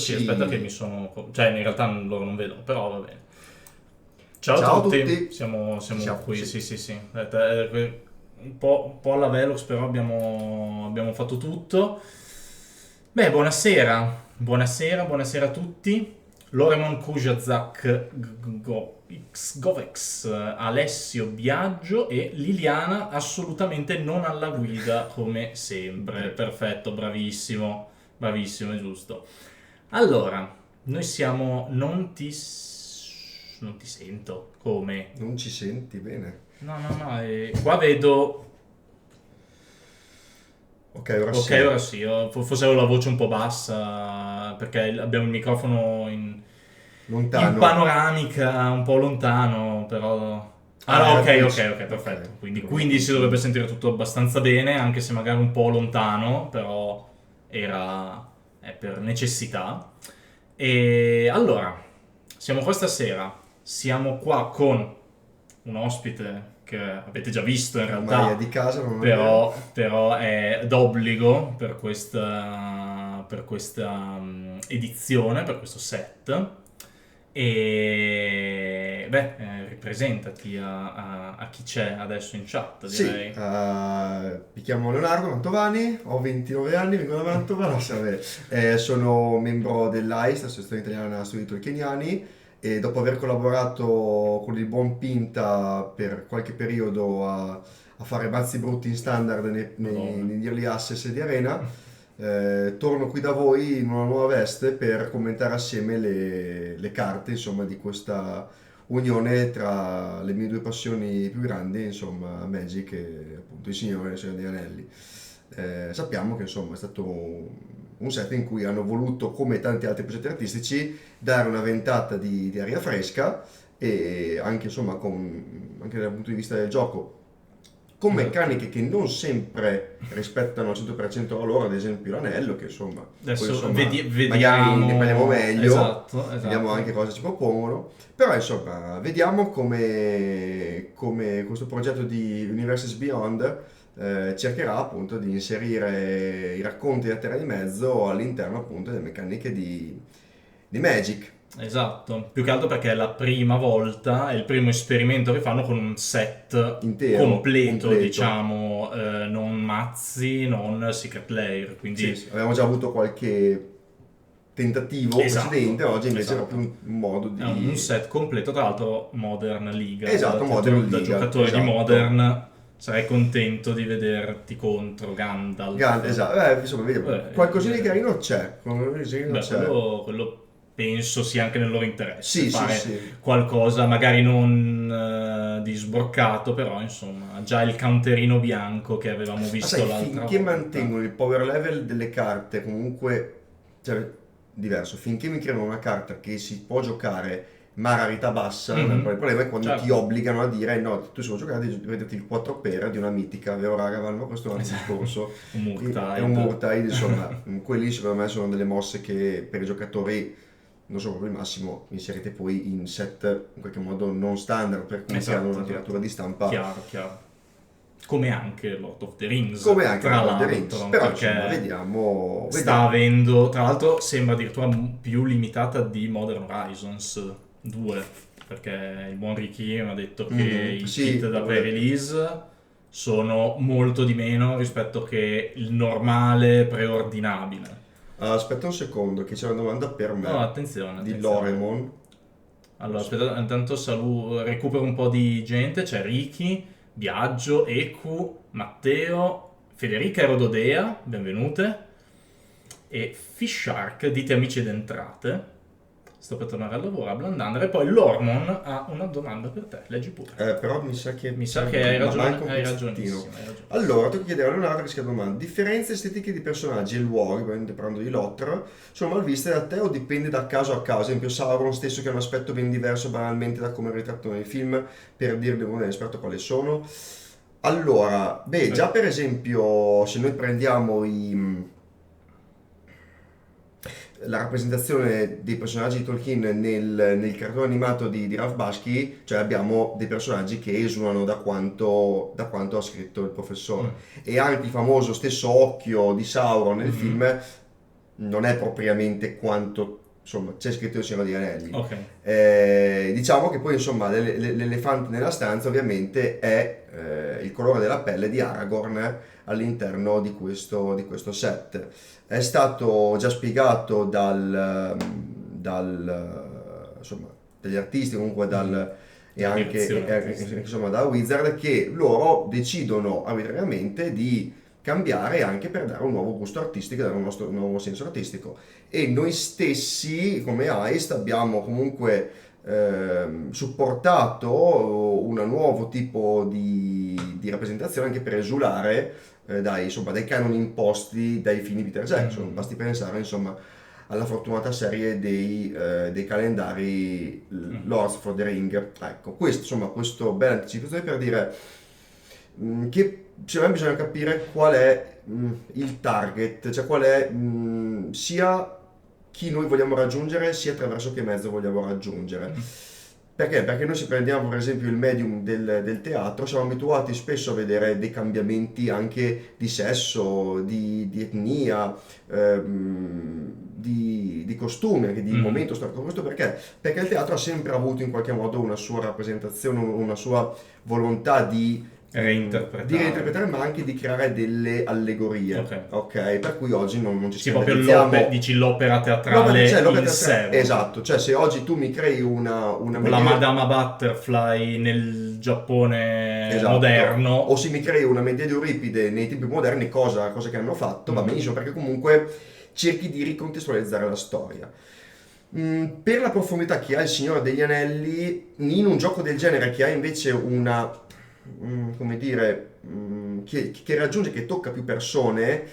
sì, aspetta che mi sono... Cioè, in realtà loro non vedono, però va bene. Ciao, Ciao a tutti. a tutti. Siamo Ci siamo, qui, sì. sì. Un po' alla velox, però abbiamo fatto tutto. Beh, buonasera a tutti. Loremon Kujazak Govex, Alessio Biagio e Liliana assolutamente non alla guida come sempre. Perfetto, bravissimo, è giusto. Allora, noi siamo... Non ti sento, come? Non ci senti bene? No, qua vedo... Ok, ora Ok, sì. ora sì, forse avevo la voce un po' bassa perché abbiamo il microfono in Lontano. panoramica, un po' lontano, però... Ah Ah, no, era ok, Twitch. perfetto. Ok, Quindi si dovrebbe sentire tutto abbastanza bene, anche se magari un po' lontano, però è per necessità. E allora, siamo qua stasera, siamo qua con un ospite che avete già visto in ormai è realtà, di casa, non è vero? però è d'obbligo per questa edizione, per questo set. E beh, ripresentati a chi c'è adesso in chat, Sì, direi. mi chiamo Leonardo Mantovani, ho 29 anni, vengo da Mantova, no, sono membro dell'AIST, Associazione Italiana Studi Tolkieniani, e dopo aver collaborato con il buon Pinta per qualche periodo a fare mazzi brutti in standard Madonna. negli early access di Arena, torno qui da voi in una nuova veste per commentare assieme le carte, insomma, di questa unione tra le mie due passioni più grandi, insomma, Magic e appunto il Signore degli Anelli. Sappiamo che insomma è stato un set in cui hanno voluto, come tanti altri progetti artistici, dare una ventata di aria fresca e anche insomma anche dal punto di vista del gioco con meccaniche che non sempre rispettano al 100% la loro, ad esempio l'anello, che insomma, poi Adesso insomma magari ne parliamo vediamo. meglio, Esatto, vediamo anche esatto. cosa ci propongono, però insomma vediamo come questo progetto di Universes Beyond cercherà appunto di inserire i racconti della Terra di Mezzo all'interno appunto delle meccaniche di Magic. Esatto, più che altro perché è la prima volta, è il primo esperimento che fanno con un set Intero, completo, completo. diciamo, non mazzi, non secret layer, Sì, quindi sì, avevamo già avuto qualche tentativo precedente, esatto, oggi invece è proprio esatto. un modo È un di... set completo, tra l'altro Modern Esatto, Legal, che tu Modern da Legal, giocatore di esatto. Modern sarai contento di vederti contro Gandalf. Esatto, insomma, vediamo, qualcosina di Eh, carino c'è, qualcosina di carino Beh, c'è. quello penso sia anche nel loro interesse, Sì, sì, fare sì. qualcosa magari non di sbroccato, però insomma, già il counterino bianco che avevamo Ma sai, visto l'altra finché volta. mantengono il power level delle carte comunque, cioè, diverso, finché mi creano una carta che si può giocare ma a rarità bassa, non è un Mhm, problema. Il problema è quando ti certo. obbligano a dire no, tu se vuoi giocare devi prenderti il 4 per di una mitica, vero raga, ma questo è un altro Esatto. discorso. Un È un Murtide. Murtide, insomma, quelli secondo me sono delle mosse che per i giocatori non sono proprio il massimo, inserite poi in set in qualche modo non standard, per comunque hanno Esatto, una tiratura esatto. di stampa Chiaro, chiaro. Come anche Lord of the come Rings, anche tra Lord of the Rings. l'altro, Però insomma, perché vediamo, sta vediamo. avendo, tra l'altro sembra addirittura più limitata di Modern Horizons 2, perché il buon Ricky mi ha detto che Mhm, i kit sì, da l'avevo detto. pre-release sono molto di meno rispetto che il normale preordinabile. Aspetta un secondo, che c'è una domanda per Oh, me attenzione, di attenzione. Loremon. Allora, aspetta, intanto recupero un po' di gente. C'è Ricky, Biagio, Eku, Matteo, Federica e Rododea, benvenute. E Fishark, dite amici ed entrate. Sto per tornare al lavoro a Blandandra. E poi Lormon ha una domanda per te, leggi pure. Però mi sa che Mi sa che hai ragione, manca un hai pezzettino. ragionissimo, hai ragionissimo. Allora, tu chiedere a Leonardo che si chiede domanda: differenze estetiche di personaggi e luoghi, ovviamente parlando di Lotr, sono mal viste da te o dipende da caso a caso? Ad esempio, Sauron stesso che ha un aspetto ben diverso banalmente da come è ritratto nei film, per dirne uno esperto quali sono. Allora, beh, già Eh, per esempio, se noi prendiamo la rappresentazione dei personaggi di Tolkien nel cartone animato di Ralph Bakshi, cioè abbiamo dei personaggi che esulano da quanto ha scritto il professore. mm, E anche il famoso stesso occhio di Sauron nel mhm. film non è propriamente quanto insomma c'è scritto il Signore degli Anelli. Diciamo che poi insomma l'elefante nella stanza ovviamente è il colore della pelle di Aragorn all'interno di questo set. È stato già spiegato insomma, dagli artisti, comunque e anche insomma da Wizard, che loro decidono arbitrariamente di cambiare anche per dare un nuovo gusto artistico, dare un nuovo senso artistico. E noi stessi come AIST abbiamo comunque supportato un nuovo tipo di rappresentazione anche per esulare dai canoni imposti dai film di Peter Jackson. Basti pensare insomma alla fortunata serie dei calendari Lords of the Ring. Ecco, questo bel anticipazione per dire che secondo me bisogna capire qual è il target, cioè qual è sia chi noi vogliamo raggiungere, sia attraverso che mezzo vogliamo raggiungere. Perché? Perché noi, se prendiamo per esempio il medium del teatro, siamo abituati spesso a vedere dei cambiamenti anche di sesso, di etnia, di costume, anche di momento storico. Questo perché? Perché il teatro ha sempre avuto in qualche modo una sua rappresentazione, una sua volontà di reinterpretare, ma anche di creare delle allegorie. Ok? Per cui oggi non ci scandalizziamo. Dici l'opera teatrale in sé. Esatto, cioè se oggi tu mi crei una la Madama Butterfly nel Giappone moderno, o se mi crei una Medea di Euripide nei tempi moderni, cosa che hanno fatto, va benissimo, perché comunque cerchi di ricontestualizzare la storia. Per la profondità che ha il Signore degli Anelli, in un gioco del genere che ha invece una come dire, che raggiunge, che tocca più persone,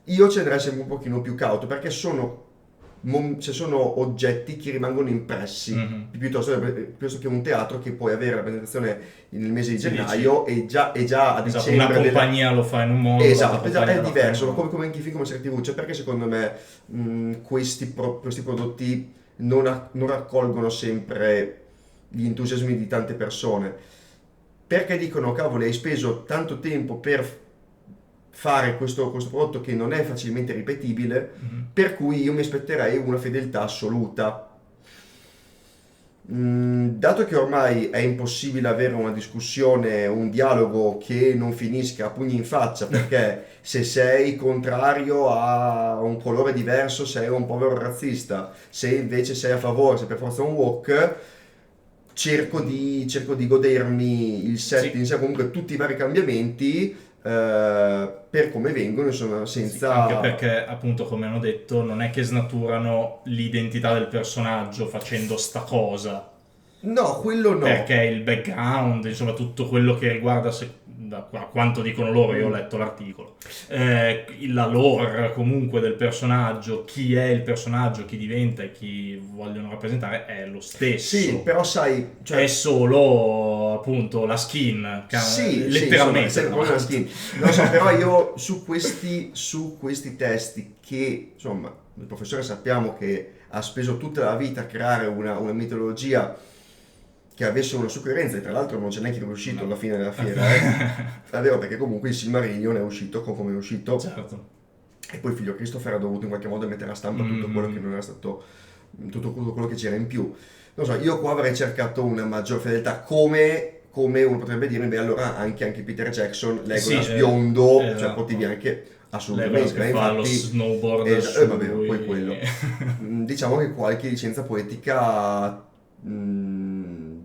io ci andrei sempre un pochino più cauto, perché sono oggetti che rimangono impressi piuttosto che un teatro che puoi avere la presentazione nel mese di gennaio e già a dicembre una compagnia lo fa in un modo, è diverso, come anche i film, come serie TV. Cioè, perché secondo me questi prodotti non raccolgono sempre gli entusiasmi di tante persone, perché dicono: cavoli, hai speso tanto tempo per fare questo prodotto che non è facilmente ripetibile, per cui io mi aspetterei una fedeltà assoluta. Dato che ormai è impossibile avere una discussione, un dialogo che non finisca a pugni in faccia, perché se sei contrario a un colore diverso sei un povero razzista, se invece sei a favore, sei per forza un woke, cerco di godermi il set in sé, comunque tutti i vari cambiamenti per come vengono, insomma, senza... anche perché, appunto, come hanno detto, non è che snaturano l'identità del personaggio facendo sta cosa. No, quello no. Perché il background, insomma, tutto quello che riguarda, da quanto dicono loro, io ho letto l'articolo, la lore comunque del personaggio, chi è il personaggio, chi diventa e chi vogliono rappresentare è lo stesso. Sì, però sai... Cioè... è solo, appunto, la skin. Letteralmente. Sì, insomma, la skin. Non so, però io su questi testi che, insomma, il professore sappiamo che ha speso tutta la vita a creare una mitologia che avesse una sua coerenza, e tra l'altro non c'è neanche riuscito alla fine della fiera, è vero, perché comunque il Silmarillion è uscito come è uscito, certo. E poi il figlio Christopher ha dovuto in qualche modo mettere a stampa tutto quello che non era stato, tutto quello che c'era in più. Non so, io qua avrei cercato una maggior fedeltà, come uno potrebbe dire, beh, allora anche Peter Jackson, Legolas biondo, esatto. Cioè potevi anche assolutamente, che fa lo snowboard vabbè, poi quello. Diciamo che qualche licenza poetica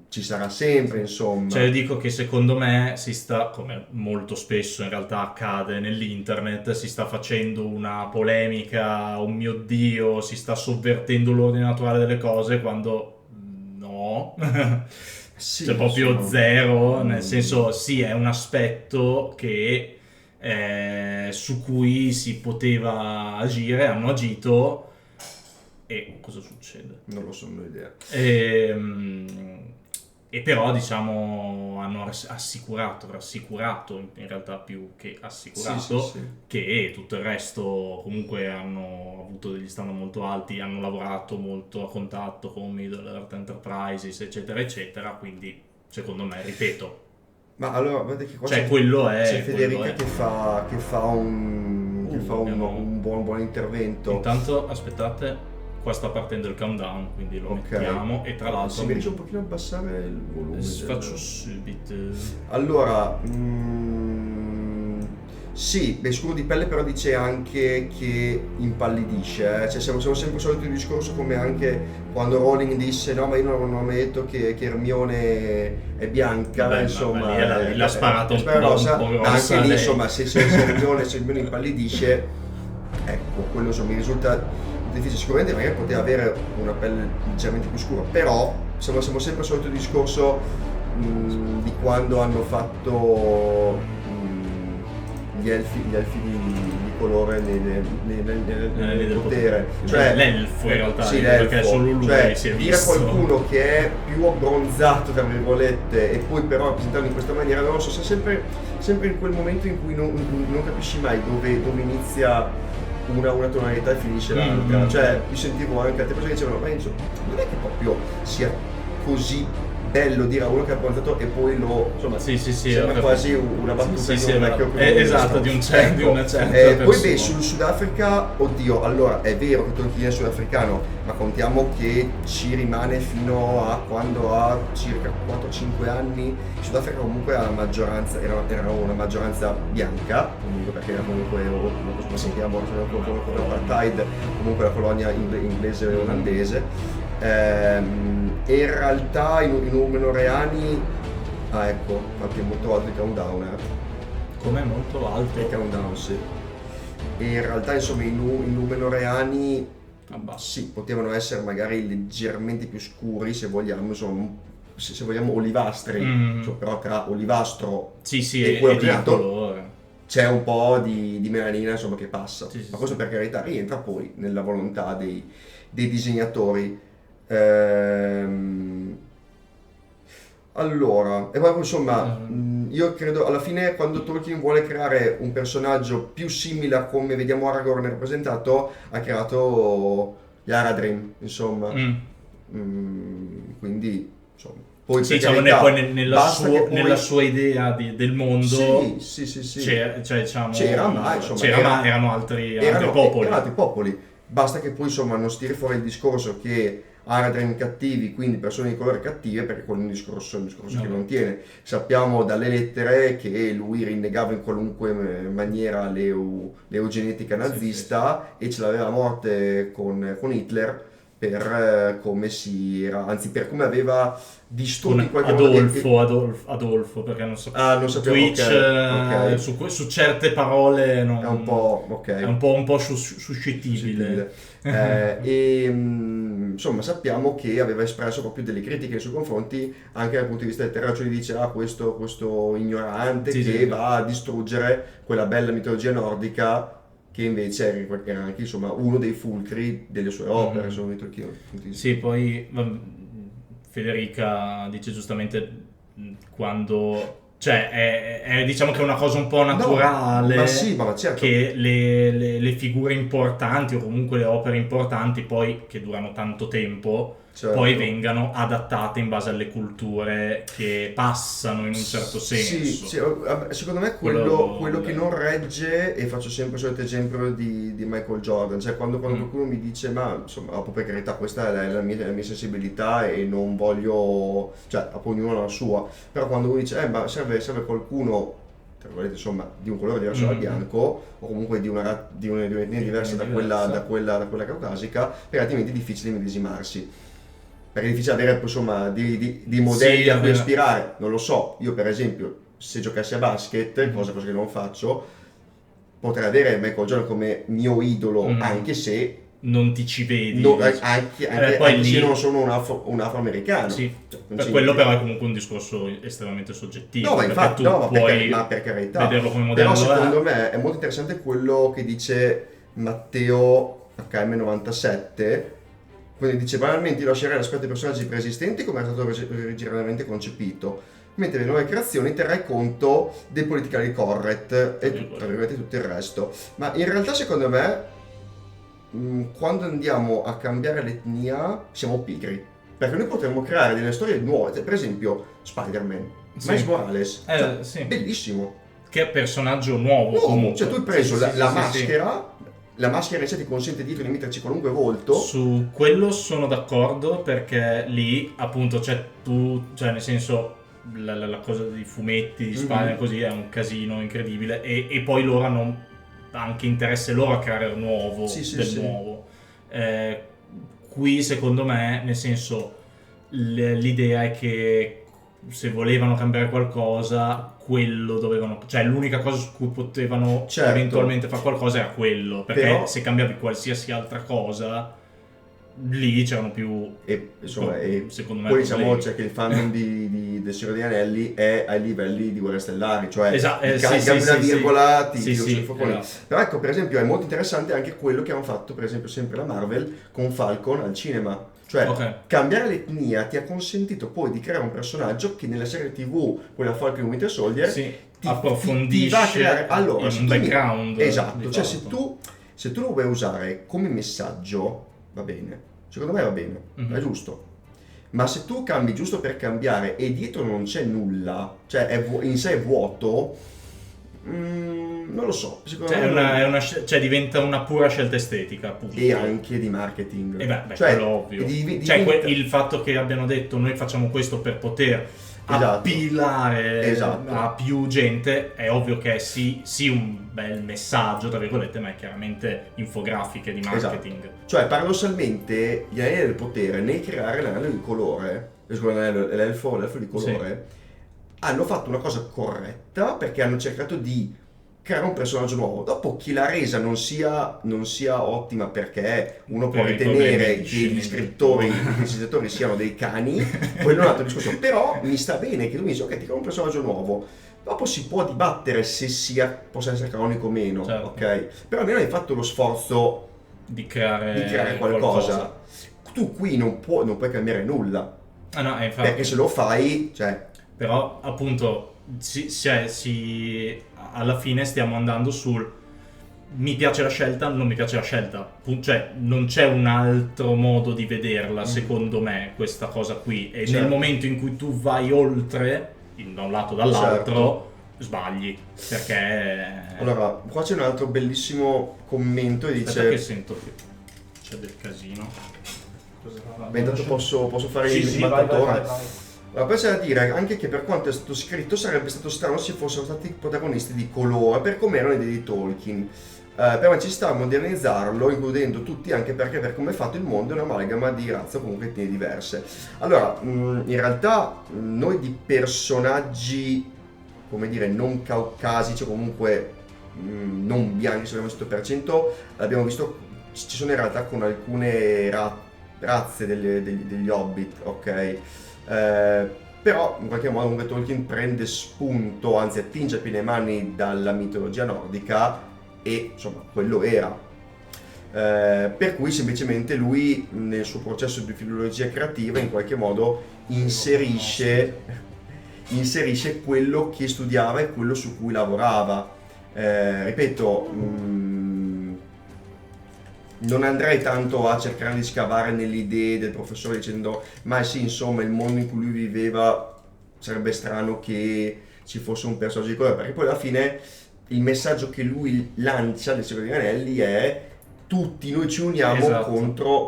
ci sarà sempre, insomma. Cioè, io dico che secondo me si sta, come molto spesso in realtà accade nell'internet, si sta facendo una polemica, oh mio Dio, si sta sovvertendo l'ordine naturale delle cose, quando no. Sì, cioè proprio zero, nel senso, sì, è un aspetto che su cui si poteva agire, hanno agito, e cosa succede? Non lo so, non ho idea. E però, diciamo, hanno rassicurato in realtà, più che assicurato, sì. Che tutto il resto comunque hanno avuto degli standard molto alti, hanno lavorato molto a contatto con Middle Earth Enterprises, eccetera eccetera, quindi secondo me, ripeto, ma allora, guardate che qua quello è Federica che fa un che fa un buon intervento. Intanto aspettate, qua sta partendo il countdown, quindi lo mettiamo, e tra l'altro se mi riesci un pochino a abbassare il volume faccio subito. Allora sì, beh, scuro di pelle però dice anche che impallidisce, cioè siamo sempre solito il discorso, come anche quando Rowling disse no, ma io non ho mai detto che Hermione è bianca. Vabbè, insomma l'ha sparato un po' rossa, grossa, anche lì lei. insomma se Hermione impallidisce, ecco, quello insomma mi risulta difficile. Sicuramente magari poteva avere una pelle leggermente più scura, però siamo sempre al solito discorso di quando hanno fatto gli elfi di colore nel potere, cioè l'elfo in realtà, sì, perché solo lui cioè, si è dire visto. qualcuno che è più abbronzato tra virgolette e poi però rappresentarlo in questa maniera, non lo so, sei sempre in quel momento in cui non capisci mai dove inizia una tonalità e finisce l'altra. Cioè io sentivo anche altre persone che dicevano ma Enzo, non è che proprio sia così bello dire a uno che ha abbronzato e poi lo, insomma, sembra quasi una battuta di un vecchio esatto, di una certa persona. Poi beh, sul Sudafrica, oddio, allora è vero che Tolkien è sudafricano, ma contiamo che ci rimane fino a quando ha circa 4-5 anni. In Sudafrica comunque era una maggioranza bianca, comunque, perché era comunque, come si chiama, l'apartheid, comunque la colonia inglese e olandese. E in realtà i numenoreani, ecco, infatti è molto alto il countdown, com'è molto alto il countdown, sì. E in realtà insomma i numenoreani sì, potevano essere magari leggermente più scuri, se vogliamo, insomma, se vogliamo olivastri, cioè, però tra olivastro e quello creato c'è un po' di melanina, insomma, che passa, ma questo per carità rientra poi nella volontà dei disegnatori. Allora, e poi insomma, io credo alla fine quando Tolkien vuole creare un personaggio più simile a come vediamo Aragorn rappresentato, ha creato gli Haradrim, insomma. Quindi, insomma, poi sì, diciamo, poi nella sua idea del mondo sì. c'era mai, insomma, erano altri popoli. Basta che poi insomma non si tiri fuori il discorso che Haradrim cattivi, quindi persone di colore cattive, perché quello è un discorso che non tiene. Sappiamo dalle lettere che lui rinnegava in qualunque maniera l'eugenetica nazista e ce l'aveva a morte con Hitler per come si era, anzi per come aveva distrutto in qualche modo Adolfo, perché non so, Twitch, okay. Su certe parole non, è un po' è un po' suscettibile. E insomma sappiamo che aveva espresso proprio delle critiche nei suoi confronti anche dal punto di vista del terra, cioè dice questo ignorante che va a distruggere quella bella mitologia nordica che invece era anche insomma uno dei fulcri delle sue opere. Sì, poi Federica dice giustamente quando, cioè è diciamo che è una cosa un po' naturale, ma certo, che le figure importanti o comunque le opere importanti poi che durano tanto tempo poi vengano adattate in base alle culture che passano in un certo senso. Sì, secondo me quello che non regge, e faccio sempre il solito esempio di Michael Jordan, cioè quando qualcuno mi dice ma insomma, per carità, questa è la mia sensibilità e non voglio, cioè ognuno ha la sua, però quando uno dice ma serve qualcuno insomma di un colore diverso dal bianco o comunque di un'etnia diversa da quella caucasica, perché altrimenti è difficile medesimarsi. Perché è difficile avere insomma dei modelli a cui ispirare, non lo so, io per esempio se giocassi a basket, cosa che non faccio, potrei avere Michael Jordan come mio idolo, anche se non ti ci vedi, anche se io non sono un afroamericano. Sì, per quello però è comunque un discorso estremamente soggettivo. No, ma infatti, per carità, vederlo come modello. Però secondo me è molto interessante quello che dice Matteo HM97. Quindi dice banalmente io lascerei l'aspetto dei personaggi preesistenti come era stato originariamente concepito, mentre le nuove creazioni terrai conto dei politically correct e tutto il resto. Ma in realtà secondo me quando andiamo a cambiare l'etnia siamo pigri, perché noi potremmo creare delle storie nuove, per esempio Spider-Man, Miles Morales, bellissimo. che personaggio nuovo No, comunque. cioè tu hai preso Sì, la, sì, la sì, sì. maschera, la maschera in sé ti consente dietro di metterci qualunque volto. Su quello sono d'accordo, perché lì appunto cioè nel senso la cosa dei fumetti di Spagna così è un casino incredibile, e poi loro hanno anche interesse loro a creare il nuovo Sì, sì, del sì. nuovo. Qui secondo me, nel senso, l'idea è che se volevano cambiare qualcosa, quello dovevano, cioè l'unica cosa su cui potevano Certo. eventualmente fare qualcosa era quello, perché Però- se cambiavi qualsiasi altra cosa, lì c'erano più, E insomma, secondo me, poi diciamo problemi. c'è che il fandom del Signore degli Anelli è ai livelli di Guerre Stellari, cioè Esatto, il sì, cambi una sì, virgola, ti sì, uccide sì, il fuoco lì. esatto. Però ecco, per esempio, è molto interessante anche quello che hanno fatto, per esempio, sempre la Marvel con Falcon al cinema. Cioè, Ok. cambiare l'etnia ti ha consentito poi di creare un personaggio che nella serie TV, quella Falcon Winter Soldier, Sì, ti approfondisce va a creare. Allora, in se un tu mi- background. Esatto, di cioè fatto. se tu lo vuoi usare come messaggio, va bene. Secondo me va bene, è giusto. Ma se tu cambi giusto per cambiare e dietro non c'è nulla, cioè in sé è vuoto, non lo so, secondo Cioè, me cioè diventa una pura scelta estetica, appunto. e anche di marketing. E beh, Cioè, quello ovvio. diventa- Cioè, il fatto che abbiano detto noi facciamo questo per poter Esatto. appilare Esatto. a più gente, è ovvio che è sì un bel messaggio, tra virgolette, ma è chiaramente infografiche di marketing. Esatto. Cioè, paradossalmente, gli anelli del potere nel creare l'anello di colore, l'elfo di colore, hanno fatto una cosa corretta perché hanno cercato di creare un personaggio nuovo. Dopo chi l'ha resa non sia ottima perché uno può Per i ritenere problemi di che gli sceneggiatura. sceneggiatori siano dei cani, quello è un altro discorso. Però mi sta bene che lui mi dice ok, ti creo un personaggio nuovo. Dopo si può dibattere se possa essere canonico o meno, Certo. ok? Però almeno hai fatto lo sforzo Di creare qualcosa. Tu qui non puoi cambiare nulla. Ah no, infatti. Perché se lo fai, cioè, Però appunto alla fine stiamo andando sul mi piace la scelta, non mi piace la scelta. Cioè non c'è un altro modo di vederla, secondo me, questa cosa qui. E Certo. nel momento in cui tu vai oltre, da un lato o dall'altro, sbagli. Perché... Allora, qua c'è un altro bellissimo commento e Aspetta che dice sento che c'è del casino. beh, intanto posso fare Sì, il sì, vai, mattatore. vai. Allora, poi c'è da dire anche che per quanto è stato scritto sarebbe stato strano se fossero stati protagonisti di colore per come erano le idee di Tolkien. Però ci sta a modernizzarlo includendo tutti, anche perché per come è fatto il mondo è un'amalgama di razze o comunque etnie diverse. Allora, in realtà noi di personaggi, come dire, non caucasici o comunque non bianchi, se vogliamo 100%, l'abbiamo visto, ci sono in realtà con alcune razze degli hobbit, ok? Però in qualche modo comunque Tolkien prende spunto, anzi attinge più le mani dalla mitologia nordica e insomma quello era. Per cui semplicemente lui nel suo processo di filologia creativa in qualche modo inserisce quello che studiava e quello su cui lavorava. Ripeto, non andrei tanto a cercare di scavare nelle idee del professore dicendo ma sì, insomma, il mondo in cui lui viveva sarebbe strano che ci fosse un personaggio di colore, perché poi alla fine il messaggio che lui lancia nel Signore degli Anelli è tutti noi ci uniamo, esatto,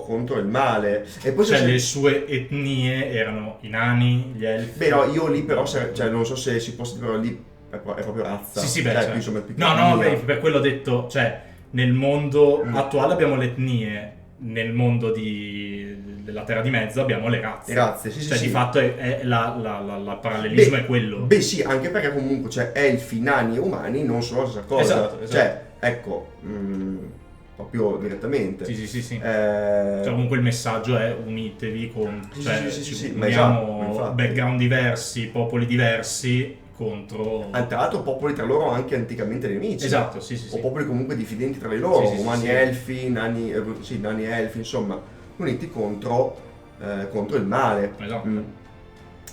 contro il male. E poi cioè le sue etnie erano i nani, gli elfi. Beh, no, io lì però cioè, non so se si possa dire, però lì è proprio razza. Sì, beh, cioè, cioè. qui, insomma, No, beh, per quello ho detto, cioè nel mondo attuale abbiamo le etnie, nel mondo della Terra di Mezzo abbiamo le razze. Sì, cioè sì. Di fatto il parallelismo è quello. Beh sì, anche perché comunque cioè, elfi, nani e umani non sono la stessa cosa. Esatto. Cioè, ecco, proprio direttamente. Sì. Cioè comunque il messaggio è unitevi con... Cioè sì, uniamo esatto, background diversi, popoli diversi contro... Tra l'altro popoli tra loro anche anticamente nemici. Esatto, sì. O popoli comunque diffidenti tra di loro, umani, elfi, nani elfi, insomma, uniti contro il male. Esatto.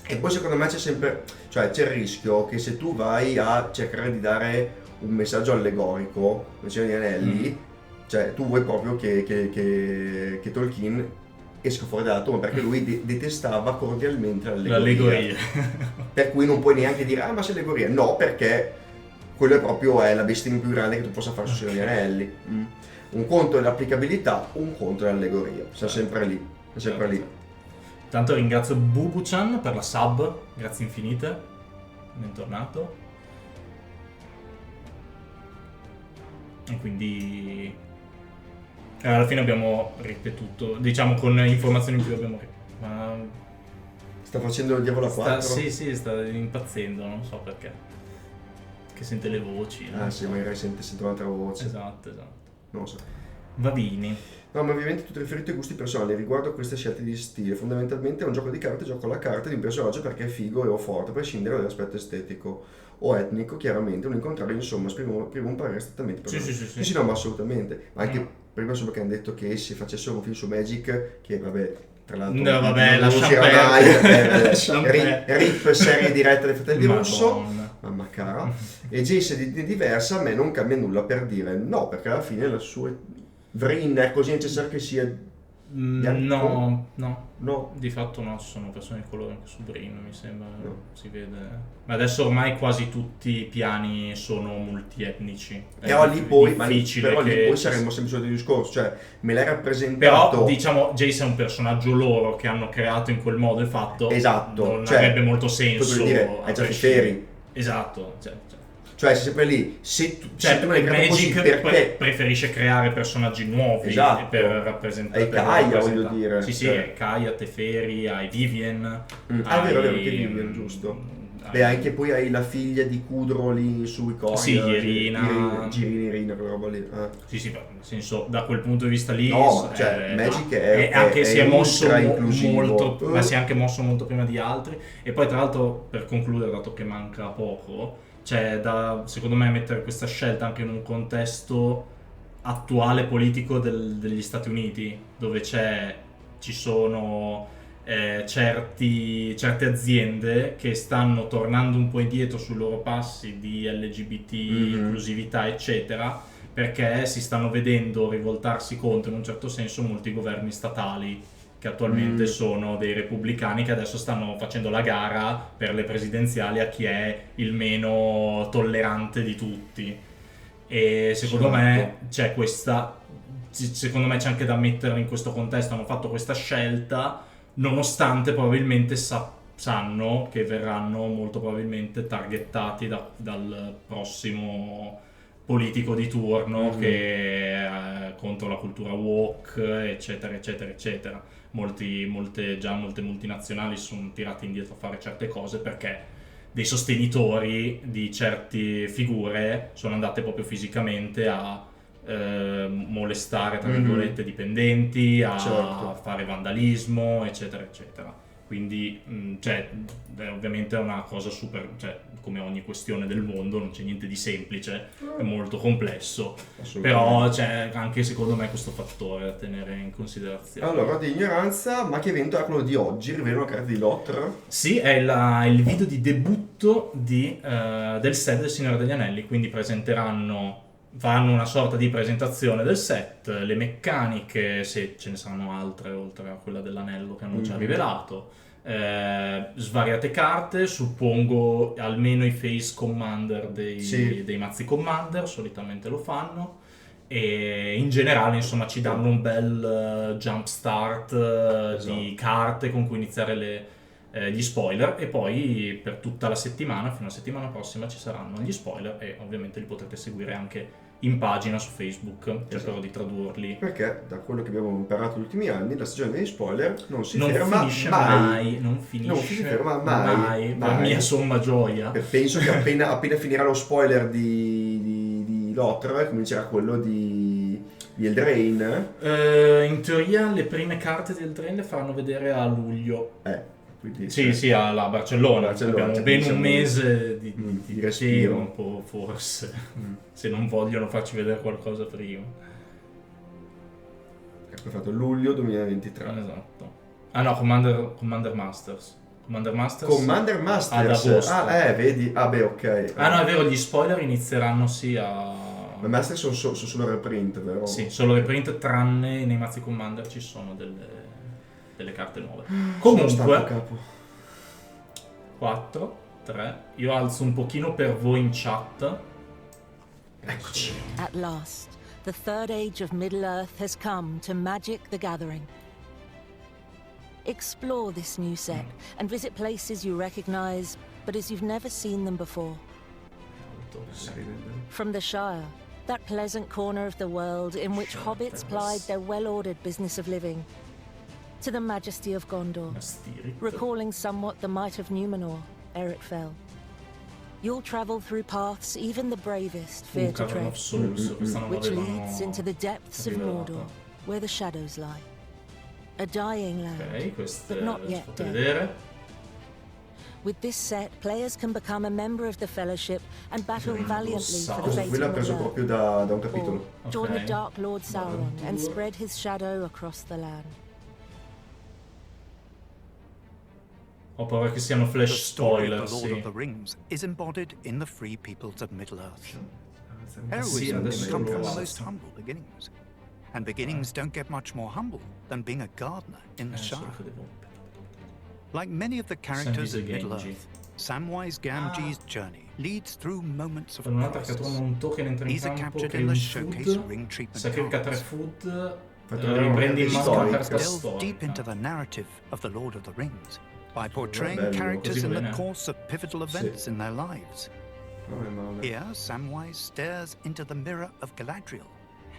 E poi secondo me c'è sempre, cioè c'è il rischio che se tu vai a cercare di dare un messaggio allegorico, come degli Anelli, cioè tu vuoi proprio che Tolkien esca fuori dalla tomba, perché lui detestava cordialmente l'allegoria. Per cui non puoi neanche dire ma c'è allegoria, no, perché quello è la bestemmia più grande che tu possa fare sul Signore degli Anelli. Un conto è l'applicabilità, un conto è l'allegoria, siamo sempre lì, sempre lì. Tanto ringrazio Bubu-chan per la sub, grazie infinite, bentornato. E quindi alla fine abbiamo ripetuto, diciamo con informazioni in più abbiamo Sta facendo il diavolo a 4? Sì, sta impazzendo, non so perché. Che sente le voci. Sì, magari sente un'altra voce. Esatto. Non lo so. Va bene. No, ma ovviamente tutto riferito ai gusti personali riguardo a queste scelte di stile. Fondamentalmente è un gioco di carte, gioco alla carta di un personaggio perché è figo e o forte, a prescindere dall'aspetto estetico o etnico, chiaramente. Un incontrario, insomma, esprimo un parere strettamente personale. Sì, no, ma assolutamente. Ma anche prima, insomma, che hanno detto che si facessero un film su Magic, che vabbè, tra l'altro no, vabbè, non lascia perdere. Rip serie diretta dei Fratelli Russo, mamma cara. E Jace di diversa, a me non cambia nulla per dire no, perché alla fine la sua Vrin è così necessario che sia no, no, di fatto no, ci sono persone di colore anche su Brin, mi sembra, no. Si vede. Ma adesso ormai quasi tutti i piani sono multietnici. Però lì poi difficile saremmo sempre sul discorso, cioè me l'hai rappresentato. Però diciamo Jace è un personaggio loro che hanno creato in quel modo e fatto. Esatto, non avrebbe molto senso. Dire, hai già Teferi. Esatto, cioè sei sempre lì, se tu me l'hai creato così, perché preferisce creare personaggi nuovi, esatto, per rappresentare. Hai Kaya, voglio dire. Sì, hai Kaya, Teferi, hai Vivien. È vero, che Vivien, giusto. Anche poi hai la figlia di Kudro lì sui corri. Sì, Irina, quella roba lì. Sì, nel senso, da quel punto di vista lì. No, cioè, Magic si è mosso molto, ma si è anche mosso molto prima di altri. E poi, tra l'altro, per concludere, dato che manca poco, cioè da secondo me mettere questa scelta anche in un contesto attuale politico degli Stati Uniti, dove ci sono certe aziende che stanno tornando un po' indietro sui loro passi di LGBT, inclusività eccetera, perché si stanno vedendo rivoltarsi contro in un certo senso molti governi statali che attualmente sono dei repubblicani, che adesso stanno facendo la gara per le presidenziali a chi è il meno tollerante di tutti. E secondo me c'è secondo me c'è anche da metterla in questo contesto. Hanno fatto questa scelta nonostante probabilmente sanno che verranno molto probabilmente targettati dal prossimo politico di turno che è contro la cultura woke, eccetera eccetera eccetera. Molte multinazionali sono tirate indietro a fare certe cose perché dei sostenitori di certe figure sono andate proprio fisicamente a molestare tra virgolette dipendenti, a fare vandalismo eccetera eccetera. Quindi ovviamente è una cosa super, come ogni questione del mondo non c'è niente di semplice, è molto complesso, però c'è anche secondo me questo fattore da tenere in considerazione. Allora, di ignoranza, ma che evento è quello di oggi? Rivela una carta di Lotr? Sì, è il video di debutto del set del Signore degli Anelli, quindi faranno una sorta di presentazione del set, le meccaniche, se ce ne saranno altre oltre a quella dell'anello che hanno già rivelato, svariate carte, suppongo almeno i face commander dei mazzi commander, solitamente lo fanno, e in generale insomma ci danno un bel jump start di carte con cui iniziare gli spoiler, e poi per tutta la settimana, fino alla settimana prossima, ci saranno gli spoiler e ovviamente li potrete seguire anche in pagina su Facebook, cercherò di tradurli. Perché da quello che abbiamo imparato negli ultimi anni, la stagione degli spoiler non finisce mai. Non si ferma mai. Per mia somma gioia. Penso che appena finirà lo spoiler di Lotr, comincerà quello di Eldraine. In teoria le prime carte di Eldraine le faranno vedere a luglio. Sì, alla Barcellona. Abbiamo ben un mese di respiro, un po' forse, se non vogliono farci vedere qualcosa prima. Ho fatto luglio 2023. Esatto. Ah no, Commander Masters. Commander Masters ad agosto. Vedi? Ok. No, è vero, gli spoiler inizieranno Ma Masters sono solo reprint, vero? Sì, solo reprint, tranne nei mazzi Commander ci sono delle carte nuove. Comunque, 4, 3, io alzo un pochino per voi in chat Eccoci. At last, the third age of Middle-earth has come to Magic the Gathering. Explore this new set and visit places you recognize, but as you've never seen them before. From the Shire, that pleasant corner of the world in which hobbits plied their well-ordered business of living, to the majesty of Gondor, recalling somewhat the might of Numenor ere it fell. You'll travel through paths even the bravest fear to tread, which leads into the depths of Mordor, where the shadows lie. A dying land, but not yet dead. With this set, players can become a member of the Fellowship and battle valiantly for the fate Quello ha of preso Middle-earth. proprio da un capitolo. Or join the Dark Lord Sauron and spread his shadow across the land. Ho paura che siano flash The story spoiler, of the Lord sì. of the Rings is embodied in the free peoples of Middle-earth. Sì, Heroism adesso can come lo from the guardo. most humble beginnings. And beginnings don't get much more humble than being a gardener in the Shire. Like many of the characters of Middle-earth, Samwise Gamgee's journey leads through moments of Per un'altra crisis. cattura un token entra in These are campo captured che in the un showcase food ring treatment sacrifica 3 cards. food, Fatto riprendi in mano una storica. carta Delve deep into storica. the narrative of the Lord of the Rings by portraying bello, characters così in the bene. course of pivotal events in their lives. Non è male. Here, Samwise stares into the mirror of Galadriel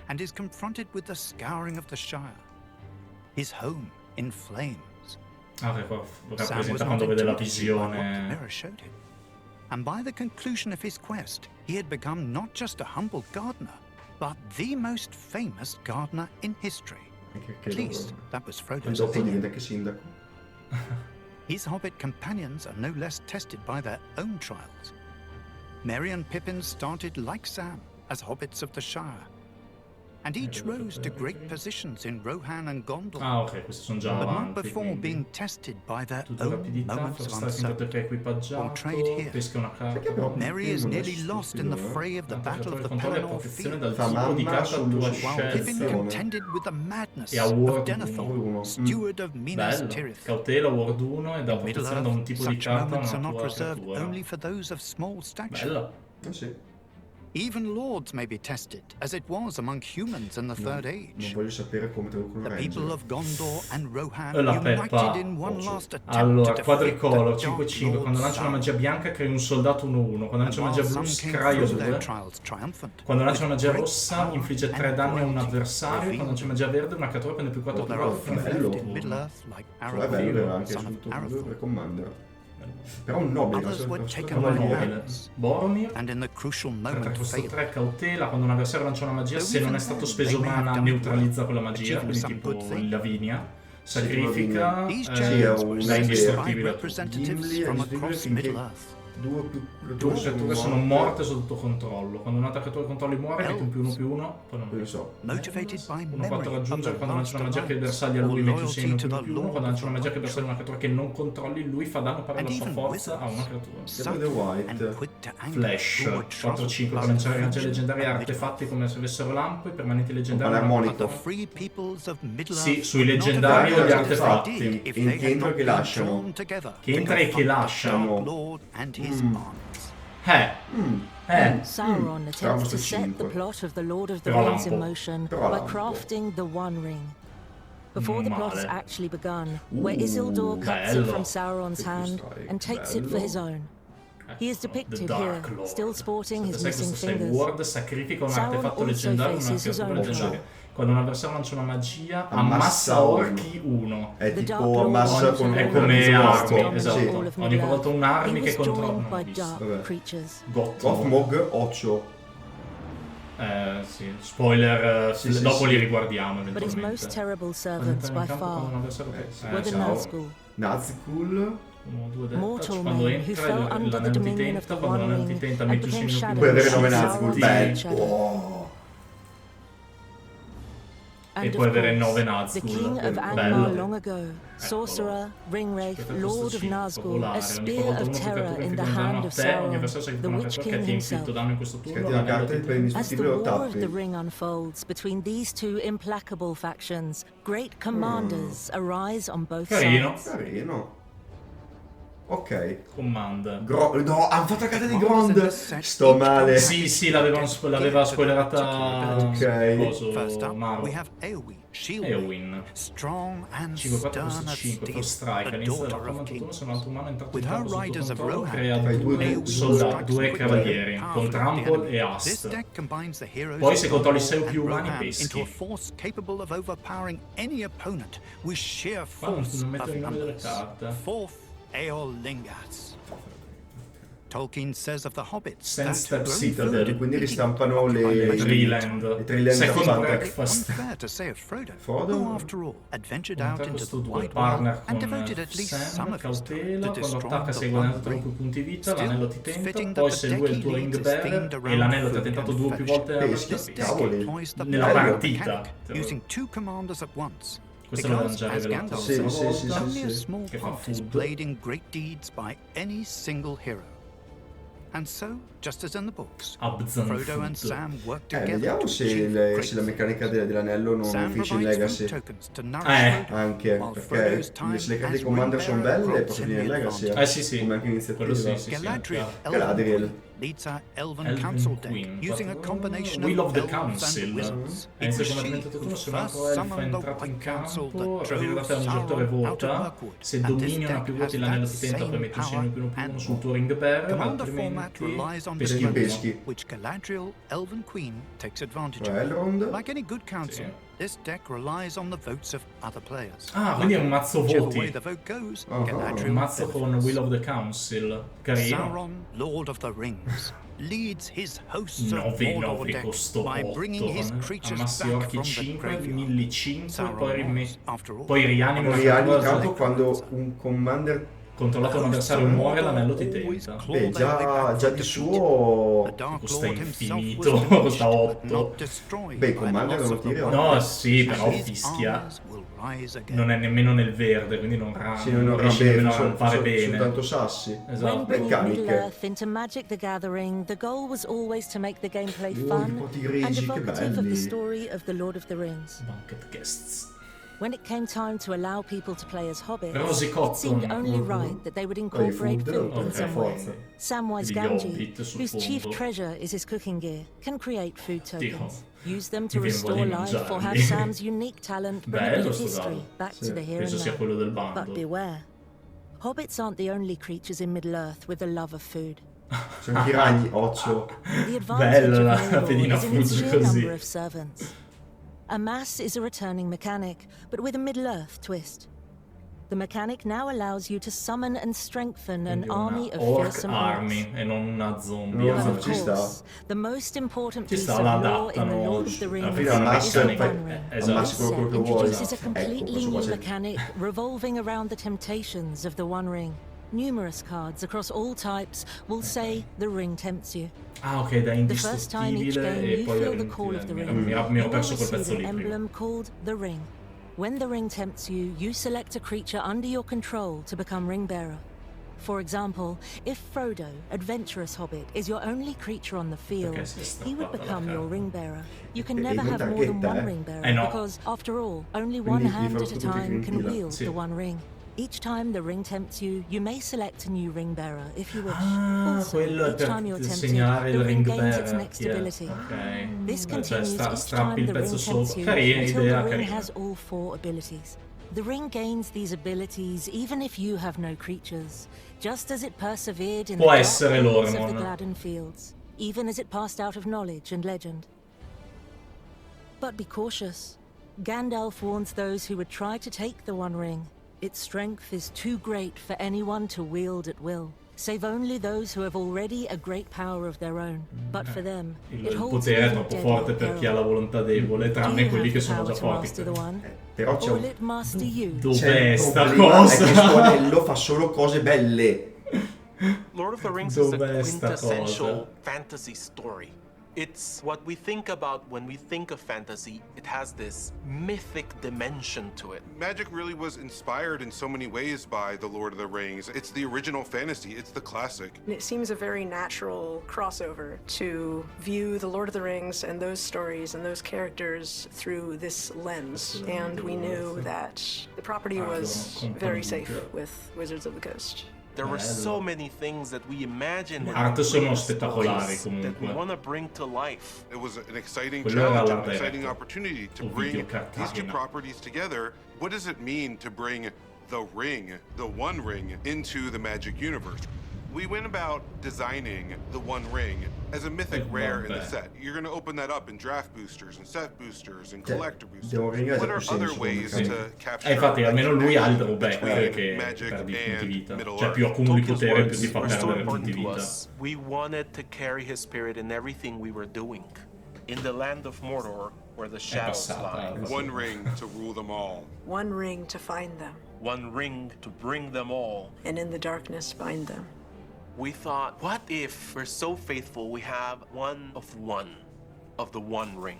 and is confronted with the scouring of the Shire. His home in flames. Ah, che qua Sam was rappresenta not quando vede la intimidated by what the visione. mirror showed him. And by the conclusion of his quest, he had become not just a humble gardener, but the most famous gardener in history. Che At least, that was e Frodo's dopo opinion. diventa anche sindaco. His hobbit companions are no less tested by their own trials. Merry and Pippin started like Sam as hobbits of the Shire, and each rose to great positions in Rohan and Gondor, Ah, ok, questi sono già but not avanti. before Quindi. being tested by their Tutta own rapidità, moments of forse finito perché è uncertainty. Portrayed equipaggiato, here. pesca una carta. Perché abbiamo- Merry is non è nearly lost in the stupido, fray of the Battle of the Controllo e Pelennor protezione Field, dal Fa tipo di mamma carta a sul- tua sul- while scelta. Pippin Attenzione. contended with the madness E a of Ward Denethor, uno. steward of Minas Bello, Tirith. cautela, Ward 1 e dà In protezione da un Middle-earth, tipo di such carta a moments una are not tua reserved creatura. only for those of small stature. Bella. Ah, sì. Even lords may be tested, as it was among humans in the Third Non Age. voglio sapere come traducono The Ranger. people of Gondor and Rohan La Peppa. united in one last attempt Allora, to defeat quadricolor the 5-5. Dark Quando Lord lancia una magia Sauron. bianca crei un soldato 1-1. Quando lancia una And magia while blu some came scraio through their 2. trials triumphant, Quando lancia una with magia great rossa power infligge 3 and danni a un variety, avversario. Quando revealed lancia magia verde una creatura prende più 4 or there are più few bello. left in Middle-earth like Cioè, è Aragorn, bello anche son sul of tuo Arathorn. Commander. Però un nobile. Others were taken Come by nobile. madness, Boromir. and in the crucial 3 moment costa failed. 3 cautela. Quando un avversario lancia una magia, se non è stato speso They may have mana, done neutralizza well, quella magia. achieving Quindi some tipo good thing. Lavinia. Sacrifica. These è champions un were è set by indistruttibile. representatives Gimli è from indistruttibile across finché Middle-earth. due Due creature sono morte. morte sotto controllo. Quando un'altra creatura che controlli muore, metti un più 1/1. Poi non Poi lo so. Motivated by 1-4 memory of the raggiungere quando lancia last una magia che alliance, bersaglia a or lui metti loyalty 6 to the 1/1. Lord Quando lancia una of the magia che bersaglia a una creatura che non controlli, lui fa danno pari alla And sua even forza a una wizards, creatura. subtle The White. and quick to anger, Flash who would trouble 4-5 per by lanciare energie convention leggendarie e and artefatti come se avessero lampo, i permanenti leggendari. Palermonico. But the free peoples of Middle-earth Sì, sui would not leggendari have o gli had this artefatti, idea if che they had entra e not che been lasciano. drawn together Che to entra e che confront the lasciano. Dark Lord and his armies. Sauron attempts to set the 5. plot of the Lord of the Però Rings in lampo. motion Però by lampo. crafting the One Ring. Before the plot has Male. actually begun, where Isildur cuts it bello. from Sauron's Questo hand strike, and takes it for bello. his own. He is The depicted Dark here, Lord. still sporting his Sai missing questo sai, fingers. Ward sacrifica un Sauron artefatto also leggendario una faces his creatura own leggendaria. trial. Quando un avversario lancia una magia, Ammassa ammassa uno. orchi 1. È The tipo Dark Lord ammassa also con È known come as the armi, dominant esatto. all of Ogni volta Middle-earth. un'armi He che was controlla. joined Non ho by visto. dark Vabbè. creatures. Gothmog 8. Sì, spoiler, Sì, sì, dopo sì. li riguardiamo But his eventualmente. most terrible servants Entrano by in campo quando un far avversario were the ciao. Nazgûl, Nazgûl. 1-2 mortal quando men who entra fell under the l'anello ti dominion of tenta, the quando One l'anello ti Ring tenta and metti un became segno più Puoi avere shadows 9 of Nazgûl. Sauron's Bello. shadow. Oh. E And puoi of avere course, 9 the Nazgûl. king of Angmar Bello. long ago, sorcerer, ringwraith, Aspetta, lord questo of cinque, Nazgûl, volare. a Ogni spear volta of uno più terror cattura in the infligge un danno hand a of te, ogni Sauron, avversario sacrifica the una Witch creatura che King ti inflitto himself. danno in questo turno. Scarti la carta e l'anello ti prendi tenta. As the indistruttibile o war of the tappi. ring unfolds between these two implacable factions, great commanders arise on both Carino. sides. Carino. Ok. Command. No, hanno fatto la carta di Grond. Sto male. Sì, l'aveva spoilerata. Ok. Marvel. Eowyn. 5-4 costa 5 for strike. All'inizio della forma turno, se un altro umano è entrato in campo sotto controllo, crea due soldati, 2 cavalieri con trample e AIST. Poi se controlli 6 o più umani peschi. Qua non metto il nome delle carte. Tolkien says of the hobbits Ten Step Citadel, quindi ristampano le Treeland. Second Breakfast. Unfair to say of Frodo, Frodo? who after all adventured out into the wide Partner world and con devoted at least some Sam, of his time cautela, to quando attacca destroying se the hai guadagnato One troppi Ring. punti vita, Still, l'anello ti it's tenta, fitting poi that se the lui è il deck tuo he ring leads is bearer themed e around l'anello ti ha food tentato and 2 o più fetch. volte nella Peschi, partita, cavoli. Deploys the nella power partita. mechanic using 2 commanders at once. Questo l'avevano Because, già as rivelato Gandalf Sì, una sì, sì, volta. only a sì. small Che fa part is food. played in great deeds by any single hero. And so, just as in the books, Abzan Frodo and food. Sam work together Vediamo to se, achieve great se la meccanica dell'anello non Sam finisce in provides Legacy. food tokens to nourish Frodo, Anche, while perché Frodo's time se le carte as di Commander ring sono bearer belle, grows possono in finire in Legacy. advantage. Sì. Come anche iniziativa. Quello sì. Galadriel, Galadriel leads our Elven Elven Council Queen. deck using a combination Will of of the elves Council. and wizards. È It was secondo she diventato who tu, se un first altro elfo è summoned the entrato in White Council campo, that arriva da drove te un giocatore Sauron out of vota, Mirkwood. se And this domini una deck più has voti l'anello that ti tenta, poi same metti un segno power più uno and sul tuo more. ring bearer, Commander format altrimenti relies on peschi peschi. uno. which Galadriel, Elven Queen, takes advantage of. Elrond. Like any good council, Sì. this deck relies on the votes of other players. Ah, quindi è un mazzo Whichever voti. way the vote goes, Ah, Galadriel Un mazzo con benefits. Will of the Council. Carino. Sauron, Lord of the Rings, leads his hosts of 9 Mordor deck costo by 8. bringing his creatures Ammassi back orchi from the 5, graveyard. milli 5, Sauron poi, was, after all, poi rianimi una Riani in cosa. campo quando un Commander. Controllato un avversario muore, l'anello ti tenta. Beh, già di suo. Costa infinito, costa 8. Beh, Commander non tiri 8. No, sì, però fischia. Non è nemmeno nel verde, quindi non Sì, non riesce bene, nemmeno a fare bene. soltanto sassi. When Esatto. bringing Meccaniche. Middle-earth into Magic the Gathering, the goal was always to make the gameplay Oh, fun i poti and grigi, che evocative of the belli. story of the Lord of the Rings. Banquet guests. When it came time to allow people to play as hobbits, Rosy it Cotton. seemed only right that they would incorporate food, food in ok, some way. forza. Samwise Degli Gamgee, hobbit, whose chief suppongo. treasure is his cooking gear, can create food tokens. Use them to Mi viene restore voglia di life or have mangiarli. Sam's unique talent bring a bit Bello of sto history dado. back Sì, to the here penso and sia now. quello del But bando. beware. Hobbits aren't the only creatures in Middle-earth with a love of food. Sono anche i ragni, occhio. The advantage Bella la of Mordor pedina is in its food sheer così. number of servants. Amass is a returning mechanic, but with a Middle-earth twist. The mechanic now allows you to summon and strengthen an Quindi una army of orc fearsome army orcs. e non una zombie. No, But no, of ci sta. course, the most important Ci piece sta, of la lore in the adattano Lord of the alla Rings fine alla una is the meccanica. One Ring. Esatto. This set quello che vuoi. introduces a Ecco, completely questo qua new c'è- mechanic revolving around the temptations of the One Ring. Numerous cards across all types will say the ring tempts you. Ah, ok, da The first time each indistruttibile game e you poi feel the call of the ring, mi ero you will perso quel receive pezzo an lì prima. emblem called the Ring. When the ring tempts you, you select a creature under your control to become ring bearer. For example, if Frodo, adventurous hobbit, is your only creature on the field, Perché si è he would strappata la become your carta. ring bearer. You can E never non have more than targhetta, one ring bearer no. because, after all, only Quindi one devi hand fare at a tutto time in can fila. wield Sì. the One Ring. Each time the ring tempts you, you may select a new ring bearer if you wish. Ah, Also, quello è each time per you're tempted, segnalare the il ring ring gains its bearer. next chi è. ability. Ok. This Cioè, continues each strappi time il the ring pezzo tempts sopra. you Carina, until idea the ring carina. has all 4 abilities. The ring gains these abilities even if you have no creatures, just as it persevered in the Può dark essere halls of the l'Oremon. Gladden Fields, even as it passed out of knowledge and legend. But be cautious. Gandalf warns those who would try to take the One Ring. Its strength is too great for anyone to wield at will, save only those who have already a great power of their own. But for them, it Il holds potere è even troppo forte deadlier per chi ha la peril. volontà debole, Do tranne you quelli have che the sono power già to master the forti. One? Però c'è Or will un, it master you? Dov'è il sta problema è che cosa? sto anello fa solo cose belle. Lord of the Rings is a Dov'è sta quintessential cosa? fantasy story. It's what we think about when we think of fantasy. It has this mythic dimension to it. Magic really was inspired in so many ways by The Lord of the Rings. It's the original fantasy, it's the classic. It seems a very natural crossover to view The Lord of the Rings and those stories and those characters through this lens. And we knew that the property was very safe with Wizards of the Coast. There were so many things that we imagined Le were art sono great spettacolari stories that we comunque. want to bring to life. It was an exciting Quello era challenge, l'art an exciting director. opportunity to O bring videocartagine. these two properties together. What does it mean to bring the ring, the One Ring, into the Magic universe? We went about designing the One Ring as a mythic rare in the set. You're going to open that up in draft boosters and set boosters and collector boosters. What are other ways to capture? Infatti almeno lui ha il drawback between che Magic perdi i punti and vita. Middle Cioè Earth? più accumuli Tolkien's potere, più words ti fa were so perdere punti important to vita. us. We wanted to carry his spirit in everything we were doing. In the land of Mordor, where the shadows lie. One ring to rule them all. One ring to find them, One ring to bring them all. and in the darkness bind them. We thought, what if we're so faithful we have one of the One Ring?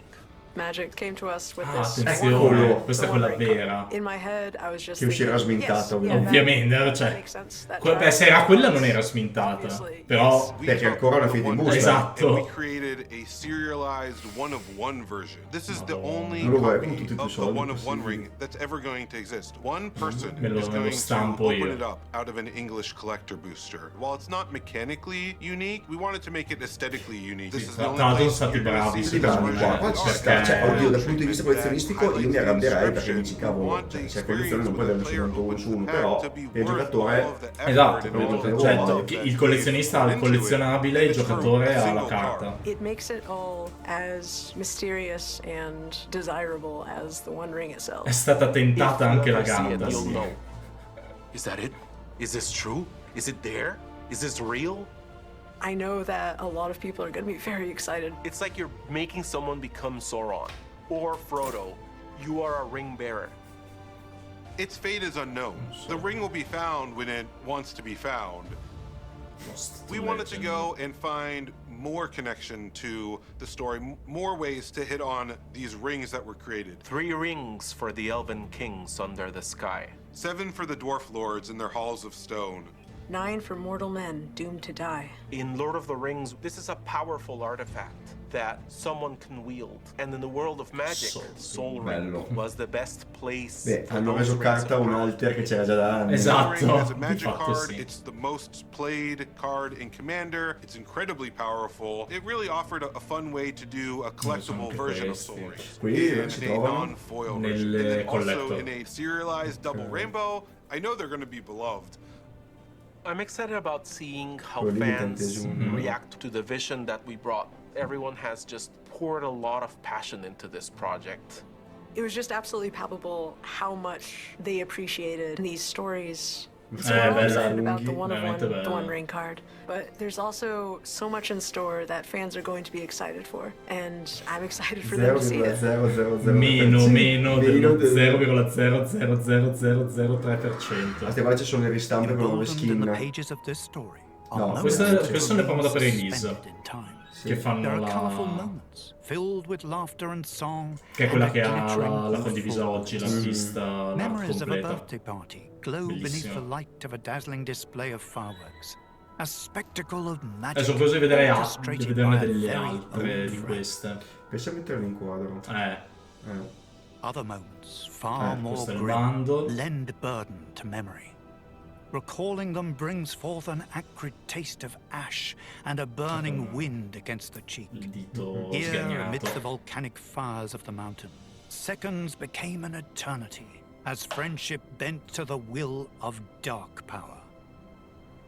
Magic came to us with Ah, this attenzione, one ring, questa the è One quella Ring card. vera. In my head, I was just Che uscirà thinking, smintata, yes, yeah, ovviamente, that cioè. makes sense. That Beh, se era quella non era smintata, però Perché ancora una fede in busta. Esatto. And we created a serialized one-of-one version. This is the only Non lo vuoi copy con tutti i tuoi of the soldi one-of-one possibili. ring that's ever going to exist. One person Me lo is going to stampo open io. it up out of an English collector booster. While it's not mechanically unique, we wanted to make it aesthetically unique. This is the only Tra l'altro place sono stati you're gonna bravi, see Sì, this bravi version qua of ci art. sta. Cioè, oddio, dal punto di vista That collezionistico io mi highlights the arrabbierei perché inscription. dici cavolo, Want the cioè, se collezione non puoi experience avere with the soltanto uno player su uno, would però have to be il worth giocatore all of the effort esatto, and all of the cioè, love il that collezionista ha il they've put into it. collezionabile, il And it's for giocatore a ha la single carta. card. It makes it all as mysterious and desirable as the One Ring itself. È stata tentata If anche you la ever see it, gatta. you'll know. Is that it? Is this true? Is it there? Is this real? I know that a lot of people are going to be very excited. It's like you're making someone become Sauron or Frodo. You are a ring bearer. Its fate is unknown. The ring will be found when it wants to be found. We wanted to go and find more connection to the story, more ways to hit on these rings that were created. 3 rings for the elven kings under the sky. 7 for the dwarf lords in their halls of stone. 9 for mortal men doomed to die. In Lord of the Rings, this is a powerful artifact that someone can wield. And in the world of magic, Soul Ring Bello. was the best place Beh, for hanno those reso rings carta of un power. alter che c'era già da anni. Esatto. Ring as a magic Infatti card, sì. it's the most played card in Commander. It's incredibly powerful. It really offered a fun way to do a collectible anche version of questi. Soul Ring. Qui And si a trovano non-foil nelle version. And then also collector. in a serialized double rainbow. I know they're going to be beloved. I'm excited about seeing how Quelli fans incantesimi. react to the vision that we brought. Everyone has just poured a lot of passion into this project. It was just absolutely palpable how much they appreciated these stories. So Eh, we're all bella, excited about the lunghi, one of one, veramente the One bella. Ring card. But there's also so much in store that fans are going to be excited for. And I'm excited for them to see it. 0,000 Meno dello del- 0,00003%. A te qua ci sono le ristampe con nuove Emboldened in the skin. pages of this story are No, moments queste that sono le promo da remain pre-release. suspended in time. Che There fanno are colorful la... moments filled with laughter and song. Che è quella and che a ha glittering la roof condivisa for oggi, l'artista, l'art memories of a completa. birthday party glow beneath Bellissimo. the light of a dazzling display of fireworks. A spectacle of magic. Sono curioso di vedere orchestrated vederne by a delle very altre own di friend. queste. Pensa a metterle in quadro. Other moments, far more questo è il grim, bundle. lend burden to memory. Recalling them brings forth an acrid taste of ash and a burning wind against the cheek. Il dito Here, amidst the sgagnato. volcanic fires of the mountain, seconds became an eternity as friendship bent to the will of dark power.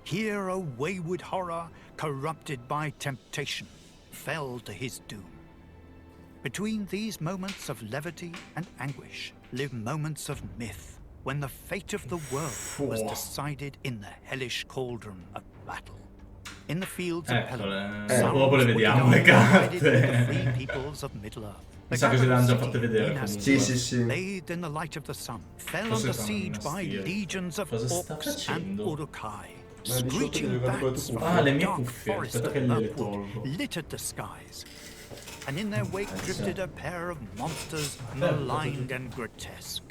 Here, a wayward horror, corrupted by temptation, fell to his doom. Between these moments of levity and anguish live moments of myth, when the fate of the world was decided in the hellish cauldron of battle. In the fields of Eccole, Pelennor, dopo le vediamo le divided with the carte. free peoples of Middle-earth. Mi sa che ce le hanno già fatte vedere Dynasty, comunque. Sì, sì, sì. bathed in the light of the sun, fell Forse under sono siege by dinastie. legions of Cosa sta orcs and facendo? urukai. Ma di sotto Screeching devi guardare bats con le tue from Ah, le the mie dark cuffie, forest aspetta of che gliele Mirkwood tolgo. littered the skies. And in their wake drifted a pair of monsters maligned and grotesque.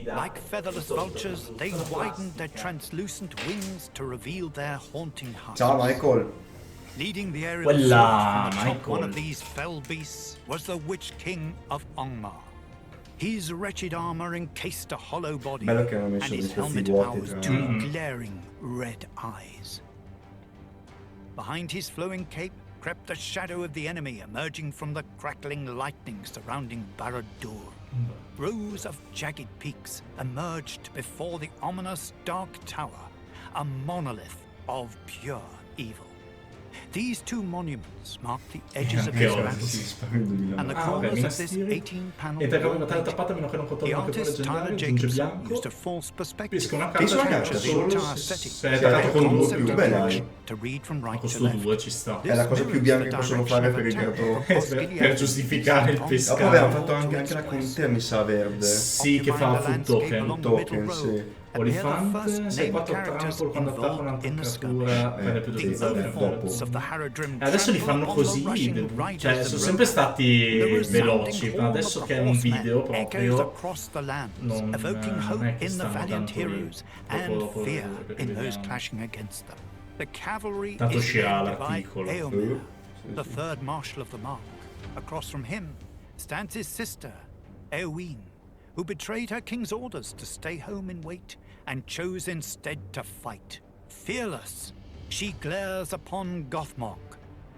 Like featherless vultures, they widened their translucent wings to reveal their haunting husks. Ciao Michael. Leading the aerial Quella, assault from atop one Michael. of these fell beasts was the Witch King of Angmar. His wretched armor encased a hollow body, Bello che hanno and messo his dei pezzi helmet vuoti housed tra... two glaring red eyes. Behind his flowing cape crept the shadow of the enemy, emerging from the crackling lightning surrounding Barad-dûr. Rows of jagged peaks emerged before the ominous dark tower, a monolith of pure evil. These two monuments mark the edges of his battlefield, and the corners of this 18-panel wall painting. The artist Tyler Jacobson used a false perspective to capture the entire setting, a concept of direction to read from right to left. Ci sta. È la cosa più bianca che possono fare per il creatore. Per giustificare il Ah, pescato. poi avevamo fatto anche la contea, mi sa, verde. Sì, che fa food token. Token, sì. Olifante, se 4 trample quando attacca un'altra creatura prende più sì, dopo. dopo. Adesso li fanno così, cioè sono sempre stati veloci, ma adesso che è un video proprio non è che stanno tanto lì, dopo tanto uscirà l'articolo. The third marshal of the mark. Across from him stands his sister, Éowyn, who betrayed her king's orders to stay home and wait, and chose instead to fight. Fearless, she glares upon Gothmog,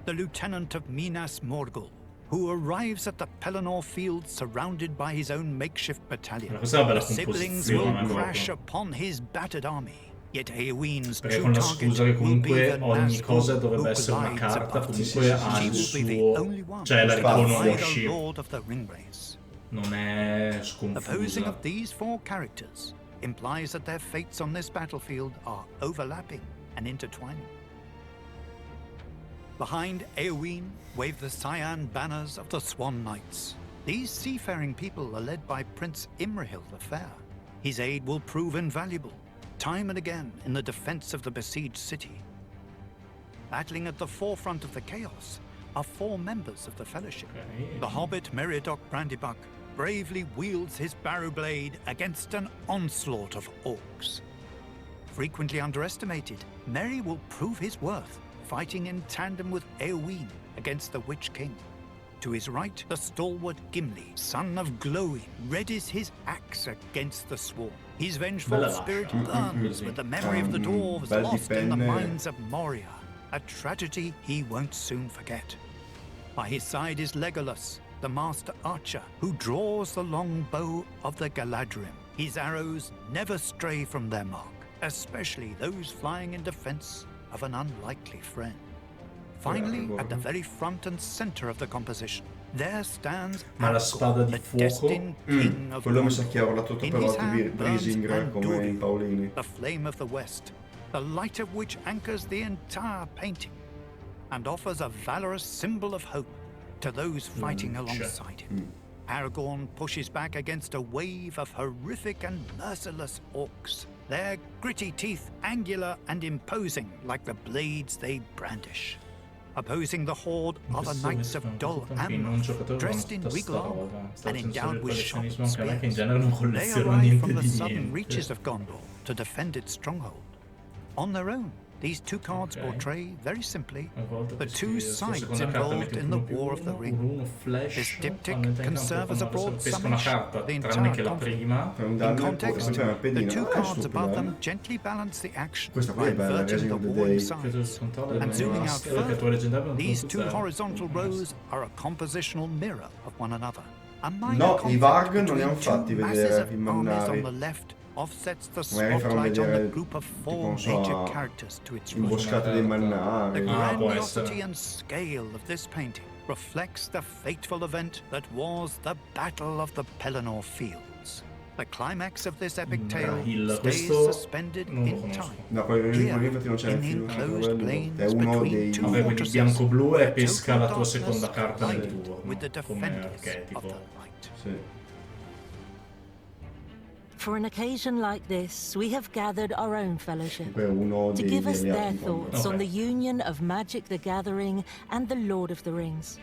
the lieutenant of Minas Morgul, who arrives at the Pelennor field surrounded by his own makeshift battalion. The siblings will crash upon his battered army. Yet Éowyn's Perché true con la scusa che target will be comunque the ogni cosa Nazgûl dovrebbe who essere una glides carta, above. comunque ha She il will be the suo, only one cioè la who can riconosci, defy the Lord of the Ringwraiths. non è The posing sconfusa. of these four characters implies that their fates on this battlefield are overlapping and intertwining. Behind Éowyn wave the cyan banners of the Swan Knights. These seafaring people are led by Prince Imrahil the Fair. His aid will prove invaluable, time and again in the defense of the besieged city. Battling at the forefront of the chaos are four members of the Fellowship. Okay. The hobbit Meriadoc Brandybuck bravely wields his barrow blade against an onslaught of orcs. Frequently underestimated, Merry will prove his worth, fighting in tandem with Éowyn against the Witch King. To his right, the stalwart Gimli, son of Glowin, readies his axe against the swarm. His vengeful spirit burns with the memory of the dwarves lost in the mines of Moria, a tragedy he won't soon forget. By his side is Legolas, the master archer, who draws the long bow of the Galadrim. His arrows never stray from their mark, especially those flying in defense of an unlikely friend. Finally, at the very front and center of the composition, there stands Ma la spada di the fuoco? destined king of Quello mi sa Gondor. che avrà tutto In per his volta hand burns Brisinger come in Andúril, Paolini. the flame of the west, the light of which anchors the entire painting and offers a valorous symbol of hope to those fighting alongside him. Aragorn pushes back against a wave of horrific and merciless orcs, their gritty teeth angular and imposing like the blades they brandish. Opposing the horde are the Knights of Dol Amroth, dressed in regal armor and endowed with sharp spears. They arrive from the southern reaches of Gondor to defend its stronghold. On their own, these two cards portray, very simply, the two sides involved in the War of the Ring. This diptych can serve as a broad summation of the entire conflict. In context, the two cards above them gently balance the action by inverting the warring sides. And zooming out further, these two horizontal rows are a compositional mirror of one another. A minor No, i Varg non li hanno conflict fatti between two vedere masses i of armies on Mannari. the left offsets the Magari faranno spotlight on the vedere group of tipo, four non so, major characters to its right. Imboscate dei The Mannari. grandiosity and scale of this painting reflects the fateful event that was the Battle of the Pelennor Fields. The climax of this epic tale stays suspended in time. No, quello lì infatti non c'è In il the film. enclosed plains È uno between dei... two Vabbè, quindi fortresses, bianco-blu e the pesca total la tua darkness seconda carta nel collided turno, with the come defenders of archetipo. the light. Sì. For an occasion like this, we have gathered our own fellowship Comunque è uno to dei give us their alleati. thoughts on Okay. the union of Magic the Gathering and the Lord of the Rings.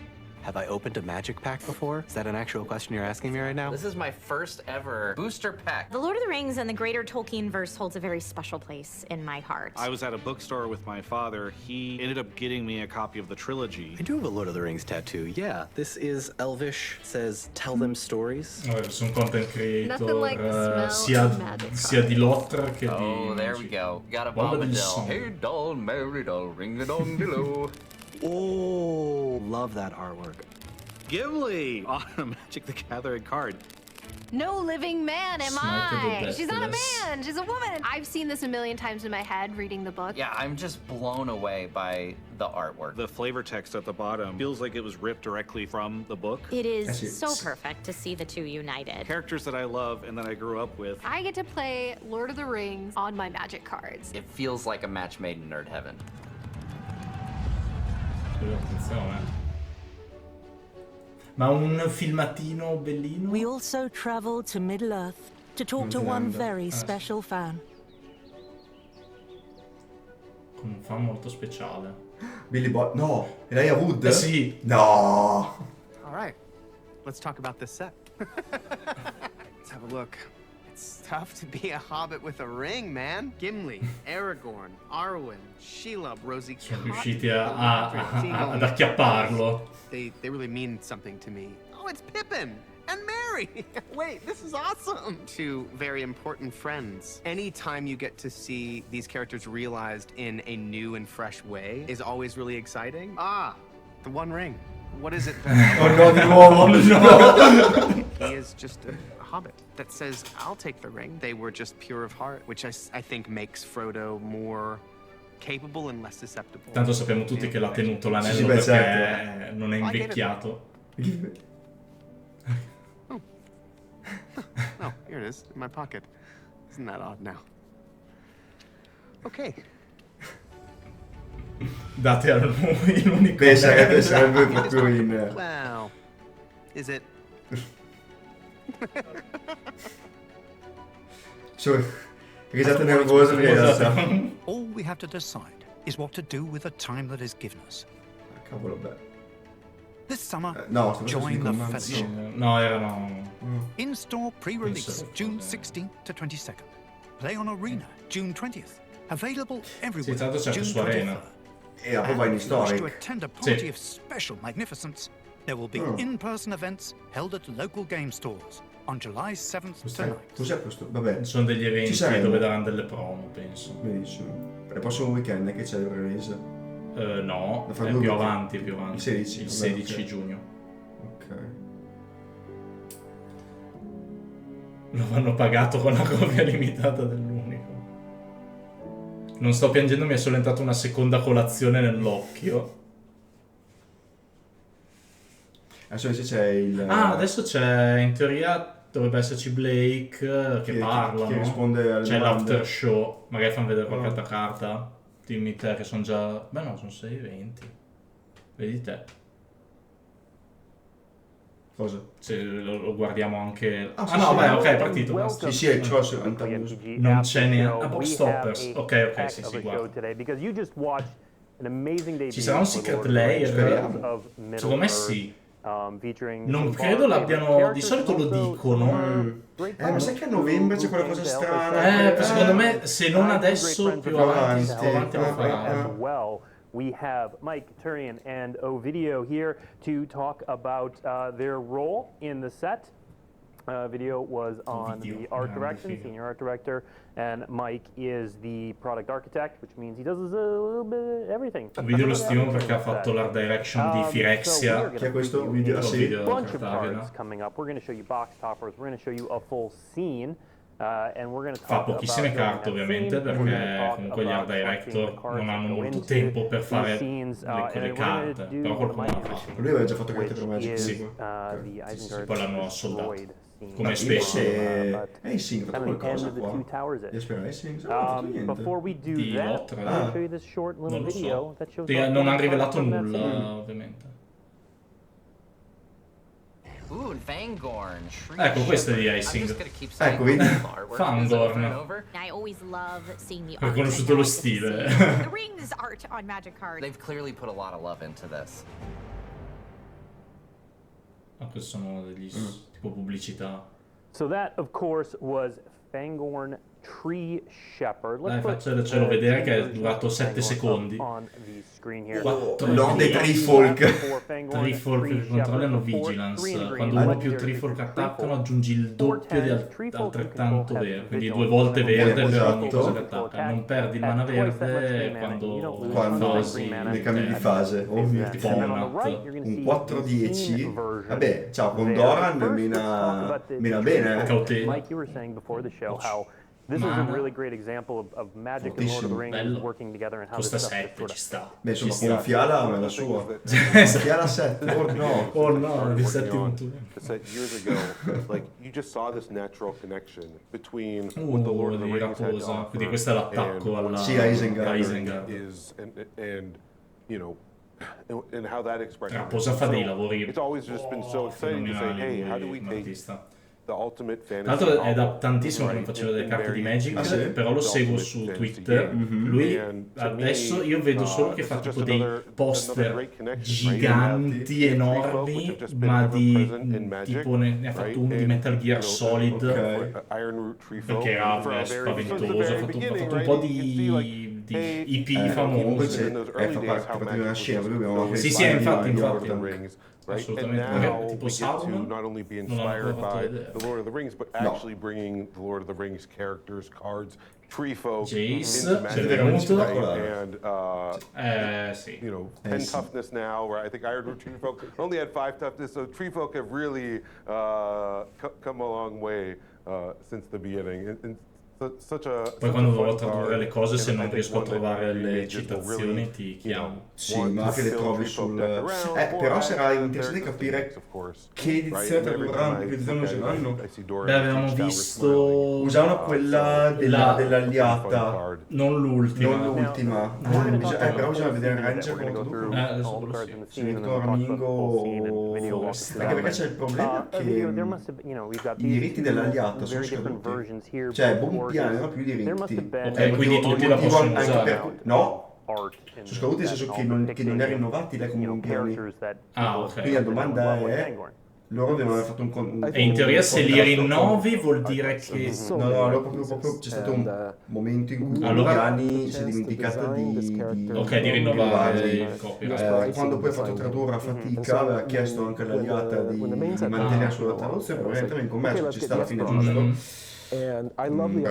Have I opened a magic pack before? Is that an actual question you're asking me right now? This is my first ever booster pack. The Lord of the Rings and the greater Tolkien verse holds a very special place in my heart. I was at a bookstore with my father. He ended up getting me a copy of the trilogy. I do have a Lord of the Rings tattoo. Yeah, this is Elvish. It says tell them stories. Sono content creator Nothing like the smell of magic sia di Lothar che di... Oh, there we go. Got a Bombadil. Hey, doll, Mary doll, ring a dong below. Oh, love that artwork. Gimli on a Magic the Gathering card. No living man am I. She's not a man, she's a woman. I've seen this a million times in my head reading the book. Yeah, I'm just blown away by the artwork. The flavor text at the bottom feels like it was ripped directly from the book. It is so perfect to see the two united. Characters that I love and that I grew up with. I get to play Lord of the Rings on my magic cards. It feels like a match made in nerd heaven. Attenzione. Ma un filmatino bellino? We also traveled to Middle-earth to talk to one very special fan. Con un fan molto speciale. Billy Boy. No, Elijah Wood? Sì. No. All right, let's talk about this set. Let's have a look. It's tough to be a hobbit with a ring, man. Gimli, Aragorn, Arwen, Shelob, Rosie. Sono riusciti ad acchiapparlo. They really mean something to me. Oh, it's Pippin and Merry. Wait, this is awesome. Two very important friends. Anytime you get to see these characters realized in a new and fresh way is always really exciting. Ah, the One Ring. What is it? Oh no, di nuovo, no. He is just a hobbit that says, I'll take the ring. They were just pure of heart, which I think makes Frodo more capable and less susceptible. Tanto sappiamo tutti che l'ha tenuto l'anello perché non è invecchiato. Oh, here it is, in my pocket. Isn't that odd now? Okay. Date a lui l'unico. Beh, sarebbe proprio in... Wow. Is it? Risate nervose in realtà. All we have to decide is what to do with the time that is given us. Cavolo, beh. This summer, No, join the fellowship. No, erano... In-store pre-release, June 16th to 22nd. Play on Arena, June 20th. Available everywhere, Sì, tanto c'è June su Arena. 23rd. E dopo vai in If you wish to storic. attend a party of special magnificence, there will be in-person events held at local game stores on July 7th to 9th. Cos'è questo? Vabbè. Sono degli Ci eventi saremo. dove daranno delle promo, penso. Benissimo. Per il prossimo weekend che c'è il release. No, Lo fa è due più weekend. avanti, più avanti. Il 16. Il Vabbè, 16 ok. giugno. Ok. Lo hanno pagato con la copia limitata dell'unico. Non sto piangendo, mi è solo entrata una seconda colazione nell'occhio. Adesso invece c'è il... Adesso c'è, in teoria, dovrebbe esserci Blake che parla, che no? risponde alle C'è domande. l'after show, magari fanno vedere qualche altra carta. Dimmi te che sono già... Beh no, sono 6:20. Vedi te. Cosa? Se lo guardiamo anche... sì, no, sì. beh, ok, è partito. Basta. Sì, è ciò, Non c'è neanche... box stoppers. Ok, sì, guarda. Ci sarà un secret layer? Secondo me sì. Non credo l'abbiano... Di solito lo dicono. Ma sai che a novembre c'è quella cosa strana? Secondo me, se non adesso, più avanti lo faranno. We have Mike, Turian, and Ovidio here to talk about their role in the set. Video was on the art direction, senior art director, and Mike is the product architect, which means he does a little bit everything. Video lo stimo perché ha fatto l'art direction di Phyrexia. Che è questo video? A bunch of cards coming up. We're going to show you box toppers. We're going to show you a full scene. And we're going to Fa pochissime carte ovviamente perché comunque gli art director non hanno molto tempo per fare le carte, però qualcuno l'ha fatto. Lui aveva già fatto carte per Magic. Sì, poi l'hanno soldato. Come spesso. Racing, fa qualcosa qua. Esper Racing? Before we do that, I'm going to show you this short little video that shows non hanno rivelato nulla ovviamente. Fangorn. Ecco, questo è di Racing. Ecco, vedi? Fangorn. I always love seeing the Ho conosciuto lo stile. The rings art on magic cards. They've clearly put a lot of love into this. questi sono degli tipo pubblicità. So that, of course, was Fangorn Tree Shepherd. Faccelo vedere che è durato 7 secondi. Lord e Trifolk. Trifolk che controllano Vigilance. Quando uno più Trifolk attaccano aggiungi il doppio di altrettanto verde. Quindi 2 volte verde per ogni cosa che attacca. Non perdi il mana verde quando ne cambi di fase. Un 4-10. Vabbè, ciao, con Doran mena bene. This is a really great example of magic and Lord of the Rings working together and how this stuff fits ci sta. Beh, insomma, con Fiala è la sua. Fiala 7, oh no, di 7 years ago, like you just saw this natural connection between what the Lord of the Rings had to offer. Quindi questo è l'attacco alla Isengard. And you know, and how that expression. Raposa fa dei lavori. It's always just been so exciting to say, hey, how do we take the ultimate fantasy? Tra l'altro è da tantissimo che non facevo delle carte di Magic, però lo seguo su Twitter. Lui adesso io vedo solo che fa tipo dei poster giganti, enormi, ma di tipo ne ha fatto uno di Metal Gear Solid, perché era spaventoso, ha fatto un po' di IP famosi. Fa parte di una scena. Sì, infatti. Right? Assolutamente. And now Tipo we get to not only be inspired by the Lord of the Rings, but actually bringing the Lord of the Rings characters, cards, tree folk into Magic, and you know, 10 toughness now. Where I think Ironwood tree folk only had 5 toughness, so tree folk have really come a long way since the beginning. Poi quando dovrò tradurre le cose, se non riesco a trovare le citazioni ti chiamo. Sì, ma anche le trovi sul... però sarà interessante capire che edizione tradurranno, che edizione useranno. Beh, avevamo visto... Usavano quella dell'alliata. Non l'ultima. Però bisogna vedere il Ranger come tradurre. Se Victor Amingo... Anche perché c'è il problema che i diritti dell'alliata sono scaduti. Cioè, piani, non più diritti. Quindi tutti la possono usare. No, sono scaduti nel senso che non è rinnovati lei come piani. Ok. Quindi la domanda è, loro devono aver fatto un e in teoria se li rinnovi vuol dire che... No, proprio c'è stato un momento in cui Piani si è dimenticata di rinnovare il copyright. Quando poi ha fatto tradurre a fatica, aveva chiesto anche all'alliata di mantenere sulla traduzione, però entra in commercio, ci sta alla fine giusto. Per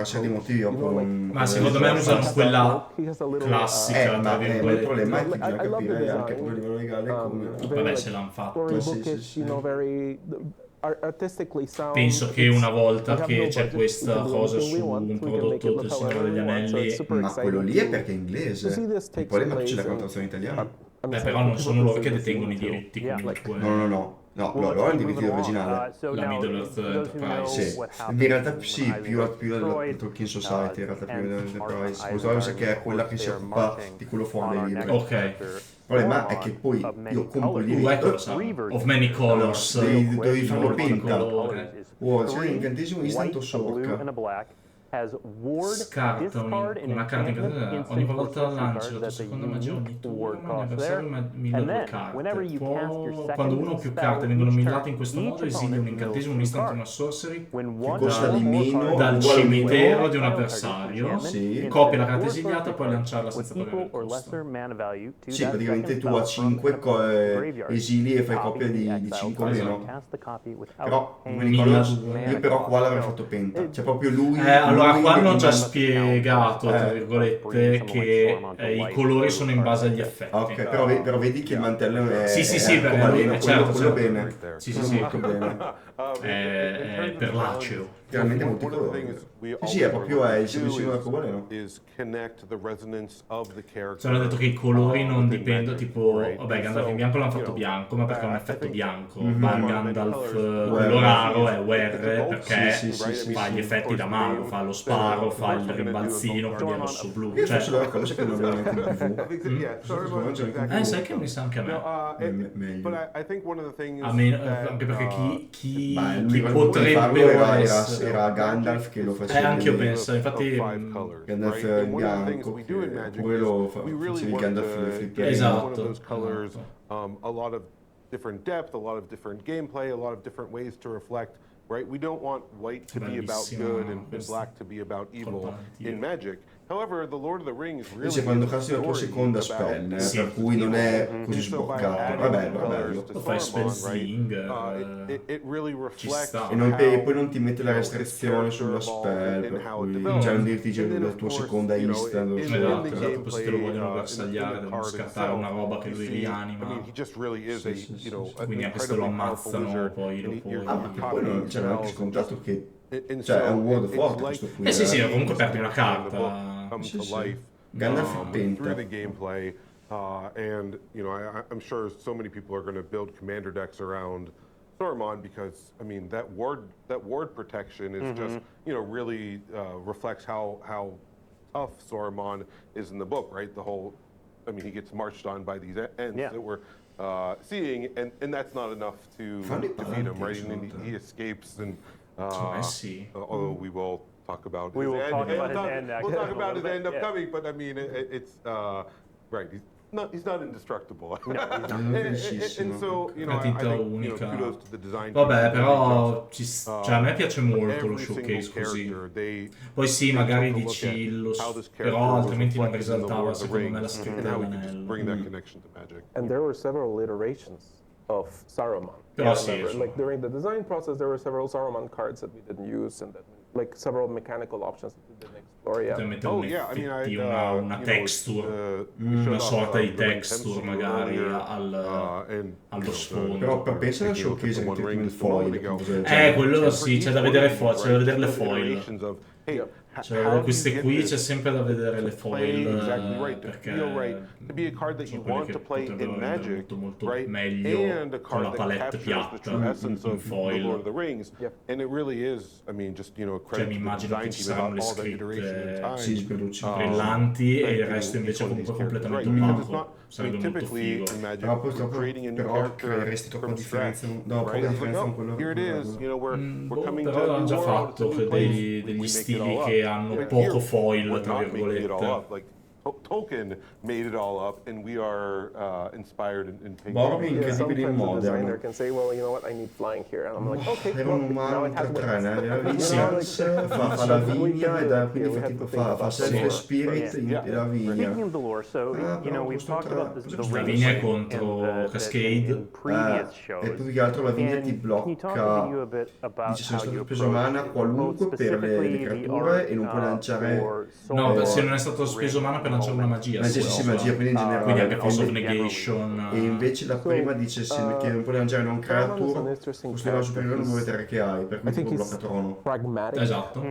certi motivi ma secondo me usano quella classica, ma il problema è che bisogna capire anche proprio a livello legale come... Vabbè, ce l'hanno fatto. Penso che una volta che c'è questa cosa su un prodotto del Signore degli Anelli... Ma quello lì è perché è inglese. Il problema è che c'è la traduzione italiana. Beh, però non sono loro che detengono i diritti comunque. No, loro hanno il diritto originale. La Middle Earth Enterprise. Sì, in realtà sì, più la Tolkien Society, in realtà più dell'Enterprise. Questo mi sa che è quella che si occupa di quello fuori dai libri. Ok. Il problema è che poi io compro il diritto of many colors. Devi farlo pinta. C'è l'incantesimo instant o sorca. Scarta una carta in ogni volta lanci la tua seconda magia ogni turno, l'avversario milla 2 carte. Quando uno o più carte vengono millate in questo modo, esili un incantesimo, un instant, una sorcery che costa di meno dal cimitero di un avversario, copia la carta esiliata e puoi lanciarla senza pagare il costo. Sì, praticamente tu a 5 esili e fai copia di 5 meno. Però io però qua l'avrei fatto penta, cioè proprio lui. Allora qua hanno già spiegato, tra virgolette, che i colori sono in base agli effetti. Ok, però vedi che il mantello è... Sì, certo. Bene. Sì, molto bene. È perlaceo. Veramente molti colori. Sì, è proprio il servizio dell'arcobaleno. Ci hanno detto che i colori non dipendono, tipo, vabbè, Gandalf in bianco l'hanno fatto bianco, ma perché è un effetto bianco. Ma Gandalf, quello raro, è UR, perché fa gli effetti da mago, fa lo sparo, fa il rimbalzino, quindi è rosso-blu. Io forse la cosa che non abbiamo neanche in TV. Sai che mi sa anche a me. Meglio. Anche perché chi potrebbe essere... Era Gandalf che lo faceva. Anche io penso, infatti Gandalf in bianco, oppure lo facevi Gandalf flip. Esatto. different depth, a lot of different gameplay, a lot of different ways to reflect, right? We don't want white to be about good and black to be about evil in Magic. However, the Lord of the Rings really is quando a casti la tua story seconda spell, per cui non è così sboccato. È bello. Lo fai it really reflects e poi non ti mette la restrizione sulla spell, per cui c'è un dirti la tua seconda AIST. Esatto, poi se te lo vogliono bersagliare devono scattare una roba che lui rianima. Quindi anche se lo ammazzano poi lo puoi... poi non c'era anche scontato che è un world forte questo qui. Sì, comunque perdi una carta. To life through the gameplay, and I'm sure so many people are going to build commander decks around Saruman because I mean that ward protection is just really reflects how tough Saruman is in the book, right? He gets marched on by these ents that we're seeing, and that's not enough to defeat him, right? And he escapes, and although we will. We will talk about his end. We'll talk about his end upcoming, but I mean, it's right. He's not indestructible. And so, I think, kudos to the design. Vabbè, però a me piace molto lo showcase così. Poi sì, magari dici però altrimenti non risaltava secondo me la scritta dell'anello. And there were several iterations of Saruman. Però sì, like during the design process, there were several Saruman cards that we didn't use and that like several mechanical options that we didn't explore yet. Una texture, una sorta di texture magari allo sfondo. Però pensa al showcase che ti il foil. Quello sì, c'è da vedere foil, c'è da vedere le foil. Cioè, queste qui c'è sempre da vedere le foil perché potrebbero rendere molto meglio con la palette piatta in foil. Cioè mi immagino che ci saranno le scritte brillanti e il resto invece comunque completamente opaco. Sarebbe molto figo. Però creeresti troppa differenza con quello però l'hanno già fatto degli stili che hanno poco foil, tra virgolette. Tolkien made it all up, and we are inspired and paid. Incredibile in designer can say, well, you know what, I need flying here, and I'm like, okay, era un umano fa la vigna e quindi fa self spirit e la vigna. Speaking of the lore, so we've talked about the la vigna è contro Cascade e più che altro la vigna ti blocca, dice sono stato speso mana qualunque per le creature e non puoi lanciare. No, se non è stato speso mana per lanciare una magia. Magia, quindi in generale. Quindi anche Force of Negation. E invece la prima dice che non puoi lanciare non creature, questo è la superiore non terra che hai, per cui ti blocca trono. Esatto.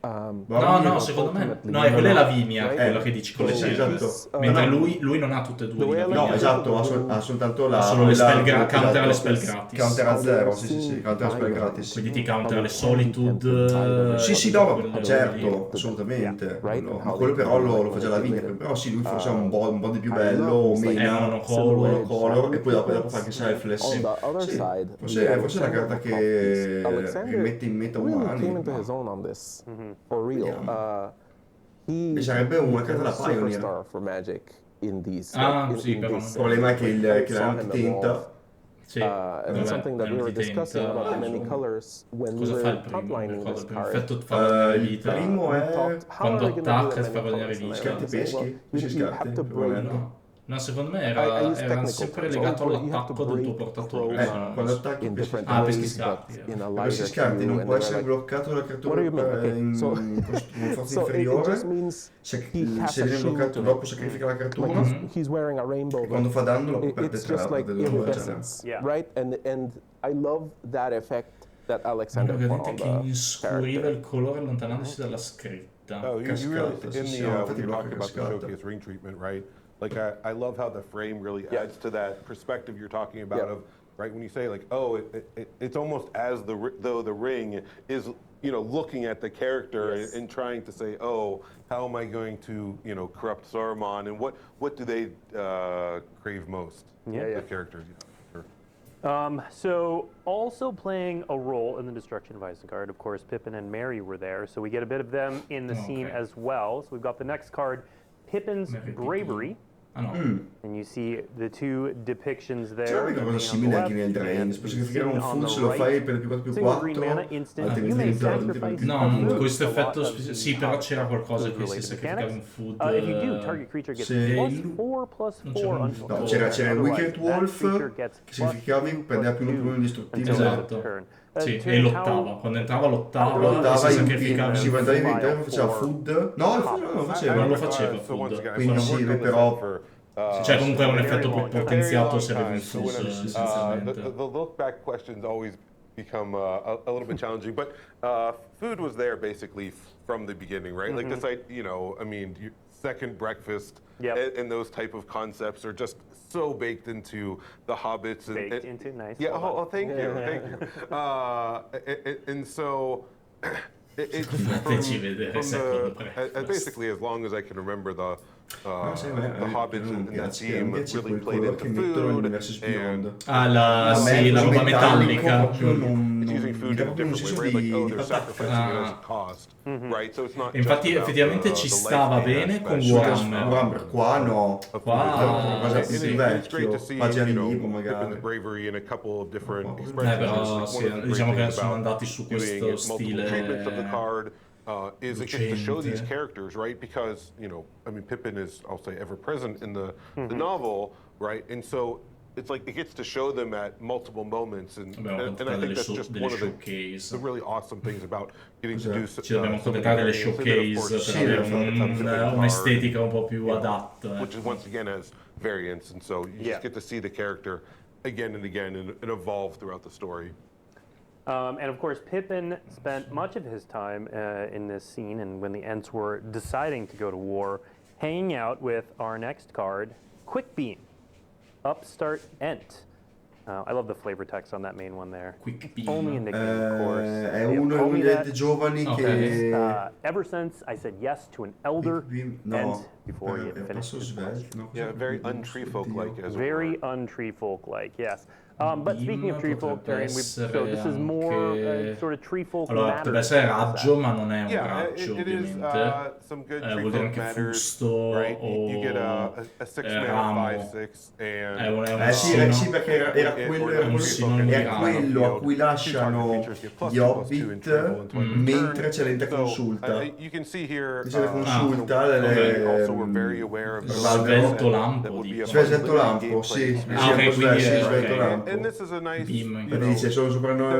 No, secondo me. No, quella è la vigna, quella che dici con le esatto. Mentre lui non ha tutte e due. No, esatto, ha soltanto solo le spell counter le spell gratis. Counter a 0, sì, counter a spell gratis. Quindi ti counter le Solitude. Sì, no, certo, assolutamente. Ma quello però lo fa già la vigna. Però sì, lui forse è un po' di più bello, meno color e poi dopo fa anche selfless. Sì, forse è la carta che rimette in meta umani. E sarebbe una carta da Pioneer. Sì, però il problema è che la anti-tinta. And something that we were discussing about the many colors when we were outlining this card. Il primo è quando attacca e fa guadagnare vita. Scarti peschi? No, secondo me era sempre legato all'attacco del tuo portatore. Quando attacchi peschi scarti. Peschi scarti non può essere bloccato dalla creatura in forza inferiore. Se viene bloccato dopo sacrifica la creatura. E quando fa danno lo perde 3. Right? And I love that effect that Alexander put on che inscuriva il colore allontanandosi dalla scritta. When you're talking about the showcase ring treatment, right? Like I love how the frame really adds to that perspective you're talking about of right when you say like it's almost as though the ring is looking at the character and trying to say how am I going to corrupt Saruman and what do they crave most the characters So also playing a role in the destruction of Isengard, of course, Pippin and Merry were there, so we get a bit of them in the scene as well. So we've got the next card, Pippin's Bravery. And you see the two depictions there. C'è una cosa simile anche nel Drain, specificare un food se lo fai per più 4 più 4, altrimenti no, questo effetto sì, però c'era qualcosa che si sacrificava un food. No, c'era il Wicked Wolf che significavi prendeva più uno indistruttivo. Esatto. Sì, e lottava, quando entrava lottava e si sacrificava. Si guardava in interno, faceva food. No, il food non lo faceva. Non lo faceva food. Quindi sì, però... Cioè comunque è un effetto più potenziato se avevi un food, essenzialmente. The look back questions always become a little bit challenging, but food was there basically from the beginning, right? Like this, second breakfast and those type of concepts are just so baked into the Hobbits. Nice. Yeah, thank you. And so it's basically as long as I can remember the Hobbits and the theme really played into food and la roba metallica. It's using food in a different way, right? Like, they're sacrificing it as a cost, right? So it's not. Infatti effettivamente ci stava bene con Warhammer. Qua no. It's great to see, Pippin's bravery in a couple of different expressions. Però diciamo che sono andati su questo stile. Treatments of the card. Is it gets to show these characters, right? Because Pippin is, I'll say, ever present in the novel, right? And so it's like it gets to show them at multiple moments, and I think that's just one of the really awesome things about getting to do. Ci dobbiamo accontentare delle showcase per avere un'estetica un po' più adatta. Which is once again has variants, and so you just get to see the character again and again and evolve throughout the story. And of course, Pippin spent much of his time in this scene, and when the Ents were deciding to go to war, hanging out with our next card, Quickbeam, Upstart Ent. I love the flavor text on that main one there. Quickbeam. Only a nickname, of course. È uno degli enti giovani che... Ever since I said yes to an elder Ent before he had finished his quest. Yeah, very untree folk-like. Very untree folk-like, yes. But speaking of tree folk, so this is more sort of tree folk allora, matters. Potrebbe essere raggio, ma non è un raggio, it is, ovviamente. Some good tree vuol dire folk anche matters, fusto right? o You get a 6-mana 5/6 and sì, perché era quello a cui lasciano gli Hobbit mentre c'è l'interconsulta. You can see here, c'è la consulta also we're very aware of svelto lampo, svelto lampo, sì, svelto lampo. And this is a nice, dice sono soprannomi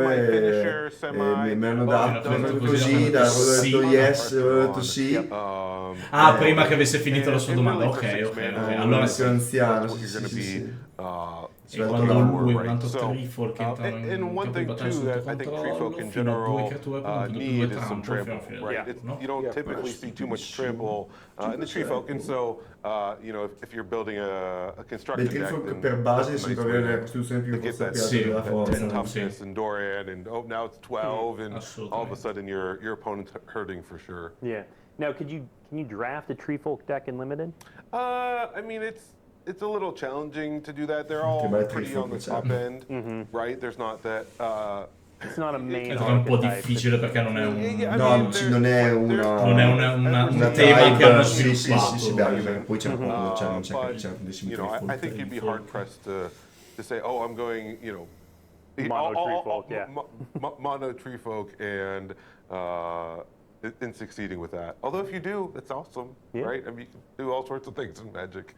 mi hanno dato così, ho detto yes, ho detto sì. Prima che avesse finito la sua domanda, ok, allora più anziano, sì. E quando lui un altro trifol che entrano in campo di battaglia sotto controllo, fino a 2 creature con due trampo fino a fine, no? You don't typically see too much trample in the tree folk, and so if you're building a construction deck, per base si può avere una costruzione più della forza, toughness and Doran, and now it's 12, and all of a sudden your opponent's hurting for sure. Yeah. Now, can you draft a tree folk deck in limited? It's a little challenging to do that. They're all pretty on the top end, right? There's not that. It's not a main. È un po' difficile perché non è un. Non è un tema che hanno sviluppato. Sì, poi c'è non c'è I think you'd be hard pressed to say, oh, I'm going, mono tree folk, mono tree folk and succeeding with that. Although if you do, that's awesome, right? You can do all sorts of things in Magic.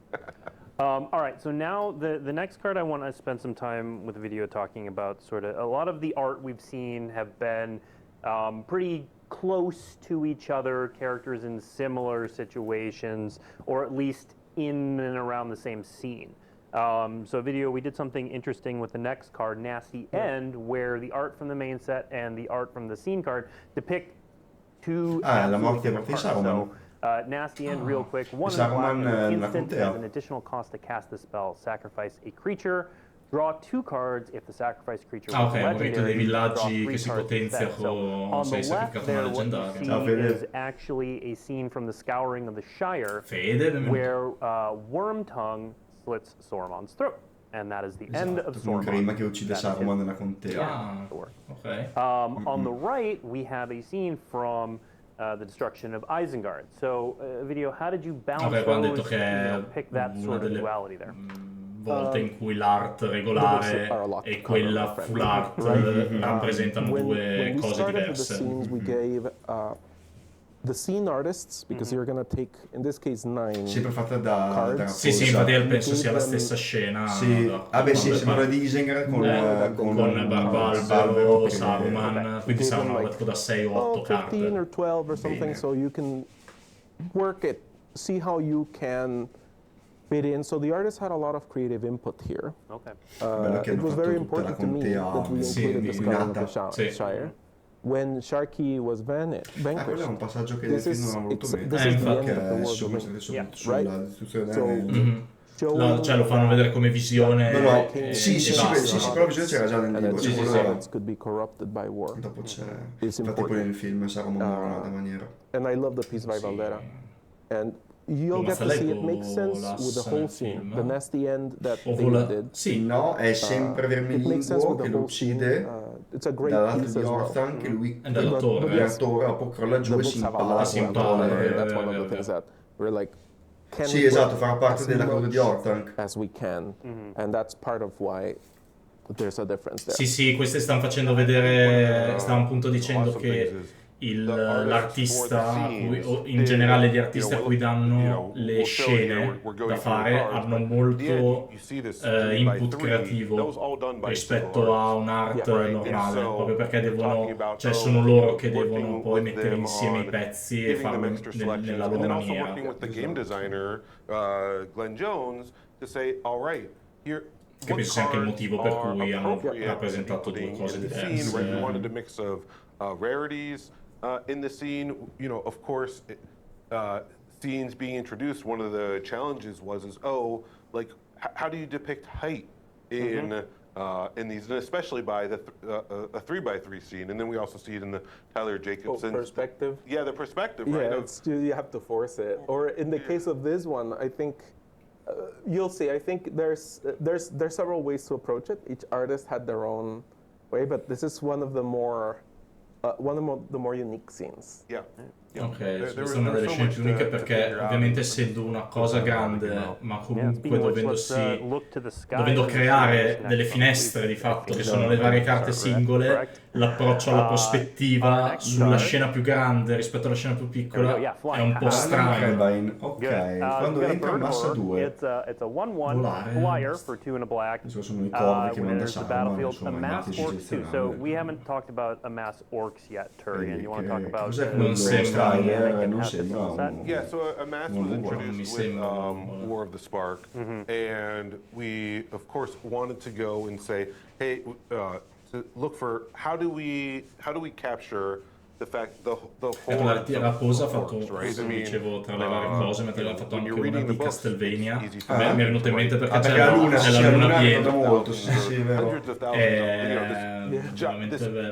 All right, so now the next card I want to spend some time with the video talking about sort of a lot of the art we've seen have been pretty close to each other, characters in similar situations, or at least in and around the same scene. So video, we did something interesting with the next card, Nasty End, where the art from the main set and the art from the scene card depict two Nasty End, real quick. One in black, an instant has an additional cost to cast the spell. Sacrifice a creature. Draw 2 cards if the sacrificed creature was legendary. Dei villaggi che si potenzia con sei sacrificato una leggendaria. What we see is actually a scene from the Scouring of the Shire where Wormtongue slits Sauron's throat. And that is the end of Sauron. Che uccide Saruman nella contea. On the right, we have a scene from the destruction of Isengard. So, Video, how did you balance Vabbè, quando ho those, detto che pick that sort of duality there? Volte in cui l'art regolare e quella full art rappresentano due cose diverse. The scene artists, because you're going to take, in this case, 9 sempre fatta da sì, infatti penso sia la stessa scena. Sì, sì, sembra di Isengard con Barbalbero, Saruman, quindi saranno tipo da 6 o 8 carte. 15 or 12 or something, so you can work it, see how you can fit in. So the artist had a lot of creative input here. Okay. It was very important to me that we included the Scarlet of the Shire. When Sharky was vanquished, quello è un passaggio che nel film non ha voluto mettere, perché sulla distruzione cioè lo fanno vedere come visione. Sì, però visione c'era già nel libro. Dopo c'è, infatti poi nel film Saruman muore in un'altra maniera. And I love the piece by Valdera. And you'll get to see it makes sense with the whole scene. The nasty end that David did. Sì, no, è sempre Vermilinguo che lo uccide dall'alto di Orthan, che lui dalla torre poi crolla giù e si impala. That's one of the things that we're like, sì, esatto, farà parte della coda di Orthan. As we can. And that's part of why there's a difference there. Sì, queste stanno facendo vedere, stavano appunto dicendo che l'artista, in generale gli artisti a cui danno le scene da fare, hanno molto input creativo rispetto a un'art normale, proprio perché devono, cioè sono loro che devono poi mettere insieme i pezzi e farlo nella loro maniera. Che penso sia anche il motivo per cui hanno rappresentato due cose diverse. Rarities in the scene, of course, scenes being introduced, one of the challenges was how do you depict height in these, and especially by a 3x3 scene, and then we also see it in the Tyler Jacobson perspective. Yeah, the perspective. Yeah, right? You have to force it. Or in the case of this one, I think you'll see. I think there's several ways to approach it. Each artist had their own way, but this is one of the more unique scenes. Yeah. Ok, questa è una delle scene più uniche perché ovviamente essendo una cosa grande, ma comunque dovendo creare delle finestre di fatto che sono le varie carte singole, l'approccio alla prospettiva sulla scena più grande rispetto alla scena più piccola è un po' strano. Ok, quando entra in massa 2 it's a 1/1 flyer for 2 and a black. Sono i corvi che manda the battlefield, a mass orcs too. So we haven't talked about a mass orcs yet, Turian. You want to talk about Yeah, so a mass was introduced with War of the Spark, and we, of course, wanted to go and say, hey, to look for how do we capture the fact the whole la cosa ha fatto, dicevo, tra le varie cose, mentre l'ha fatto anche una di Castlevania. Mi è venuto in mente perché c'è la luna piena molto,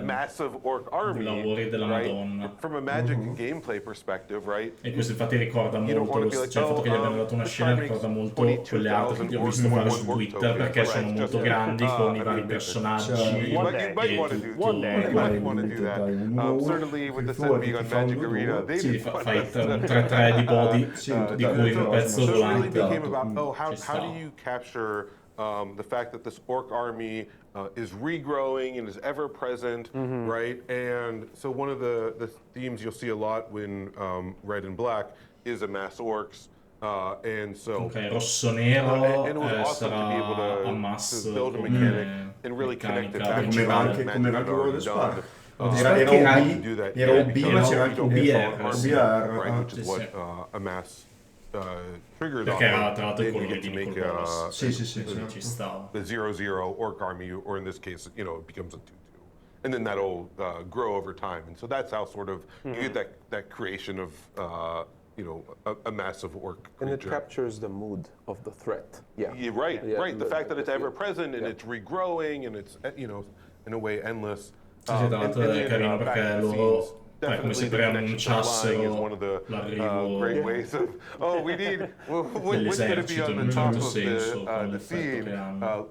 massive orc army, lavori della Madonna. From a Magic gameplay perspective, right? E questo infatti ricorda molto, cioè il fatto che gli abbiano dato una scena ricorda molto quelle altre che ho visto fare su Twitter, perché sono molto grandi con i vari personaggi with the set being on Magic Arena, they fai un 3-3 di body di cui un pezzo volante. How do you capture the fact that this orc army is regrowing and is ever present, right? And so one of the themes you'll see a lot when Red and Black is a mass orcs. And so rosso nero and it was awesome to be able to build a mechanic and really connect it back to anche come raggio dello Spark. Era OB, ma c'era anche OBR, which is what a mass triggered perché era tra l'altro then you get to make ci stava. the 0/0 orc army, or in this case, it becomes a 2/2, and then that'll grow over time, and so that's how sort of you get that creation of a massive orc creature. And it captures the mood of the threat. Right. The fact that it's ever present and it's regrowing and it's in a way endless. Sì, tra l'altro è carino perché loro come se preannunciassero l'arrivo. Great ways of, what's going to be on the top of the scene?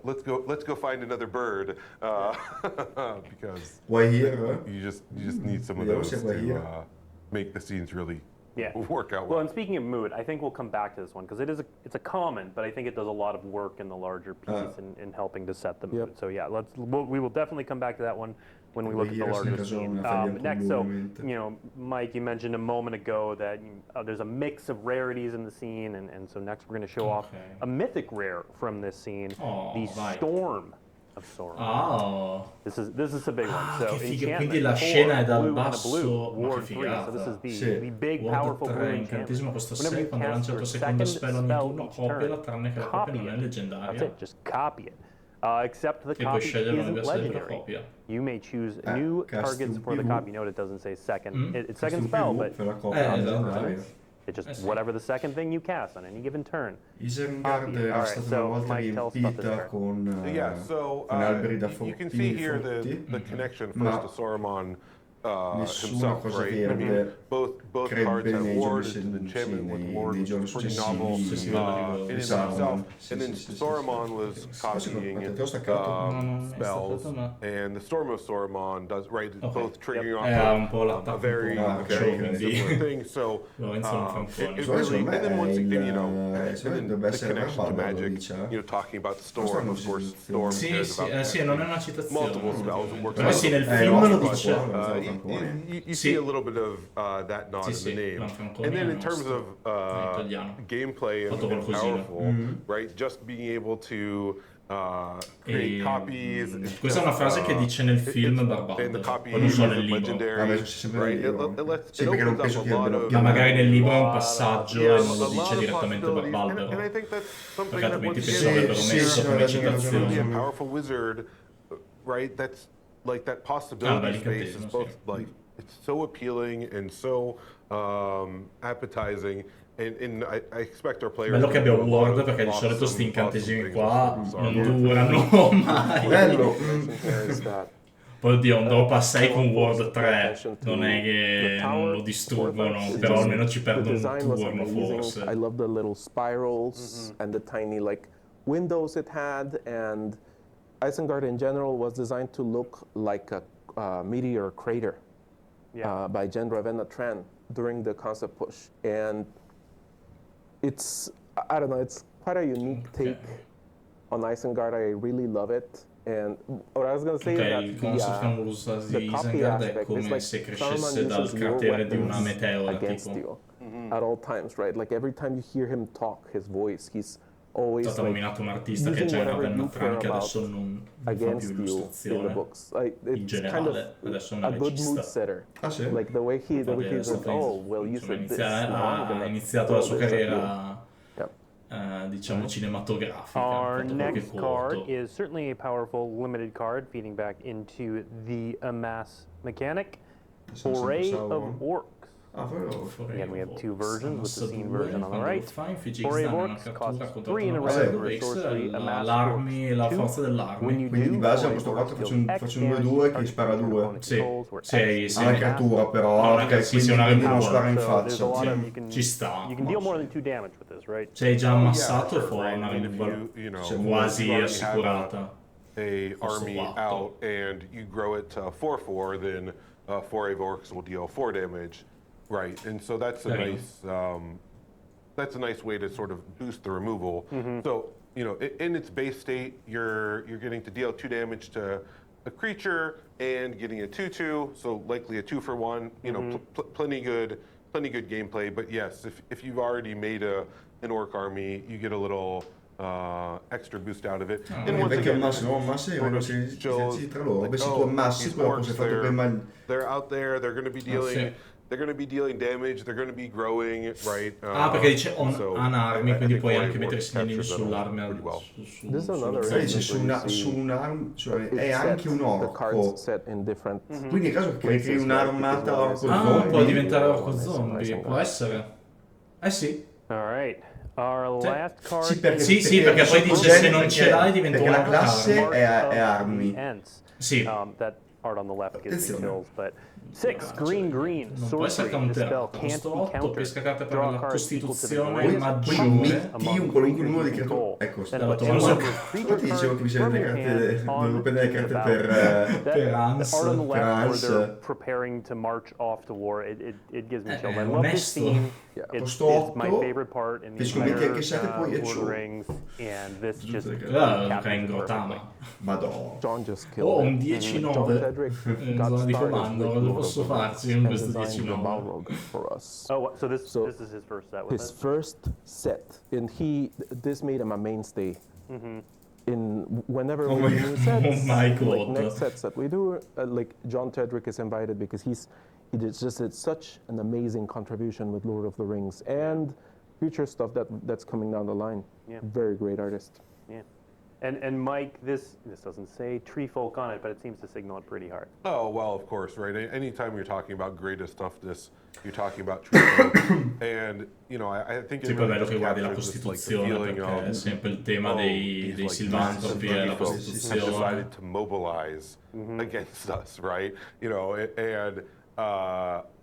Let's go find another bird, because why here? You just need some of those to make the scenes really work out well. And speaking of mood, I think we'll come back to this one because it's a common, but I think it does a lot of work in the larger piece in helping to set the mood. So yeah, we will definitely come back to that one when we look at the larger scene. Next, so Mike, you mentioned a moment ago that there's a mix of rarities in the scene, and so next we're going to show off a mythic rare from this scene, the Storm of Sauron. This is a big one. So quindi la scena è dal basso, ma che figata. So this is the big, Ward powerful 3, incantesimo costa 6, quando lancia il tuo secondo spell ogni turno, copiala, tranne che la copia non è leggendaria. That's it, just copy it. Except the E puoi copy scegliere isn't l'universo della legendary. copia. You may choose new targets for the copy. Note it doesn't say second. It's second spell, but it's just whatever the second thing you cast on any given turn. Isengard era stata una volta riempita con alberi da you can see here the connection first to Saruman himself, right? I mean, both cards have wards, and enchantment with wards, pretty novel in and of itself. And then Saruman was copying spells, and the Storm of Saruman does, right, both triggering off a very similar thing. So, it really, and then once again, and then the connection to magic, talking about the storm, of course, storm cares about multiple spells. It works nel film lo dice. You see a little bit of that nod in the name. And then in terms of gameplay and powerful, right, just being able to create copies. Questa è una frase che dice nel film Barbaldo, poi non so nel libro. Ma magari nel libro è un passaggio e non lo dice direttamente Barbaldo. Perché altrimenti penso avrebbero messo come citazione. Powerful wizard, right? That's like that possibility space is both like it's so appealing and so appetizing. And I expect our players. Bello che abbia un word, perché di solito sti incantesimi qua non durano mai. Bello. Poi oddio, un drop a 6 con word 3 non è che non lo distruggono, però almeno ci perdono un turno forse. I love the little spirals and the tiny like windows it had, and Isengard in general was designed to look like a meteor crater by Jen Ravenna Tran during the concept push. And it's, I don't know, it's quite a unique take on Isengard. I really love it. And what I was going to say is that the copy aspect is like Saruman uses your weapons against you at all times, right? Like every time you hear him talk, his voice, he's always stato nominato un artista che già era Ravenna che adesso non fa più illustrazione in generale, adesso è un regista. Like the way he's like, oh, well, you said this. Ha iniziato la sua carriera diciamo cinematografica. Our next card is certainly a powerful limited card feeding back into the amass mechanic, Foray of Orcs. Again, we have two versions with the scene version on the right. Foray of Orcs costs 3 in a red for a sorcery, amass Orcs 2. When you Quindi di base a questo 4 faccio un 2-2 che spara 2. Sì, ha una creatura però, sì, una quindi non spara in faccia. Ci sta. You can deal more than 2 damage with this, right? Sei già ammassato e fuori una quasi assicurata. A army out and you grow it to 4/4, then Foray of Orcs will deal 4 damage. Right, and so that's a nice way to sort of boost the removal. So, in its base state, you're getting to deal 2 damage to a creature and getting a 2/2, so likely a 2-for-1. Plenty good gameplay. But yes, if you've already made an orc army, you get a little extra boost out of it. And once again, they're out there. They're going to be dealing. They're going to be dealing damage, they're going to be growing, right? Perché dice on armi, quindi puoi anche mettere segnalini sull'arma. Su un'arma, cioè è anche un orco. Quindi in caso che crei un'armata orco zombie. Può diventare orco zombie, può essere. Sì. Alright. Our last card sì, perché poi dice se non ce l'hai diventa perché la classe è armi. Sì. art on the left gives me chills, but 6, green, sorcery. This spell can't be countered. Draw a card equal to the greatest un qualunque numero di creature. Ecco, dicevo che bisogna prendere le carte per Hans. Art on the left where they're preparing to march off to war. It gives me chills. I love this scene. It's my favorite part in the entire Lord of the Rings, and this just Madonna. John just killed un 10-9 zona di comando, cosa posso farci con questo 10-9? Oh, so this is his first set with his first set, and this made him a mainstay. In whenever we do new sets, like next sets that we do, like John Tedrick is invited because he did such an amazing contribution with Lord of the Rings and future stuff that's coming down the line. Yeah. Very great artist. Yeah. And Mike, this doesn't say tree folk on it, but it seems to signal it pretty hard. Oh, well, of course, right? Anytime you're talking about greatest stuffness, you're talking about tree folk. And, you know, I think è bello che guardi la Costituzione, perché è sempre il tema dei silvantropi e la Costituzione. Decided to mobilize against us, right? You know, and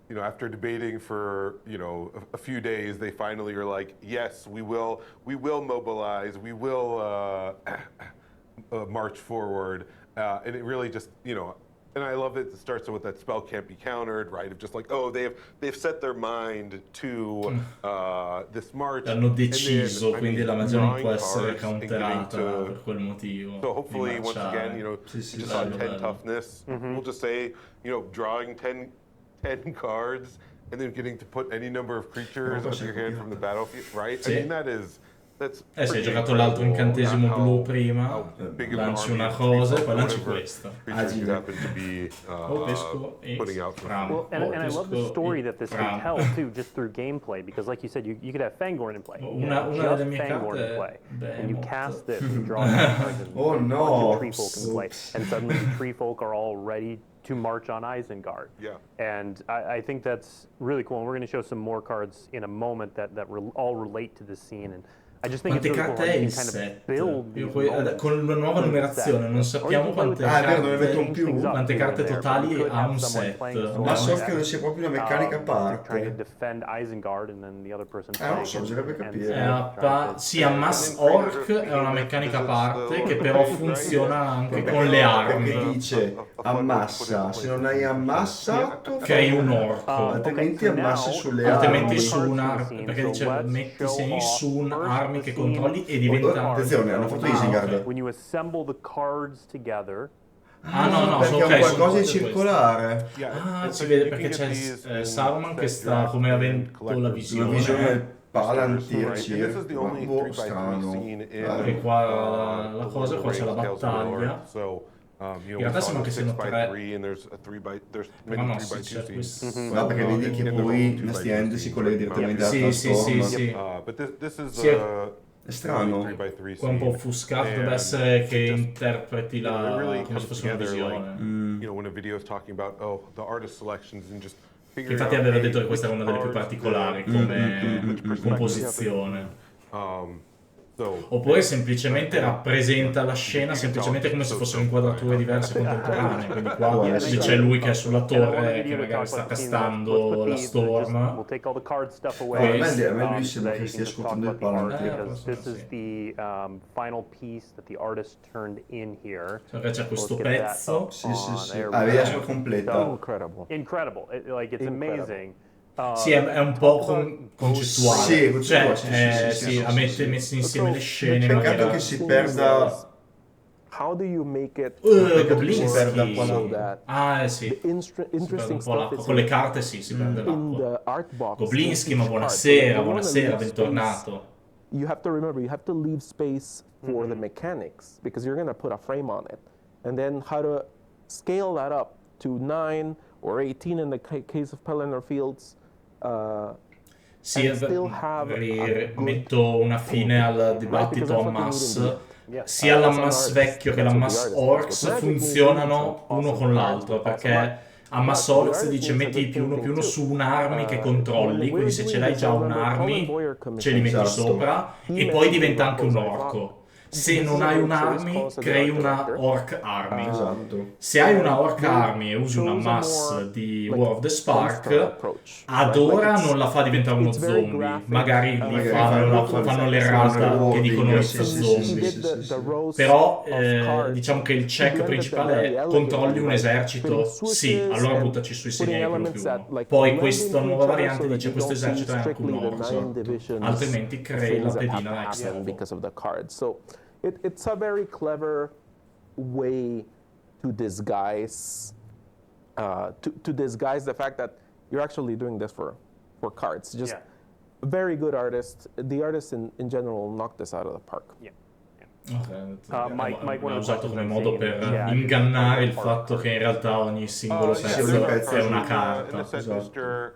you know, after debating for, you know, a few days, they finally are like, yes, we will mobilize, we will march forward, and it really just, you know, and I love it starts with that spell can't be countered, right? Of just like, oh, they've set their mind to this march. Hanno deciso, quindi la magia non può essere counterata per quel motivo. So hopefully, once again, you know, just on 10 toughness, we'll just say, you know, drawing 10 cards and then getting to put any number of creatures on your hand from the battlefield, right? Sì. I mean, that's Se hai giocato l'altro incantesimo blu prima, lanci una cosa e poi lanci questa. Pesco e Well, and I love the story that this can tell too, just through gameplay, because like you said, you could have Fangorn in play. Una delle mie Fangorn in play, and you cast this, you draw cards, and oh no, tree folk in play, and suddenly the tree folk are all ready to march on Isengard. Yeah. And I think that's really cool, and we're going to show some more cards in a moment that all relate to this scene. And I just think quante it's really carte cool è il kind set? of build Con la nuova numerazione non sappiamo quante carte totali ha un set. Ma so che non sia proprio una meccanica a parte. Non so, bisognerebbe capire. Sì, Amass Orc è una meccanica a parte che però funziona anche con le armi. Perché dice ammassa, se non hai ammassato crei un orco, altrimenti ammassa sulle armi. Altrimenti su un'arma, perché dice metti sei su un'armi che controlli e diventa... Attenzione, hanno fatto Isengard. When you assemble the cards together. No, perché è qualcosa di circolare. Si vede perché c'è Saruman che sta come avendo la visione. La visione Palantir circa, strano. E qua la cosa, qua c'è la battaglia. In realtà sembra che siano 3. Ma no, sì, c'è questo. No, perché vedi che poi Nasty End si collega direttamente alla Sì. Sì, è strano. Qua è un po' offuscato, deve essere che interpreti come se fosse una visione. Infatti aveva detto che questa era una delle più particolari come composizione. Oppure semplicemente rappresenta la scena semplicemente come se fossero inquadrature diverse contemporanee. Quindi qua c'è lui che è sulla torre che magari sta castando la Storm. A me lui sembra che stia ascoltando il Palantir. This is the final piece that the artist turned in here. C'è questo pezzo. Sì. Vedi la sua completa. Incredible. Like it's amazing. Sì, è un po' concettuale. Sì, ha messo insieme le scene. Peccato che si perda. How do you make it sì. Con le carte si perde l'acqua. Goblinsky, ma buonasera, bentornato. You have to remember, you have to leave space for the mechanics because you're going to put a frame on it. And then how to scale that up to 9 or 18 in the case of Pelennor Fields. Metto una fine al dibattito Amass. Sia l'Amass vecchio che l'Amass Orcs funzionano uno con l'altro, perché Amass Orcs dice metti +1/+1 su un'armi che controlli, quindi se ce l'hai già un'armi ce li metti sopra e poi diventa anche un orco. se non hai un'army, crei una orc army. Esatto. Se hai una orc army e usi una mass di War of the Spark, ad ora non la fa diventare uno zombie. Magari lì fanno l'errata che dicono it's zombie. Però diciamo che il check principale è controlli un esercito, sì, allora buttaci sui segnali quello più uno. Poi questa nuova variante dice questo esercito è anche un orc, altrimenti crei la pedina extra. So it's a very clever way to disguise to disguise the fact that you're actually doing this for cards. Just very good artist. The artists in general knocked this out of the park. Mike l'ha usato come modo per ingannare il fatto che in realtà ogni singolo pezzo è una carta. In the set booster,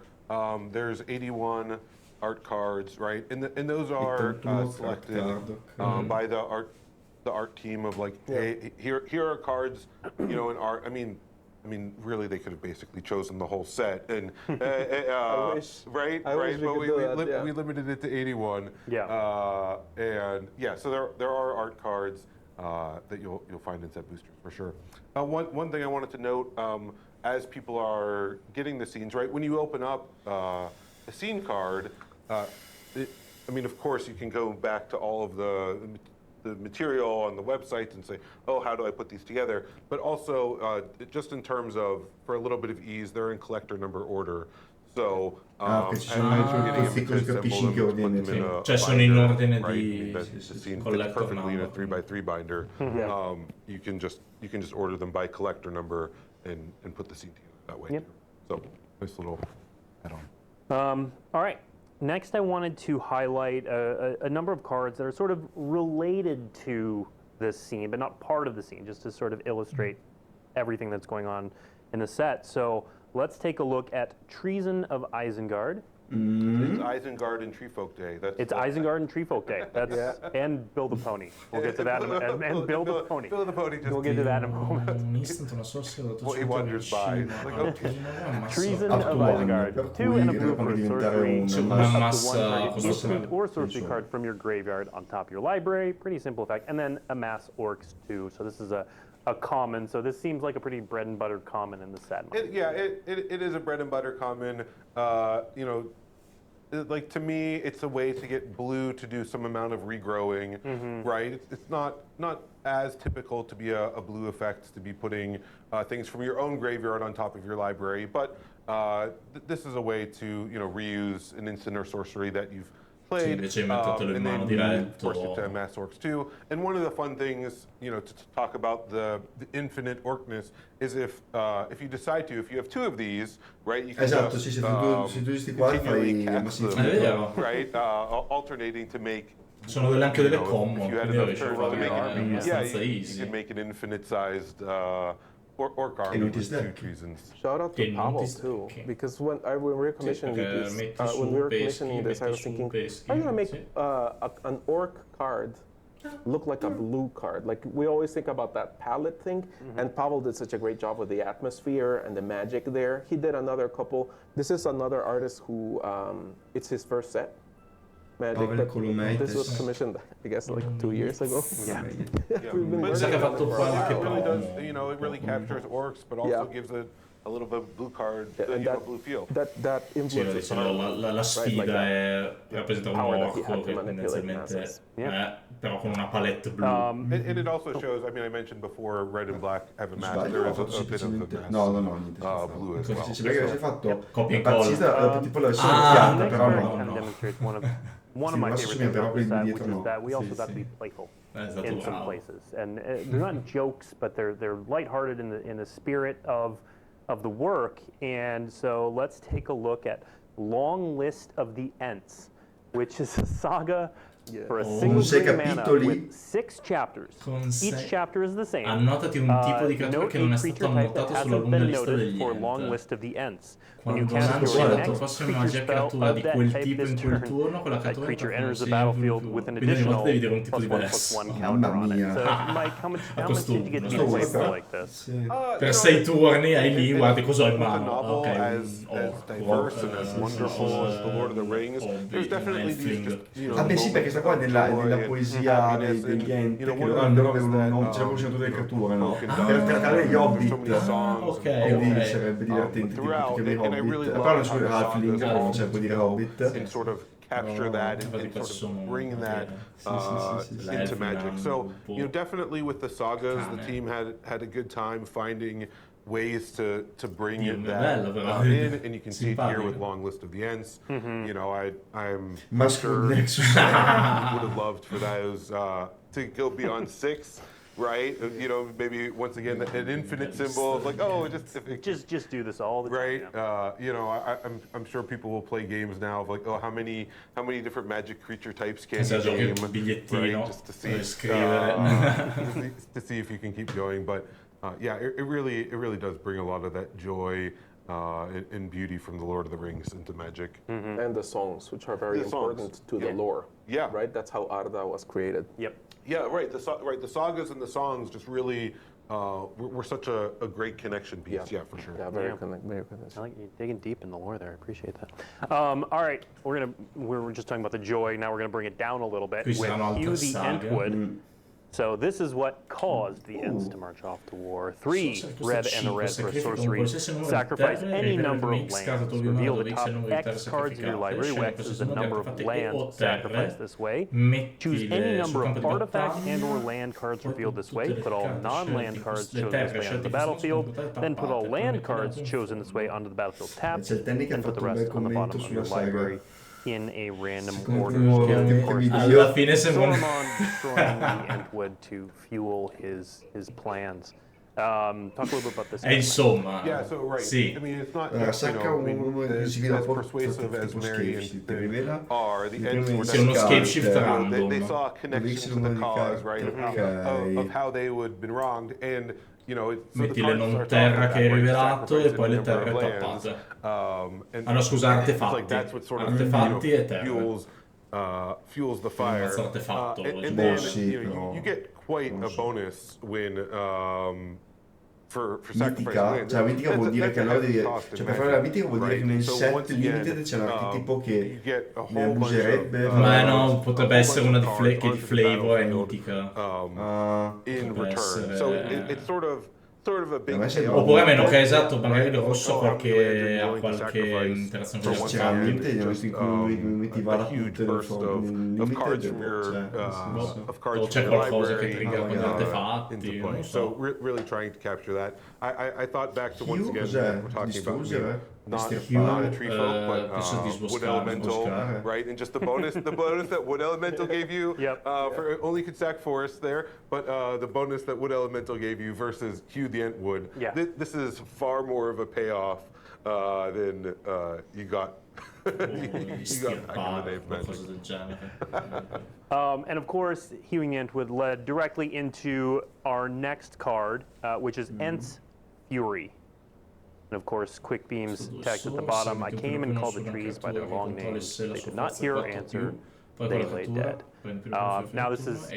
there's 81 art cards, right? And those are selected by the art team of like, hey, here are cards, you know, in art. I mean, really, they could have basically chosen the whole set, and I wish. right. But we limited it to 81. And yeah, so there are art cards that you'll find in set boosters for sure. One thing I wanted to note, as people are getting the scenes, right? When you open up a scene card, I mean, of course, you can go back to all of the material on the website and say, oh, how do I put these together? But also, just in terms of, for a little bit of ease, they're in collector number order. So, as you're getting them, you can assemble them and put them in a binder, right? The scene fits perfectly in a 3x3 binder. You can just order them by collector number and put the scene together that way. So, nice little add-on. All right. Next, I wanted to highlight a number of cards that are sort of related to this scene, but not part of the scene, just to sort of illustrate everything that's going on in the set. So let's take a look at Treason of Isengard. It's Isengard and Treefolk Day. It's Isengard and Treefolk Day. That's and Build a Pony. We'll get to that and Build a Pony. Build a Pony. We'll get to that in a moment. Well, he wanders by. Like, okay. Treason of Isengard. 2 and a blue for sorcery. Up to 1 instant or sorcery card from your graveyard on top of your library. Pretty simple effect. And then amass orcs 2. So this is a common, so this seems like a pretty bread and butter common in the set. It is a bread and butter common. You know, like to me, it's a way to get blue to do some amount of regrowing, right? It's not as typical to be a blue effect, to be putting things from your own graveyard on top of your library, but this is a way to, you know, reuse an instant or sorcery that you've played, and then force it to amass orcs too. And one of the fun things, you know, to talk about the infinite orcness is if you decide to, if you have 2 of these, right, you can just continually cast them, right, alternating to make. Sono anche delle combo, if you had enough turns to make it, you can make an infinite-sized orc army with 2 treasons. Shout out to Pavel too, because when we were commissioning this, I was thinking, I'm gonna make an orc card look like a blue card. Like we always think about that palette thing, and Pavel did such a great job with the atmosphere and the magic there. He did another couple. This is another artist who it's his first set. Magic. This was commissioned, I guess, like 2 years ago. You know, it really captures orcs, but also gives a little bit of blue card, blue feel. That influences la sfida è rappresentare un orco che tendenzialmente però con una palette blu. And it also shows, I mean, I mentioned before, red and black have a mask. There is a bit of the mask blue as well. Perché hai fatto partita tipo la versione però no. One of my favorite things about the set, which is that we also got to be playful in some places, and they're not jokes, but they're lighthearted in the spirit of the work. And so let's take a look at Long List of the Ents, which is a saga for a single green mana with 6 chapters. Each chapter is the same. Annotati un tipo di creatura che non è stato annotato sulla lunga lista degli for Long List of the Ents. Quando lanci la tua prossima magia creatura di quel tipo in quel turno, quella creature enters the battlefield with an additional +1/+1 counter on it. So, Mike, how much did you get to play for like this? Per 6 turni hai lì, guardi cosa ho in mano. As diverse and as wonderful as the Lord of the Rings, there's definitely these just, you know, sì, perché questa qua nella poesia degli enti, che loro non c'è un delle creature, no? Per trattare gli Hobbit, quindi sarebbe divertente, tipo i Hobbit. Però non c'è Halfling, non c'è può dire Hobbit. Capture that and sort of bring that into magic. So, definitely with the sagas, the team had a good time finding ways to bring that in, and you can see it here with long list of the ends. I'm sure would have loved for those to go beyond 6. Right, maybe once again an infinite symbol, like just do this all the time. Right, I'm sure people will play games now of like, how many different magic creature types can you name, right? Just to see if you can keep going. But it really does bring a lot of that joy and beauty from the Lord of the Rings into magic. And the songs, which are very important to the lore. Yeah, right. That's how Arda was created. Yep. Yeah, right. The sagas and the songs just really were such a great connection piece. Yeah, for sure. Yeah, very connected. I like you digging deep in the lore there. I appreciate that. All right, we're just talking about the joy. Now we're gonna bring it down a little bit with Hugh the Entwood. So this is what caused the Ents to march off to war. 3 red and a red for sorcery. Sacrifice any number of lands. Reveal the top X cards in your library. X is the number of lands sacrificed this way. Choose any number of artifact and or land cards revealed this way. Put all non-land cards chosen this way onto the battlefield. Then put all land cards chosen this way onto the battlefield tapped. And put the rest on the bottom of your library in a random order. Alla fine sembra destroying the Entwood to fuel his plans. Talk a little bit about this. Insomma, sì. I mean, it's not as persuasive as Mary and Pippin are. The Ents were uno scapeshift random. They saw a connection to the cause, right? Of how they would have been wronged, and metti le non terra che hai rivelato e poi le terre toppate. No, scusa, artefatti. Artefatti e terre. Fuels the fire. And then you get quite a bonus when for sacrifice. Cioè, mitica vuol dire che allora per fare la mitica vuol dire che nel set limited c'è un archetipo che ne abuserebbe. Ma no, potrebbe essere una che di flavor è mitica. In return. So it's sort of a big oppure a meno che esatto, magari il rosso ha qualche interazione con lo sinceramente a huge burst of cards from your o c'è qualcosa che trigger con gli artefatti, so really trying to capture that. I thought back to once again we're talking about not a tree folk, but wood elemental, right? And just the bonus that wood elemental gave you, for only could sack forest there, but the bonus that wood elemental gave you versus Hugh the Entwood. This is far more of a payoff than you got. You got back in the day, and of course, Hugh the Entwood led directly into our next card, which is Ent's Fury. And of course, quick beams text at the bottom. I came and called the trees by their long names. They did not hear or answer. They lay dead. Now this is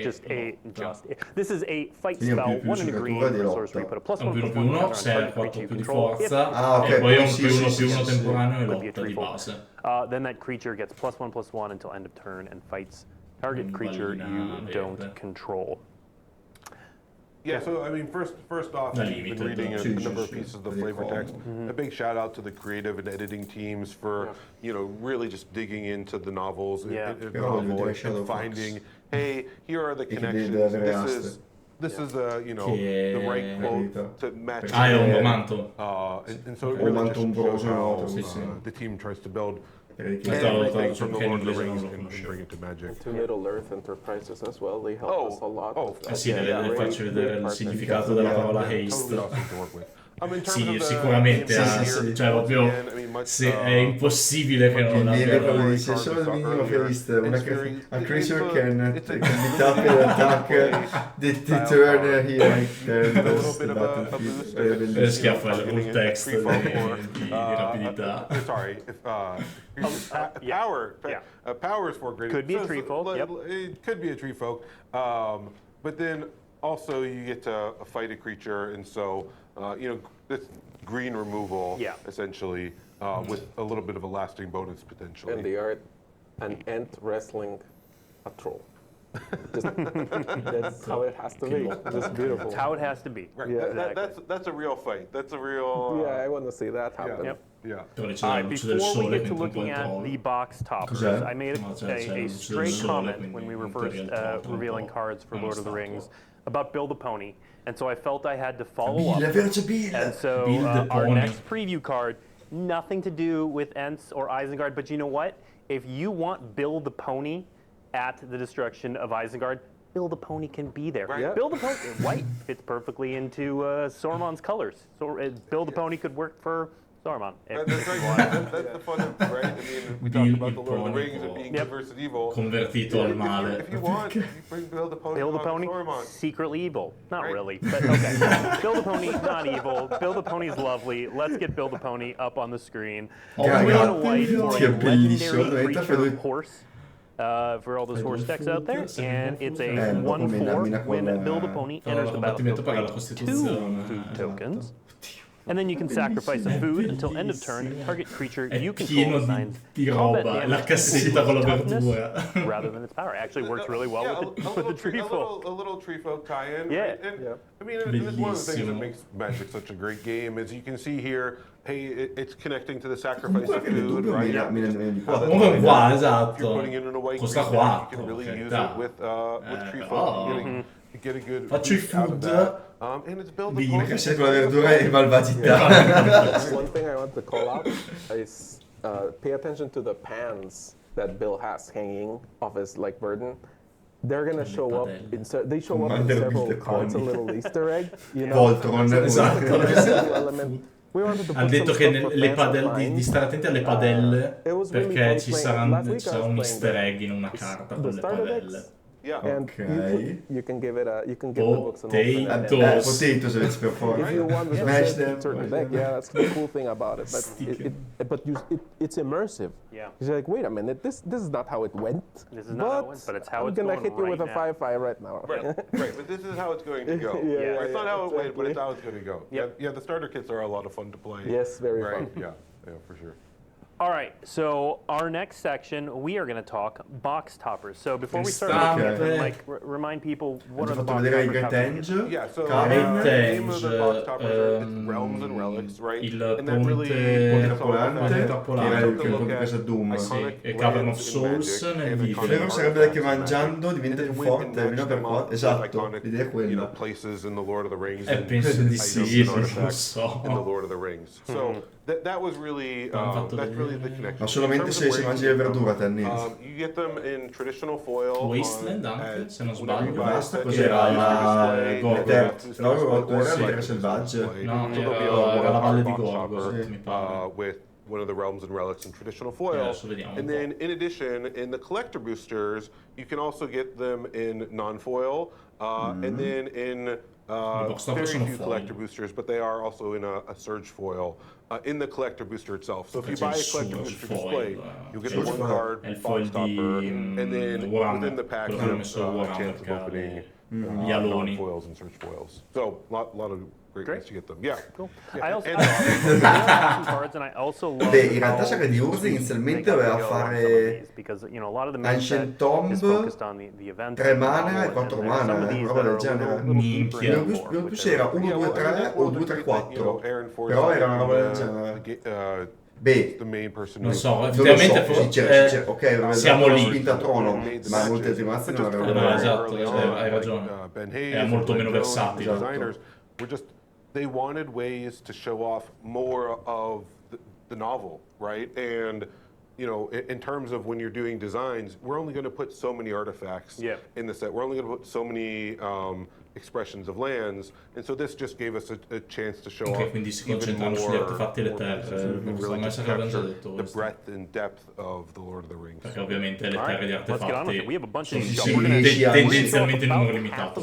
this is a fight spell. 1 in a green for sorcery. Put a +1/+1 se ha 4 più di forza e poi un +1/+1 temporaneo e lotta di base. Then that creature gets +1/+1 until end of turn and fights target creature you don't control. Yeah, so I mean, first off, you've been reading a number of pieces of the flavor text. A big shout out to the creative and editing teams for really just digging into the novels and finding, hey, here are the connections. This is the right quote to match. And so it really just shows how the team tries to build everything from the Lord of the Rings and bring it to magic. To Middle Earth Enterprises as well, they help us a lot. Sì, faccio vedere il significato della parola AIST. Sì, sicuramente cioè proprio è impossibile che non abbia se solo il minimo che ho visto a creature can be tapped and attack the turn here schiaffa il text di rapidità. Sorry, power is for great. Could be a tree folk. It could be a tree folk, but then also you get to fight a creature, and so it's green removal, essentially, with a little bit of a lasting bonus potentially. And they are an Ent wrestling a troll. That's how it has to be. Just beautiful. That's how it has to be. Right. Yeah, exactly. That's a real fight. That's a real. Yeah, I want to see that happen. Yep. Yeah. All right, before we get to looking at the box toppers, I made a stray comment when we were first revealing cards for Lord of the Rings about Build a Pony, and so I felt I had to follow up. And so our next preview card, nothing to do with Ents or Isengard, but you know what? If you want Build a Pony at the destruction of Isengard, Build a Pony can be there. Right. Build a Pony, white fits perfectly into Sauron's colors. So Build a Pony could work for Saruman. That's the fun of it, right? I mean, we talked about the Lord of the Rings and being good versus evil. Convertito al male. If you want, you bring Build a Pony. Build a Pony, secretly evil. Not really, but okay. Build a Pony, not evil. Build a Pony is lovely. Let's get Build a Pony up on the screen. Green and white for a legendary creature horse. For all those horse decks out there, and it's a 1/4 when Build a Pony enters the battlefield with 2 food tokens. And then you can sacrifice a food until end of turn. Target creature you control assigns combat damage rather than its power. It actually works really well with the tree folk. A little tree folk tie-in. Yeah. Right? And, I mean, it's one of the things that makes Magic such a great game. As you can see here, hey, it's connecting to the sacrifice of food, right? Qua, esatto. You're putting it in a white Costa green deck, 4. you can really use it with tree folk. Get a good Faccio i food. And it's built Bene, crescere con la verdura e malvagità. One thing I want to call out is pay attention to the pans that Bill has hanging off his burden. They're gonna show up. They show up in several cards, a little Easter egg. You know, Esatto. Hanno detto che le padelle, di stare attenti alle padelle perché ci sarà un easter egg in una carta con le padelle. Yeah, and you can give it the books an alternate. Potatoes, it's per forza. If you want to smash them, certain deck, that's the cool thing about it. But it's immersive. Yeah. You're like, wait a minute, this is not how it went. This is not how it went, but it's how it's going I'm gonna hit you right with a 5/5 right now. Right, but this is how it's going to go. It's not how it went, but it's how it's going to go. Yeah, the starter kits are a lot of fun to play. Yes, very fun. Yeah, for sure. All right, so our next section, we are going to talk box toppers. So before we start, Mike, remind people what are the box toppers? Yeah, so the name of the box toppers are realms and relics, right? And that really e Cavern of Souls nel video. Quello sarebbe che mangiando diventa più forte, almeno per qua. Esatto, l'idea è quella. Places in the Lord of the Rings. Penso di sì, non lo so. In the Lord of the Rings. So that was really that's really the connection. Ma solamente se mangi le verdure, Tennis. You get them in traditional foil. Wasteland anche, se non sbaglio. Basta, cos'era la Terre Selvagge? No, era la Valle di Gorgo, mi pare. With one of the realms and relics in traditional foil. And then in addition, in the collector boosters, you can also get them in non-foil. And then in very few collector boosters, but they are also in a surge foil in the collector booster itself. So if you buy a collector booster display, you'll get the one card box topper, and then within the pack you have a chance of opening non-foils and surge foils. So a lot of great ways to get them. Yeah. Cool. I also love cards, and I also love in realtà sa che di Urzi inizialmente doveva fare Ancient Tomb, 3 mana e 4 mana, una roba del genere. Più era 1, 2, 3 o 2, 3, 4. Però era una roba del genere. Beh, non so, effettivamente ok, siamo lì. Spinta a trono, ma molte altre mazze non avevano. Esatto, hai ragione. È molto meno versatile. They wanted ways to show off more of the novel, right? And in terms of when you're doing designs, we're only going to put so many artifacts in the set. We're only going to put so many expressions of lands, and so this just gave us a chance to show off quindi si concentrano sugli artefatti e le terre. Really just capture the breadth and depth of the Lord of the Rings. Perché ovviamente le terre di artefatti we have a bunch of tendenzialmente in numero limitato.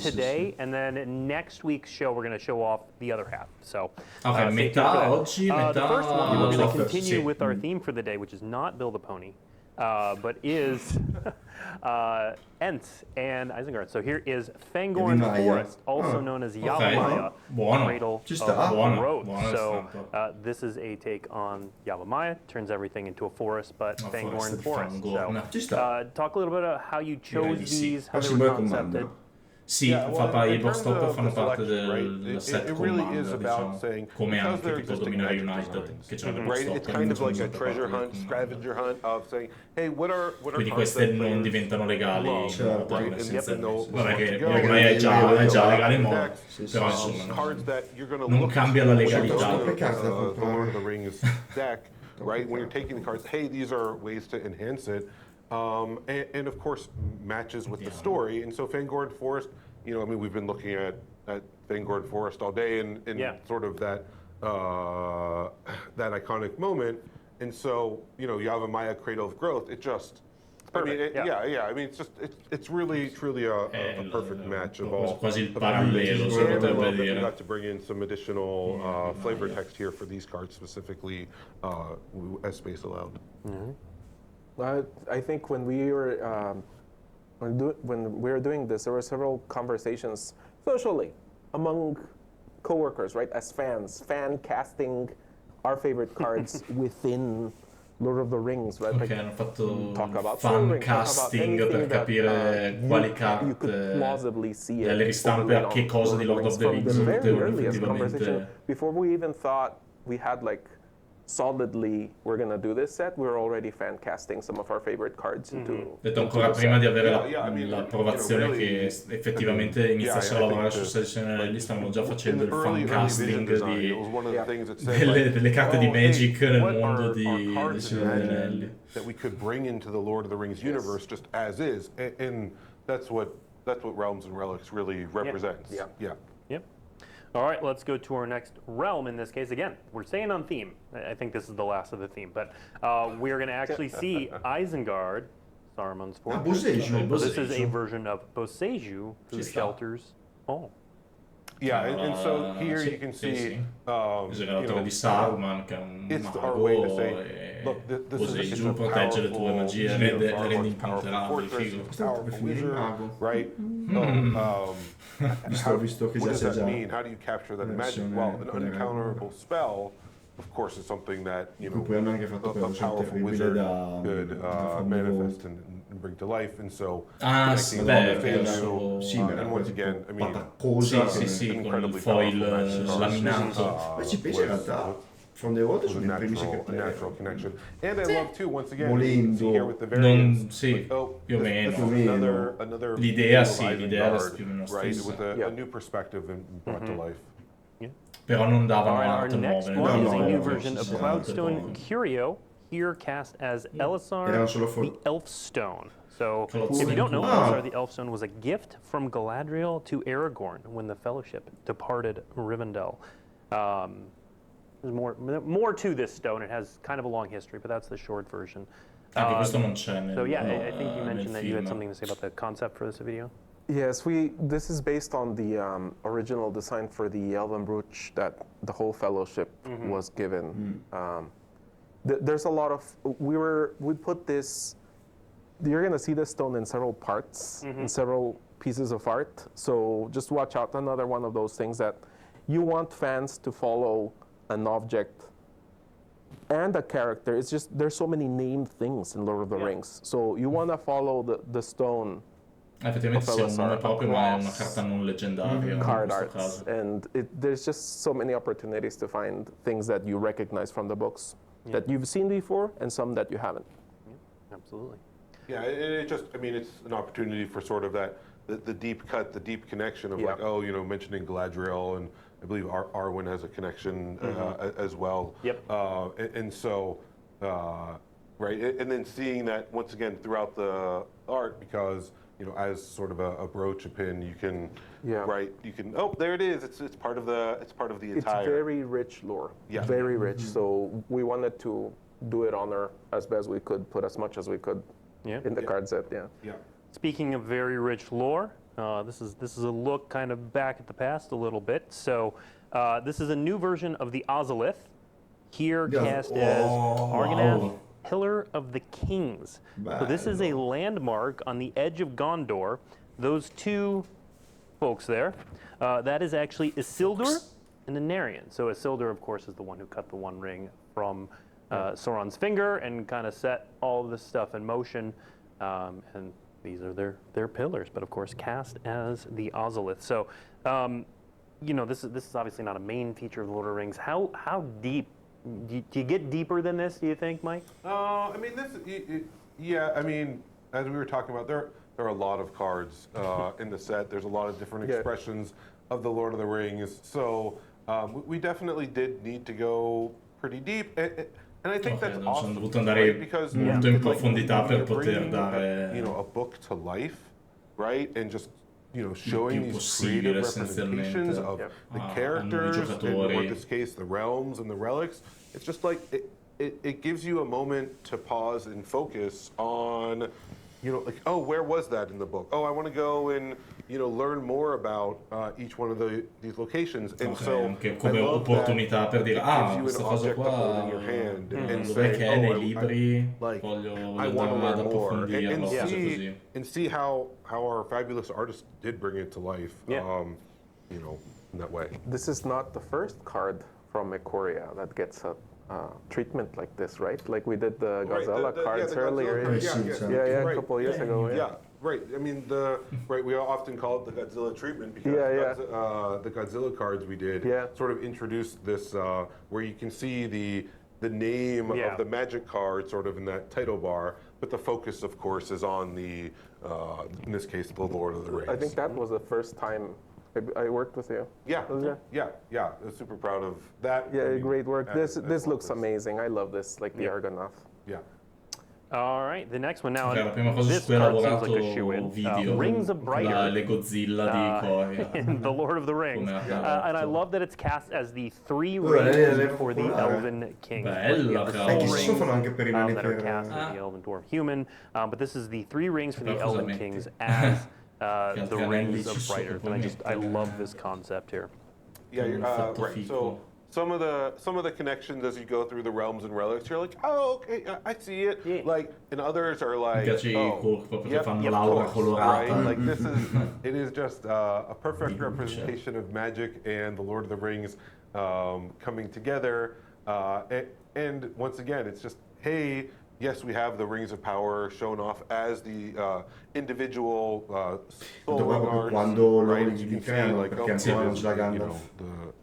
Today, and then next week's show we're going to show off the other half. So metà oggi, metà. The first one we're going to continue with our theme for the day, which is not Build a Pony. but is Ent and Isengard. So here is Fangorn Forest, also known as Yavimaya, Cradle of Growth. So this is a take on Yavimaya, turns everything into a forest, but Fangorn Forest. So talk a little bit about how you chose these, how they were concepted. Sì, i post-op fanno parte del set Commander, diciamo, come anche tipo Dominare United, che c'è nel post-op. It's kind of like a treasure hunt, scavenger hunt of saying, hey, what are quindi queste non diventano legali, vabbè che ormai è già legale in modo, però insomma non cambia la legalità. Lord of the Rings deck, right? When you're taking the cards, hey, these are ways to enhance it. And of course, matches with the story. And so Fangorn Forest, I mean, we've been looking at Fangorn Forest all day and sort of that iconic moment. And so, Yavimaya, Cradle of Growth, it just, perfect. I mean, it's really, truly a perfect match of all. Quasi il parallelo, si potrebbe dire. We got to bring in some additional flavor text here for these cards specifically, as space allowed. I think when we were doing this, there were several conversations socially among coworkers, right? As fans, fan casting our favorite cards within Lord of the Rings, right? Ok, hanno fatto fan casting per capire quali carte delle ristampe a che cosa di Lord of the Rings potevano effettivamente. Before we even thought we had solidly we're going to do this set, we're already fan casting some of our favorite cards into detto ancora prima di avere l'approvazione che effettivamente iniziassero a lavorare su Associazione Anelli, stavano già facendo il fan casting delle carte di Magic nel mondo di Signore Anelli. That we could bring into the Lord of the Rings universe just as is, and that's what Realms and Relics really represents. Yep. All right, let's go to our next realm. In this case, again, we're staying on theme. I think this is the last of the theme, but we're going to actually see Isengard, Saruman's fortress. This is a version of Boseiju, who shelters all. Yeah, and so here you can see, di Saruman, che è un mago, Boseiju protegge le tue magie, rende impenetrabili, figo. Right? Visto che what does già that mean? How do you capture that magic? Well, an uncounterable spell, of course, is something that a powerful wizard could manifest and bring to life, and so connecting and once again, I mean, incredibly foil laminato. Ma ci pensi in realtà? From the Water sono i primi natural connection. And I love too, once again, you see here with the variants, più o meno. L'idea è più o meno stessa. With a new perspective and brought to life. Però non davano Our next one is a new version of Cloudstone Curio, here cast as Elisar the Elfstone. So, if you don't know, Elisar the Elfstone was a gift from Galadriel to Aragorn when the Fellowship departed Rivendell. There's more to this stone. It has kind of a long history, but that's the short version. Anche questo non c'è nel, so I think you mentioned that you had something to say about the concept for this video. Yes, this is based on the original design for the Elven brooch that the whole Fellowship was given. There's a lot of we put this. You're gonna see this stone in several parts, in several pieces of art. So just watch out. Another one of those things that you want fans to follow an object and a character. It's just there's so many named things in Lord of the Rings. So you want to follow the stone. Effettivamente sia un nome proprio, ma è una carta non leggendaria. Card arts, and there's just so many opportunities to find things that you recognize from the books that you've seen before, and some that you haven't. Absolutely. Yeah, it just, I mean, it's an opportunity for sort of that the deep cut, the deep connection of mentioning Galadriel, and I believe Arwen has a connection as well. Yep. And so, right, and then seeing that once again throughout the art, because as sort of a brooch, a pin, you can, right, you can. Oh, there it is. It's part of the attire. It's very rich lore. Yeah. Very rich. So we wanted to do it honor as best we could, put as much as we could in the card set. Yeah. Speaking of very rich lore, this is a look kind of back at the past a little bit. So this is a new version of the Ozolith, here cast as Argonath Pillar of the Kings. So this is a landmark on the edge of Gondor. Those two folks there, that is actually Isildur and Anarion. So Isildur, of course, is the one who cut the One Ring from Sauron's finger and kind of set all of this stuff in motion. And these are their pillars, but of course cast as the Ozolith. So, you know, this is obviously not a main feature of the Lord of the Rings. How deep do you get deeper than this? Do you think, Mike? I mean, yeah. I mean, as we were talking about, there are a lot of cards in the set. There's a lot of different expressions of the Lord of the Rings. So we definitely did need to go pretty deep. And I think that's awesome, right? Because molto in profondità per poter dare, a book to life, right? And just showing these creative representations of the characters, and in this case, the realms and the relics. It's just like it gives you a moment to pause and focus on, like, oh, where was that in the book? Oh, I want to go and learn more about each one of these locations. And so anche come opportunità per dire, questa cosa qua dov'è che è nei libri, voglio andare ad approfondirlo, and see how our fabulous artists did bring it to life, in that way. This is not the first card from Ikoria that gets a treatment like this, right? Like we did the Godzilla cards earlier. A couple of years ago. Right. I mean, we often call it the Godzilla treatment because the Godzilla cards we did sort of introduced this where you can see the name of the magic card sort of in that title bar, but the focus, of course, is on the in this case, the Lord of the Rings. I think that was the first time I worked with you. Yeah. I'm super proud of that. Yeah, great work. This looks amazing. I love this, like the Argonath. Yeah. All right, the next one now. La prima cosa su cui ho lavorato video, Rings of Brighter, le Godzilla di Ikoria. in The Lord of the Rings. And I love that it's cast as the three rings for the Elven Kings. Bella, that are cast as the Elven Dwarf Human, but this is the three rings for the Elven Kings as the Rings of Brighter. And I love this concept here. Yeah, right. So some of the connections as you go through the realms and relics, you're like, oh, okay, I see it. Like, and others are like, right? Like it is just a perfect representation of magic and the Lord of the Rings coming together. And once again, it's just, hey, yes, we have the Rings of Power shown off as the individual soul ring right? You can see like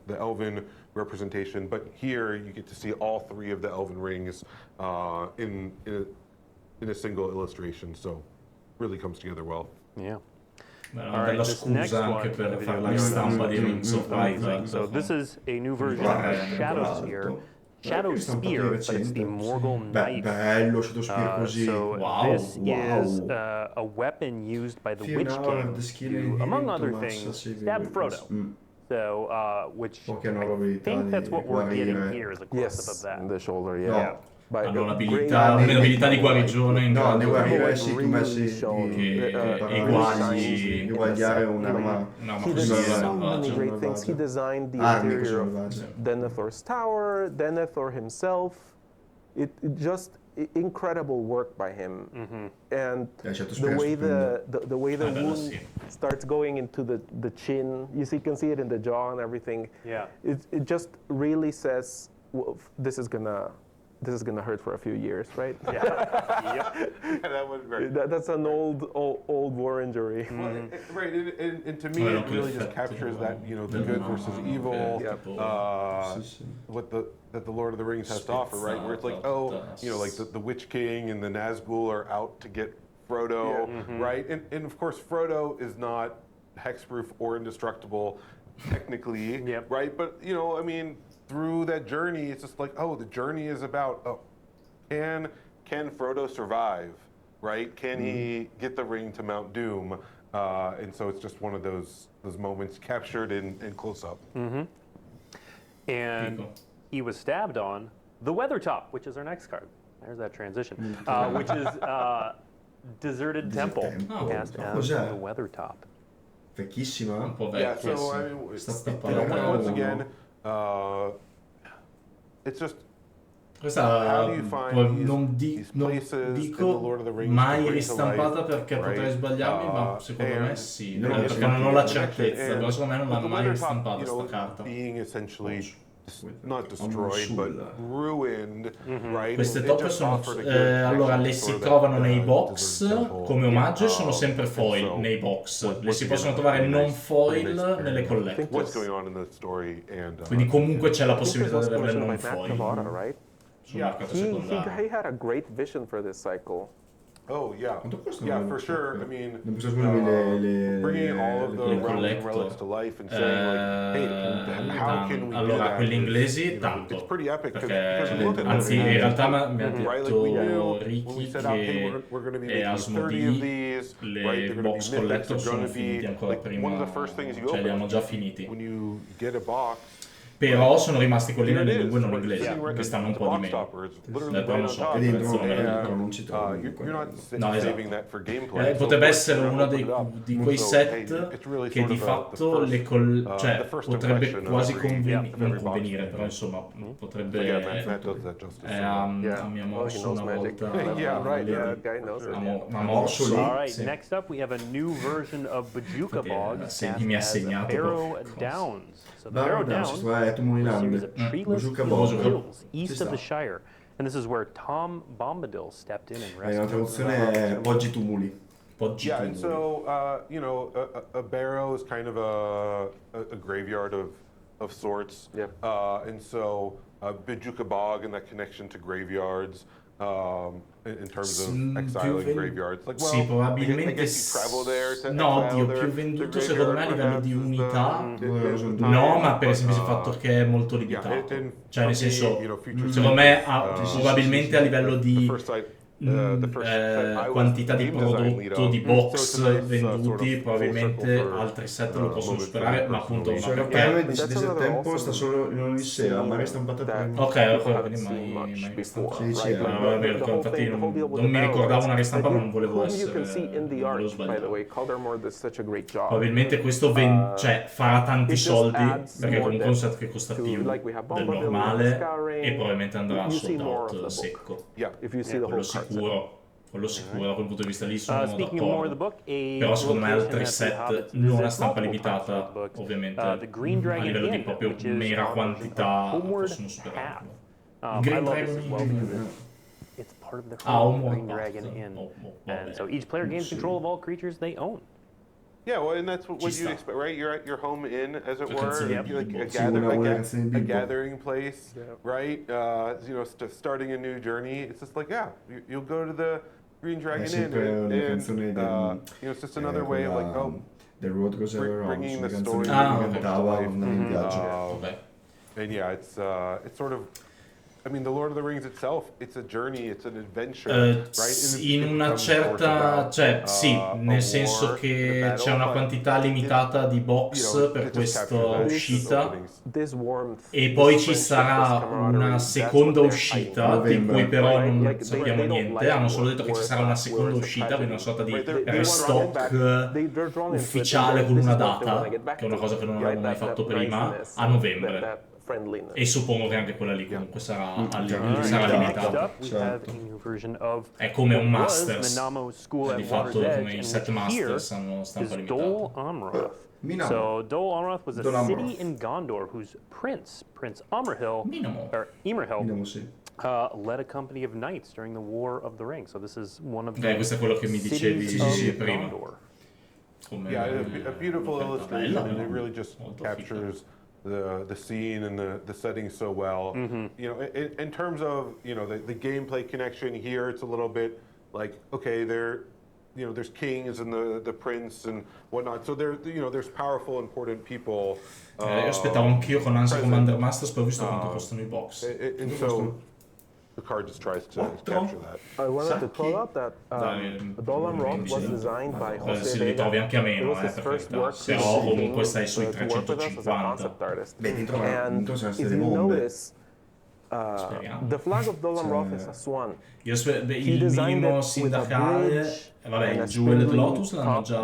the elven representation, but here you get to see all three of the elven rings in a single illustration. So really comes together well. Yeah. Bella scusa anche per fare la stampa di Rings of Power. So this is a new version of Shadow Spear, but it's the Morgul knife. So this is a weapon used by the Witch King to, among other things, stab Frodo. So, which I think that's what we're getting here is a close-up of that. In the shoulder, Hanno un'abilità di guarigione in grado di eguagliare un'arma. He did so many great things. He designed the interior of Denethor's tower, Denethor himself. It just incredible work by him, and the way the wound starts going into the chin, you can see it in the jaw and everything. Yeah, it just really says, well, this is gonna hurt for a few years, right? Yeah. That was great. That's an old war injury. Well, right, and to me, it really just captures that the good versus evil, that the Lord of the Rings has to offer, right? Where it's like, like the Witch King and the Nazgul are out to get Frodo, right? And of course, Frodo is not hexproof or indestructible, technically, right? But I mean, through that journey, it's just like, the journey is about, can Frodo survive, right? Can he get the ring to Mount Doom? And so it's just one of those moments captured in close up. And he was stabbed on the Weathertop, which is our next card. There's that transition, which is Deserted Temple, cast as the Weathertop. Vecchissima. Yeah, so I mean, once again, it's just Questa do you find non these places in the dico Lord of the Rings mai to bring to ristampata life, perché right? potrei sbagliarmi, ma secondo me And, sì, you know, perché non ho la certezza, and però secondo me non l'hanno the mai Wintertop, ristampata sta carta. being essentially not destroyed but ruined, right? Queste It toppe just sono offered a good allora connection le to si sort of trovano that nei Deserted box Temple. come omaggio e sono sempre And foil so nei box. Le once si again, possono trovare pretty non nice foil nelle pairing. What's collectors. going on in the story and Quindi comunque c'è la I think this possibilità was di averle commissioned non by Matt foil Cavada, right? sul mercato secondario. He had a great vision for this cycle. Oh yeah, for sure. I mean, bringing all of the realms and relics to life and saying like, hey, how can we do that? Quelli inglesi tanto, it's pretty epic perché look at anzi in realtà mi ha right? detto Like we knew when we Ricky set out, hey, we're going to be making 30 of Asmodee these, le right? They're going box to be mythics. collector They're sono going to be finiti ancora like prima, one of the first things you cioè li open hanno già finiti. when you get a box. Però sono rimasti quelli nelle lingue non inglesi, che stanno un po' di meno. Però non so che prezzo non ci trovo. potrebbe essere uno di quei set che di fatto cioè potrebbe quasi non convenire, però insomma potrebbe a mia mosso una volta a mosso lì. All right, next up we have a new version of Bojuka Bog mi ha segnato Barrow Downs. So the Barrow Downs is a series of treeless hills east of the Shire. And this is where Tom Bombadil stepped in and rescued. La traduzione è Poggi Tumuli. Yeah, and so a barrow is kind of a graveyard of sorts. Yep. And so Bojuka Bog and that connection to graveyards. In terms of exiling graveyards, like, well, sì, probabilmente I guess you travel there to no, Dio, più venduto secondo me a livello di unità no, ma per il semplice fatto che è molto limitato, cioè nel senso secondo me probabilmente a livello di quantità di prodotto di box venduti probabilmente altri set lo possono superare, ma appunto perché di tempo sta solo in Odissea, ma è stampata prima. Ok, quindi mai infatti non mi ricordavo una ristampa, ma non volevo probabilmente questo cioè farà tanti soldi perché comunque è un set che costa più del normale e probabilmente andrà sold out secco, quello sicuro da quel punto di vista lì sono d'accordo, però secondo me altri set non a stampa limitata ovviamente a livello di proprio mera quantità possono superarlo. Green Dragon it's part of their home, Green Dragon Inn, and so each player gains control of all creatures they own. Yeah, well, and that's what you'd expect, right? You're at your home inn, as it were, like a gathering place, right? Starting a new journey. It's just like, you'll go to the Green Dragon Inn, and it's just another way of like, The Road Goes Ever bringing the story to life. And yeah, it's sort of. I mean, the Lord of the Rings itself, it's a journey, it's an adventure, right? In una certa, cioè sì, nel senso che c'è una quantità limitata di box per questa uscita e poi ci sarà una seconda uscita di cui però non sappiamo niente, hanno solo detto che ci sarà una seconda uscita, quindi una sorta di restock ufficiale con una data, che è una cosa che non avevamo mai fatto prima, a novembre. E suppongo che anche quella lì comunque sarà limitata. È come un Masters, di fatto come i set Masters hanno stampa limitata. So Dol Amroth was a city in Gondor whose Prince Imrahil, led a company of knights during the War of the Ring. So this is one of the questo è quello che mi dicevi prima. Yeah, a beautiful illustration, and it really just captures the scene and the setting so well. You know, in terms of the gameplay connection here, it's a little bit like, okay, there's kings and the prince and whatnot. So there's powerful, important people. Io aspettavo anch'io con ansia Commander Masters, poi ho visto quanto costano i box. And so the card just tries to capture that. I wanted to call out that Dol Amroth was designed by José li trovi anche a meno, per carità, però comunque stai sui 350. And if you notice, the flag of Dol Amroth is a swan. Il minimo sindacale vabbè, il Jeweled Lotus l'hanno già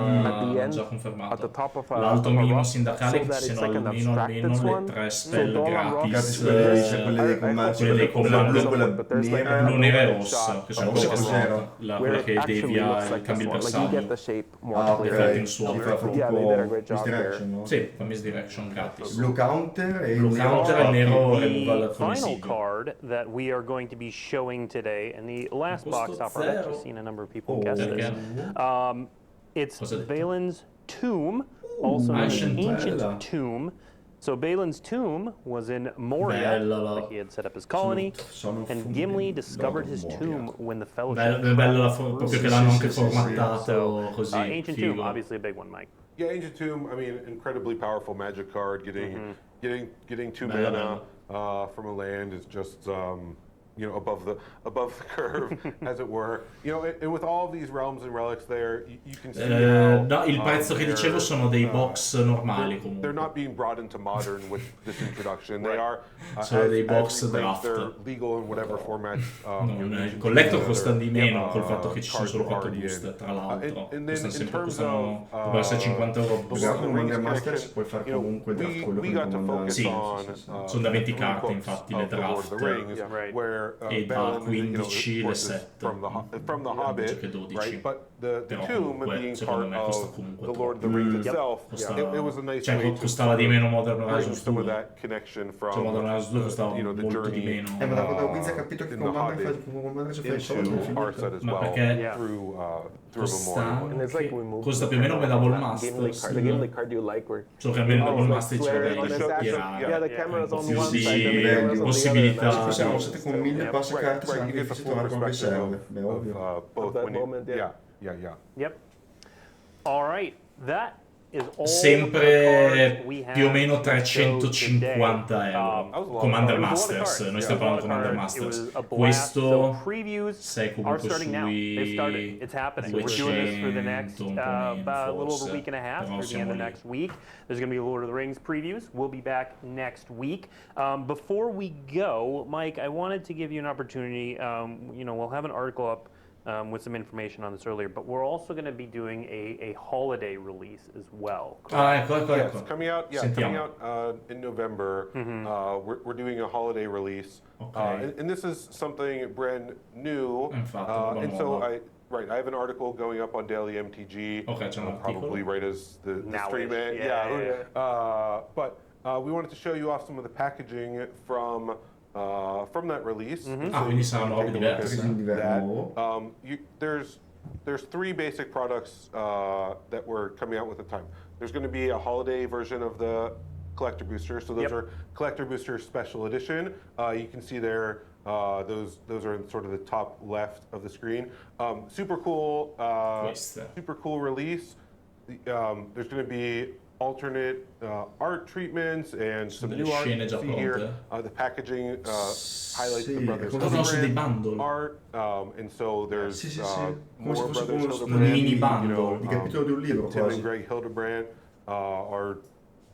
confermato. L'alto minimo sindacale, che ci siano almeno le 3 spell gratis, quelle dei comandi, quella blu, nera e rossa, che sono quelle che sono quella che devia e cambia il bersaglio. Ok, in suono. fa un po' misdirection, no? Sì, fa misdirection gratis. Blue counter e Blue counter e nero removal final consiglio. card that we are going to be showing today, and the last box stopper, I've actually seen a number of people guess this. It's Balin's Tomb, also known as Ancient Tomb. So Balin's tomb was in Moria, where he had set up his colony, and Gimli discovered his tomb when the Fellowship. Bello proprio che l'hanno anche formattato così. Ancient Tomb, obviously a big one, Mike. Yeah, Ancient Tomb. I mean, incredibly powerful magic card. Getting 2 mana from a land is just above the curve, as it were. And with all of these realms and relics there, you can see no, il prezzo che dicevo sono dei box normali comunque. They're not being brought into modern with this introduction. They are sono dei box draft. They're legal in whatever format. Il collector costa di meno col fatto che ci sono solo 4 booster, tra l'altro. Costano dovrebbero essere 50 euro booster. Con Mondi Masters puoi fare comunque draft quello che comandare. Sì, sono da 20 carte infatti le draft. E da 15 le 7 from the Hobbit, right? But the tomb being part of the Lord of the Rings itself, it was a nice way to costava di meno Modern Horizons 2. some of that connection from Modern Horizons 2 costava the molto di journey meno. Ma da Wizz ha capito che Commander into our set as well through Memorial. Costa più o meno come Double Masters. The Gimli card you like where So che almeno Double Masters the camera's on one più side, di possibilità. Siamo stati con 1000 passe carte, sarà anche difficile trovare quello che serve. Beh, ovvio. Yep. All right. That is all sempre più o meno 350 euro. Commander Masters, noi stiamo parlando di Commander Masters. Questo sei comunque sui 200 about a little over a week and a half through the end of next week. There's going to be Lord of the Rings previews. We'll be back next week. Before we go, Mike, I wanted to give you an opportunity. We'll have an article up with some information on this earlier, but we're also going to be doing a holiday release as well. It's coming out. Yeah, coming out in November. We're doing a holiday release, and this is something brand new. And so I have an article going up on Daily MTG, probably right as the stream ends. But we wanted to show you off some of the packaging from that release. Quindi saranno robe diverse. There's 3 basic products that we're coming out with at the time. There's going to be a holiday version of the collector booster. So those are collector booster special edition. You can see there. Those are in sort of the top left of the screen. Super cool release. There's going to be alternate art treatments and some new art. You see here, the packaging highlights the Brothers Hildebrand art, and so there's more Brothers Hildebrand. Mini bundle, di capitolo di un libro Tim quasi. and Greg Hildebrand are,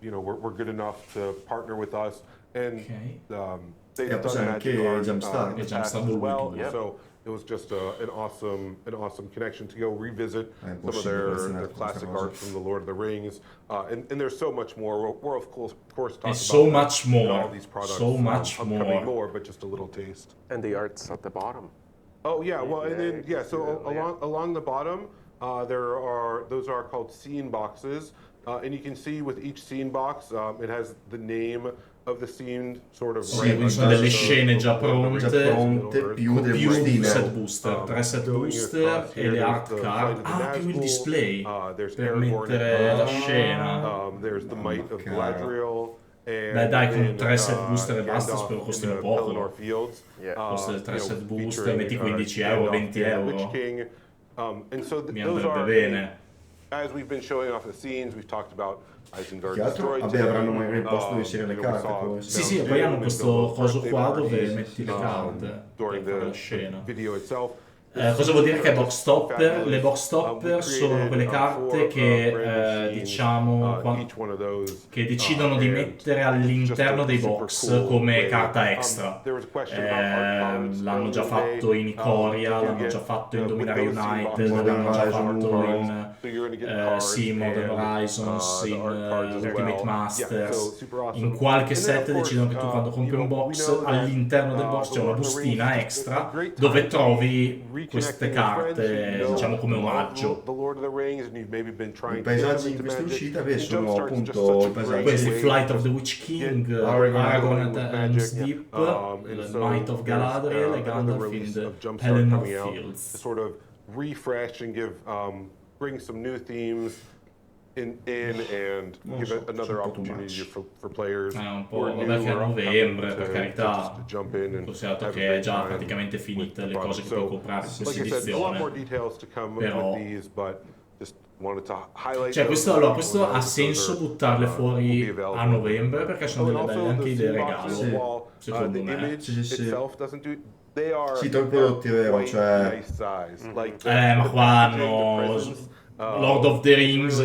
were good enough to partner with us, and they've done magic art in the past as well. So it was just an awesome connection to go revisit some of their classic art from the Lord of the Rings, and there's so much more. We're of course talking about all these products. So much upcoming more, but just a little taste. And the art's at the bottom. Oh yeah, well and then so along the bottom those are called scene boxes, and you can see with each scene box it has the name of the scene sort of quindi sono delle scene già pronte più set booster, 3 set booster e le art card, più il display per mettere la scena. There's the Might of Galadriel. Beh dai, con 3 set booster e basta, spero costino poco. Costa 3 set booster, metti 15 euro, 20 euro. Mi andrebbe bene. As we've been showing off the scenes, we've talked about Che altro? Avranno magari il posto dove inserire le carte. Sì, e poi hanno questo coso qua dove metti le carte per la scena. Cosa vuol dire che è box topper? Le box topper sono quelle carte che che decidono di mettere all'interno dei box come carta extra. L'hanno l'hanno già fatto in Ikoria, l'hanno già fatto in Dominaria United, l'hanno già fatto in Modern Horizons, in Ultimate Masters. In qualche set decidono che tu quando compri un box, all'interno del box c'è una bustina extra dove trovi queste carte, diciamo come omaggio. I paesaggi in questa uscita sono appunto questi Flight of the Witch King, Aragorn and Deep, Might of Galadriel e Gandalf in the Pelennor Fields. Sort of refresh and give bring some new themes in and give another opportunity for players. Un po' vabbè che a novembre, per carità, considerato che è già praticamente finite le cose che puoi comprare in questa edizione. Però cioè questo ha senso buttarle fuori a novembre perché sono delle belle anche idee regalo, secondo me. Sì, i prodotti, vero, cioè... ma qua hanno Lord of the Rings.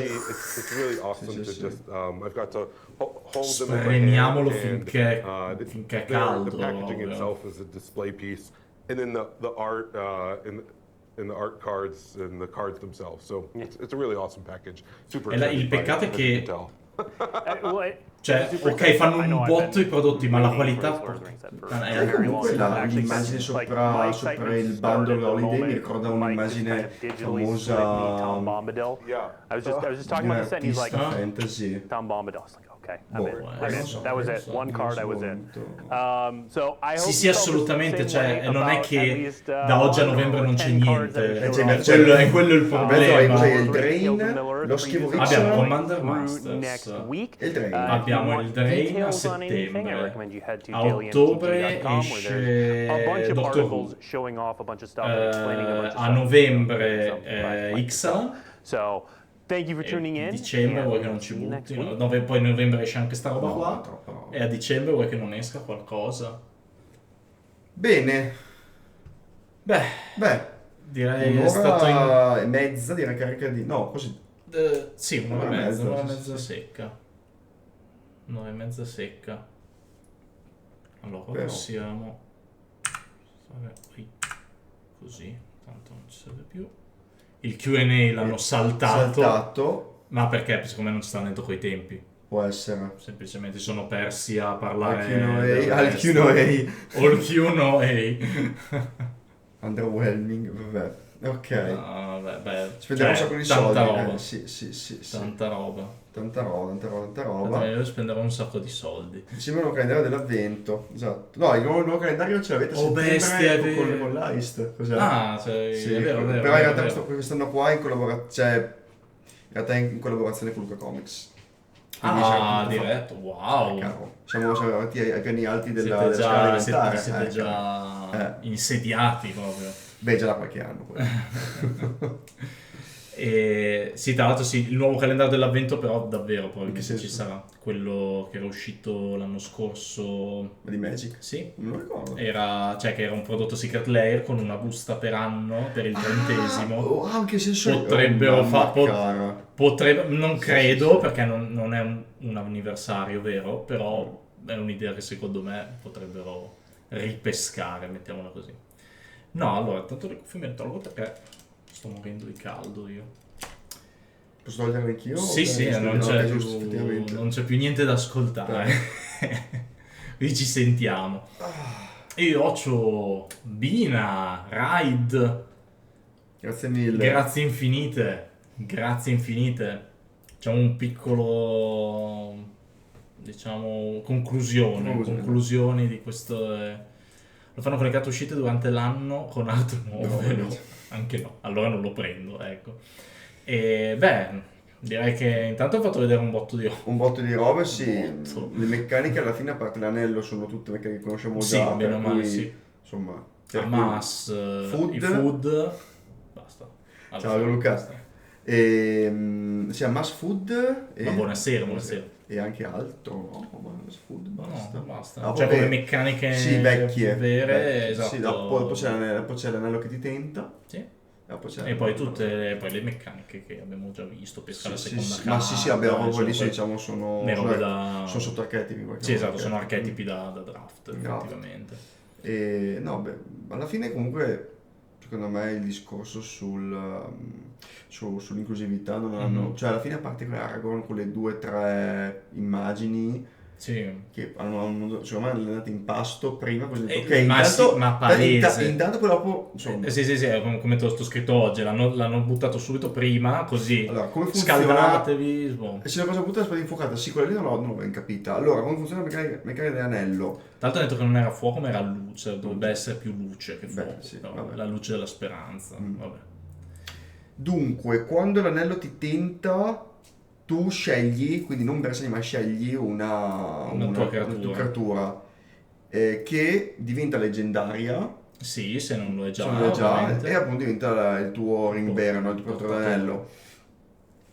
Spremiamolo finché è caldo. The packaging itself is a display piece, and then the art and the art cards and the cards themselves. So it's a really awesome package. Super. Il peccato è che cioè, ok, fanno un botto i prodotti, ma la qualità comunque l'immagine sopra il bundle Holiday mi ricorda un'immagine famosa di un artista fantasy. Tom Bombadil. Okay, I'm in. That was it. One card, I was in. So I hope sì, assolutamente. Cioè, non è che da oggi a novembre non c'è niente. È quello il problema. C'è il Drain, lo Schivo Abbiamo Commander Masters. Abbiamo il Drain a settembre. A ottobre esce Doctor Who. A novembre Ixalan. Thank you for tuning in. Dicembre vuoi che non ci buttino? Poi in novembre esce anche sta roba qua. E a dicembre vuoi che non esca qualcosa? Bene. Beh. Direi un'ora è stato e mezza di ricarica di... No, così. Sì, un'ora e mezza secca. Un'ora e mezza secca. Allora, possiamo fare qui. Così, tanto non ci serve più. Il Q&A l'hanno saltato, ma perché secondo me non ci stanno dentro coi tempi. Può essere. Semplicemente sono persi a parlare al Q&A. Underwhelming, vabbè. Ok. Spendiamo un sacco di soldi. Tanta roba. Sì. Tanta roba. Io spenderò un sacco di soldi. Insieme al calendario dell'avvento. Esatto. No, il nuovo calendario ce l'avete settembre con l'AIST. Cos'è? Sì, è vero. Però in realtà quest'anno qua in collaborazione con Luca Comics. Diretto, wow. Siamo arrivati ai piani alti della scala alimentare. Siete già insediati proprio. Beh, già da qualche anno. Sì, tra l'altro il nuovo calendario dell'avvento, però davvero probabilmente ci sarà quello che era uscito l'anno scorso. Di Magic? Sì. Non lo ricordo. Che era un prodotto Secret Lair con una busta per anno per il 30°. Anche se potrebbero non credo perché non è un anniversario vero, però è un'idea che secondo me potrebbero ripescare, mettiamola così. No, allora, tanto le cuffie me le tolgo perché sto morendo di caldo io. Posso toglierle anch'io? Sì, non c'è più niente da ascoltare. Qui ci sentiamo. Io Ocio, Bina, Ride. Grazie mille. Grazie infinite. C'è un piccolo, diciamo, conclusioni di questo. Lo fanno con le carte uscite durante l'anno con art nuove. No. Anche no, allora non lo prendo, ecco. E direi che intanto ho fatto vedere un botto di robe, sì. Le meccaniche alla fine, a parte l'anello, sono tutte meccaniche che conosciamo già. Bene o male, sì. Insomma, Hamas, i food, basta. Ciao Luca. Sì, Hamas Food. Ma buonasera. E anche altro, no? Hamas Food, basta. Basta. Cioè come meccaniche vecchie. Vere, esatto. Sì, dopo c'è l'anello che ti tenta. Sì. E poi tutte le meccaniche che abbiamo già visto, pesca la seconda carta. Ma sì, abbiamo quelli, diciamo, sono sotto archetipi. Sì, esatto, sono archetipi da draft, effettivamente. E no, beh, alla fine comunque secondo me il discorso sull'inclusività non hanno, cioè alla fine a parte Aragorn con le 2-3 immagini che secondo me hanno allenato in pasto prima, così ok, intanto, ma palese. intanto poi dopo insomma. Sì, come te lo sto scritto oggi, l'hanno buttato subito prima, così allora, come funziona, scaldatevi. Se la cosa buttata è stata infuocata, sì, quella lì non l'ho ben capita. Allora, come funziona la meccanica dell'anello? Tra l'altro ha detto che non era fuoco ma era luce, dovrebbe essere più luce che fuoco. Sì, la luce della speranza. Vabbè. Dunque, quando l'anello ti tenta, tu scegli, quindi non Bersani, ma scegli una tua creatura che diventa leggendaria. Sì, se non lo è già, e appunto diventa il tuo ring bearer, il tuo portatore dell'anello.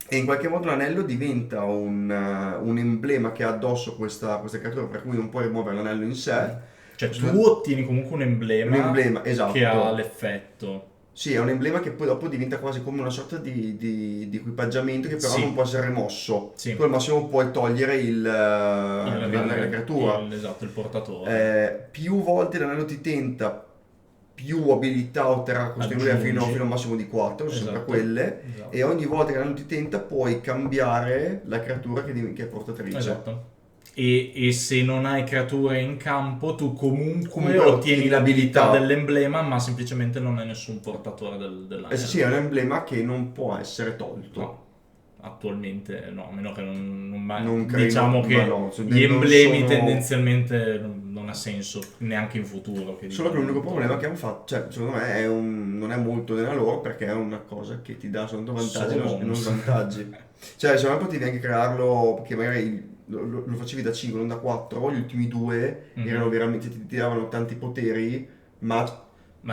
E in qualche modo l'anello diventa un emblema che ha addosso questa creatura, per cui non puoi rimuovere l'anello in sé. Cioè tu ottieni comunque un emblema esatto, che ha l'effetto. Sì, è un emblema che poi dopo diventa quasi come una sorta di equipaggiamento che però non può essere remosso. Tu al massimo puoi togliere la creatura. Esatto, il portatore. Più volte l'anello ti tenta, più abilità otterrà costruire fino a un massimo di 4, sempre quelle. E ogni volta che l'anello ti tenta puoi cambiare la creatura che è portatrice. Esatto. E se non hai creature in campo, tu comunque ottieni l'abilità dell'emblema, ma semplicemente non hai nessun portatore dell'anello. Sì, è un emblema che non può essere tolto. No, attualmente no, a meno che non credo, diciamo che gli emblemi tendenzialmente non ha senso neanche in futuro. Solo che l'unico problema che hanno fatto, cioè secondo me non è molto nella loro, perché è una cosa che ti dà soltanto vantaggi e non svantaggi. Cioè secondo me potevi anche crearlo, perché magari lo facevi da 5, non da 4, gli ultimi 2 erano veramente, ti davano tanti poteri, ma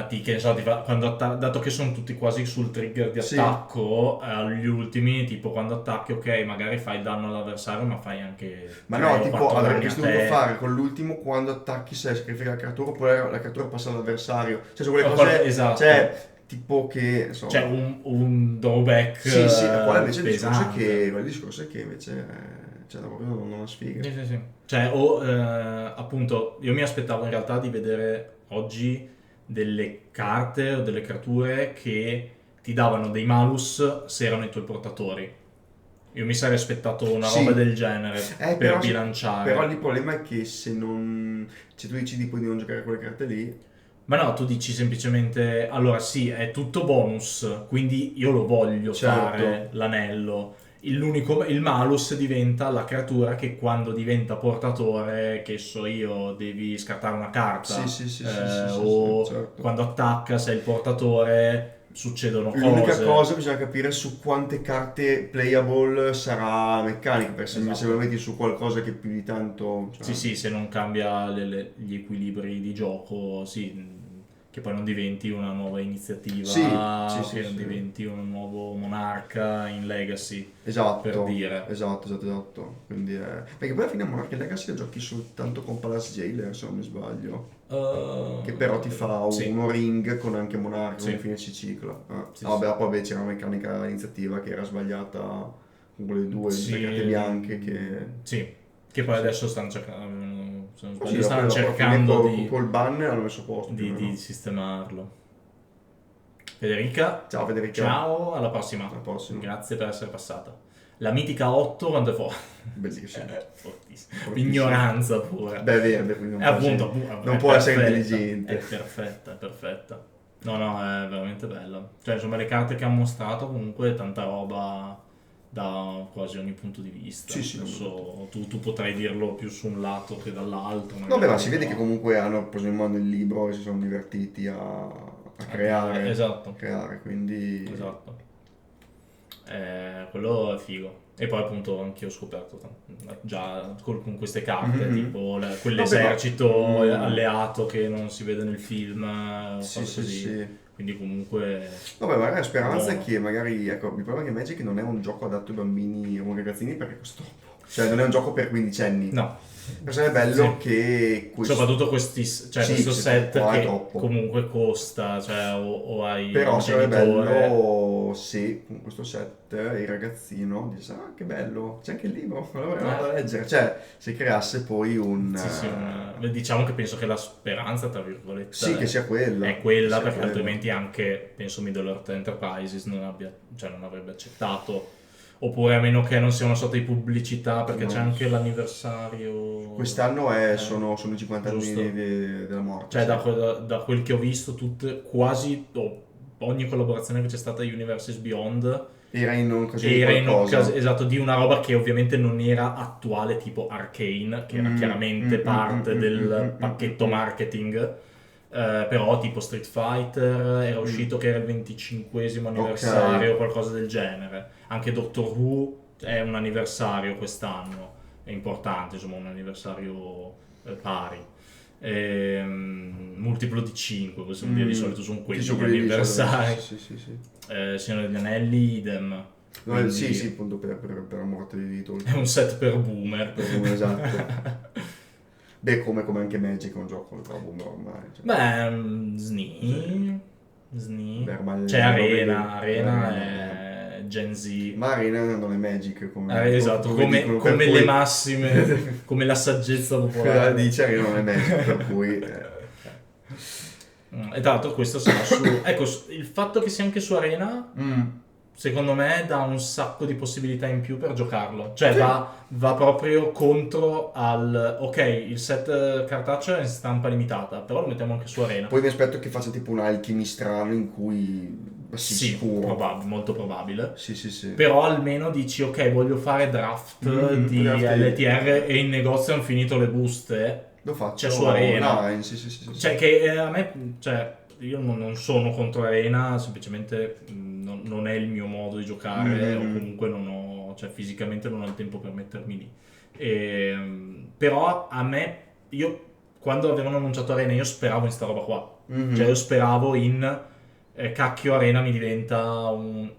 che ne so, dato che sono tutti quasi sul trigger di attacco, agli ultimi, tipo quando attacchi, ok, magari fai danno all'avversario, ma fai anche. Ma no, tipo avresti dovuto fare con l'ultimo quando attacchi, se sacrifica la creatura, oppure la creatura passa all'avversario. Cioè, sono quelle cose. Esatto. Cioè, tipo che. Insomma, c'è un drawback. Sì, qual è invece il discorso è che invece. Cioè, proprio una sfiga. Sì. Cioè, appunto, io mi aspettavo in realtà di vedere oggi delle carte o delle creature che ti davano dei malus se erano i tuoi portatori. Io mi sarei aspettato una roba del genere per bilanciare. Però il problema è che se tu decidi poi di non giocare quelle carte lì. Ma no, tu dici semplicemente, allora sì, è tutto bonus, quindi io lo voglio fare l'anello. Il malus diventa la creatura che quando diventa portatore, che so io, devi scartare una carta, quando attacca, sei il portatore, succedono cose. L'unica cosa bisogna capire su quante carte playable sarà meccanica, perché se lo metti su qualcosa che più di tanto. Sì, se non cambia gli equilibri di gioco, che poi non diventi una nuova iniziativa, che non diventi un nuovo monarca in Legacy, per dire. Esatto. Quindi perché poi alla fine Monarca in Legacy la giochi soltanto con Palace Jailer, se non mi sbaglio. Che però ti fa uno ring con anche Monarca, alla fine si cicla. Poi c'era una meccanica iniziativa che era sbagliata con quelle due carte bianche che... Che poi adesso stanno cercando col ban hanno messo a posto di sistemarlo. Federica. Ciao Federica. Ciao, alla prossima. Grazie per essere passata. La mitica 8 quanto è forte? Bellissimo. Fortissimo. Ignoranza pure. Appunto, non può essere intelligente. È perfetta. No, è veramente bella. Cioè, insomma, le carte che ha mostrato comunque tanta roba da quasi ogni punto di vista. Adesso tu potrai dirlo più su un lato che dall'altro. Ma si vede che comunque hanno preso in mano il libro e si sono divertiti a creare. Esatto. Quindi. Esatto. Quello è figo. E poi appunto anche io ho scoperto già con queste carte, tipo quell'esercito alleato che non si vede nel film, così. Quindi comunque. Magari la speranza è che magari, ecco, il problema è che Magic non è un gioco adatto ai bambini o ai ragazzini perché costa troppo. Cioè non è un gioco per quindicenni. No. Però sarebbe bello che... Soprattutto questo set che comunque costa, cioè o hai però un sarebbe genitore. bello se con questo set il ragazzino dice che bello, c'è anche il libro, allora vado a leggere. Cioè se creasse poi un... Diciamo che penso che la speranza, tra virgolette, che sia quella. È quella, perché altrimenti anche, penso, Middle Earth Enterprises non avrebbe accettato. Oppure a meno che non sia una sorta di pubblicità, perché c'è anche l'anniversario. Quest'anno sono i 50 anni della morte. Cioè da quel che ho visto, quasi ogni collaborazione che c'è stata a Universes Beyond era in occasione esatto, di una roba che ovviamente non era attuale, tipo Arcane, che era chiaramente parte del pacchetto marketing. Però tipo Street Fighter era uscito che era il 25esimo anniversario o qualcosa del genere. Anche Doctor Who è un anniversario quest'anno, è importante, insomma, un anniversario pari. Multiplo di 5, possiamo dire, di solito sono quelli gli anniversari. Signore degli Anelli, idem. Quindi... Sì, appunto per la morte di Tolkien. È un set per boomer. Esatto. Beh, come anche Magic è un gioco per boomer ormai. Beh, Sni. C'è Arena è Gen Z. Ma Arena non è Magic come esatto, come le massime, come la saggezza popolare. Dice Arena non è Magic, per cui... E tra l'altro questo sarà su... Ecco, il fatto che sia anche su Arena... Secondo me dà un sacco di possibilità in più per giocarlo. Cioè va proprio contro al... Ok, il set cartaceo è in stampa limitata, però lo mettiamo anche su Arena. Poi mi aspetto che faccia tipo un alchemy strano in cui... sicuro. Molto probabile. Sì. Però almeno dici, ok, voglio fare draft di LTR e in negozio hanno finito le buste. Lo faccio. C'è su Arena. Online, sì. Cioè che a me... Cioè, io non sono contro Arena, semplicemente non è il mio modo di giocare, o comunque non ho, cioè fisicamente non ho il tempo per mettermi lì. Però a me, io quando avevano annunciato Arena, io speravo in sta roba qua. Cioè io speravo in cacchio, Arena mi diventa un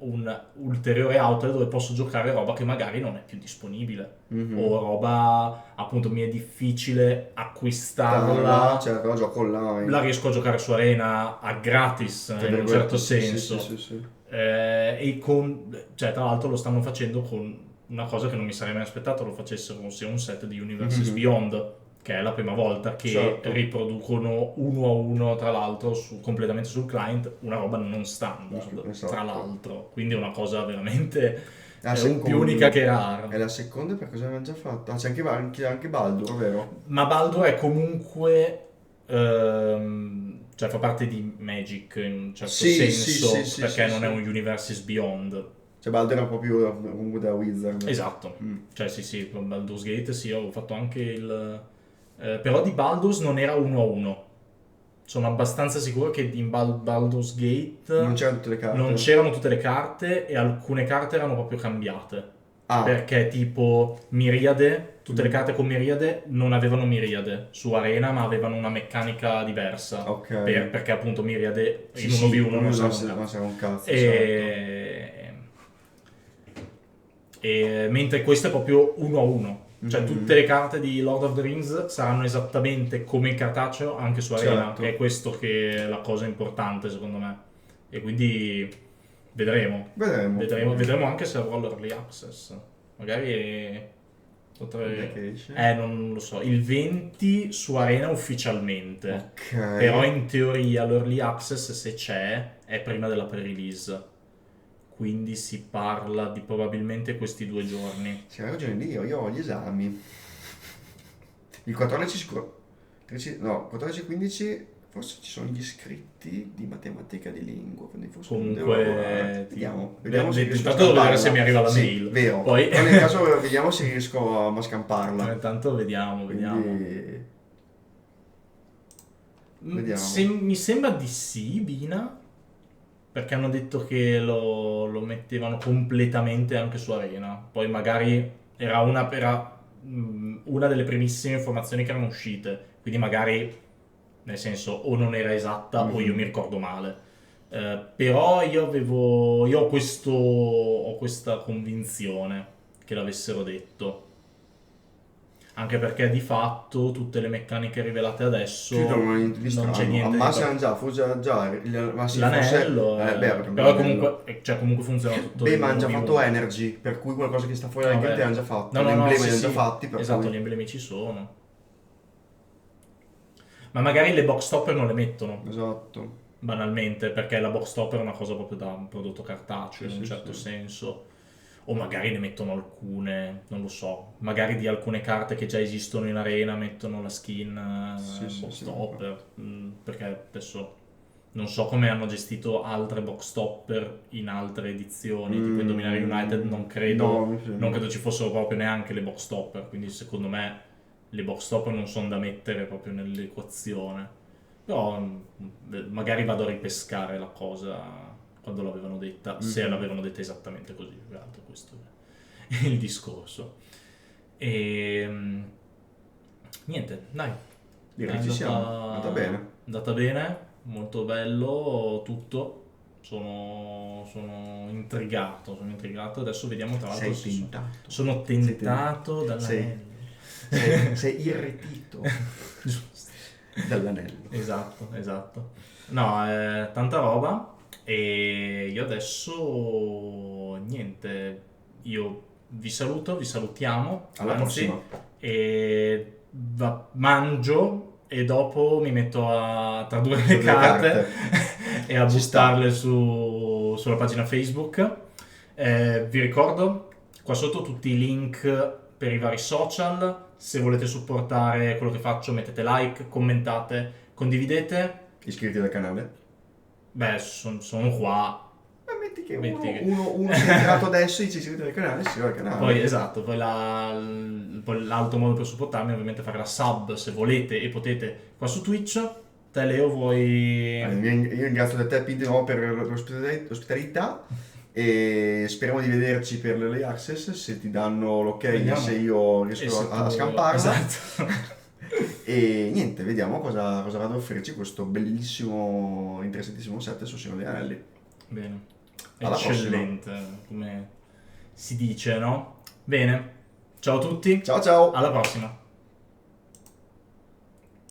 ulteriore outlet dove posso giocare roba che magari non è più disponibile, o roba appunto mi è difficile acquistarla, certo, la gioco online, la riesco a giocare su Arena a gratis in un certo senso. Sì. E cioè tra l'altro lo stanno facendo con una cosa che non mi sarei mai aspettato lo facessero, ossia un set di Universes Beyond, che è la prima volta che riproducono uno a uno, tra l'altro, completamente sul client, una roba non standard, tra l'altro. Quindi è una cosa veramente più unica che rara. È la seconda, per cosa avevamo già fatto? C'è anche Baldur, vero? Ma Baldur è comunque... cioè fa parte di Magic in un certo senso, perché non è un Universes Beyond. Cioè Baldur era proprio comunque da Wizard. Esatto. Cioè sì, con Baldur's Gate ho fatto anche il... però di Baldur's non era 1-1. Sono abbastanza sicuro che in Baldur's Gate non c'erano tutte le carte e alcune carte erano proprio cambiate. Perché tipo Miriade, tutte le carte con Miriade non avevano Miriade su Arena, ma avevano una meccanica diversa. Perché appunto Miriade in 1v1 non sarà un cazzo. Mentre questo è proprio 1-1. Cioè tutte le carte di Lord of the Rings saranno esattamente come il cartaceo anche su Arena, che è questo che è la cosa importante secondo me. E quindi vedremo anche se avrò l'early access. Magari non lo so. Il 20 su Arena ufficialmente. Però in teoria l'early access, se c'è, è prima della pre-release. Quindi si parla di probabilmente questi 2 giorni. Sì, hai ragione io ho gli esami. Il 14 sicuro. 14 e 15 forse ci sono gli iscritti di matematica di lingua. Quindi forse comunque vediamo se riesco a vedere se mi arriva la mail. Vero. Poi nel caso vediamo se riesco a scamparla. Intanto vediamo. Mi sembra di sì, Bina. Perché hanno detto che lo mettevano completamente anche su Arena. Poi magari era una delle primissime informazioni che erano uscite. Quindi magari, nel senso, o non era esatta o io mi ricordo male. Però io ho questa convinzione che l'avessero detto. Anche perché di fatto tutte le meccaniche rivelate adesso non c'è niente. Ma se già l'anello, però comunque funziona tutto. Beh, ma hanno già fatto Energy, per cui qualcosa che sta fuori dal grid hanno già fatto. Gli emblemi li hanno già fatti. Esatto, gli emblemi ci sono. Ma magari le box topper non le mettono. Esatto. Banalmente, perché la box topper è una cosa proprio da un prodotto cartaceo in un certo senso. O magari ne mettono alcune, non lo so, magari di alcune carte che già esistono in arena mettono la skin box topper, perché adesso non so come hanno gestito altre box topper in altre edizioni, tipo in Dominare United non credo ci fossero proprio neanche le box topper, quindi secondo me le box topper non sono da mettere proprio nell'equazione, però magari vado a ripescare la cosa quando l'avevano detta, se l'avevano detta esattamente così, peraltro questo è il discorso. E niente, dai. Direi ci siamo, andata bene, molto bello tutto. Sono intrigato, adesso vediamo tra l'altro. Sono tentato dall'anello. Sei irretito dall'anello. Esatto. No, tanta roba. E io adesso niente, io vi salutiamo, alla prossima, e mangio e dopo mi metto a tradurre le carte e a buttarle sulla pagina Facebook. Vi ricordo qua sotto tutti i link per i vari social, se volete supportare quello che faccio mettete like, commentate, condividete, iscrivetevi al canale. Beh, sono qua. Ma metti che uno si è entrato adesso e dice iscrivetevi al canale, si va al canale. Poi esatto, poi l'altro modo per supportarmi è ovviamente fare la sub se volete e potete qua su Twitch. Te Leo vuoi... Io ringrazio te Pete di nuovo per l'ospitalità e speriamo di vederci per l'Early Access, se ti danno l'ok, se io riesco a scamparla. Esatto. E niente, vediamo cosa vado ad offrirci questo bellissimo, interessantissimo set su Signore degli Anelli. Bene, alla eccellente, prossima. Come si dice, no? Bene, ciao a tutti. Ciao. Alla prossima.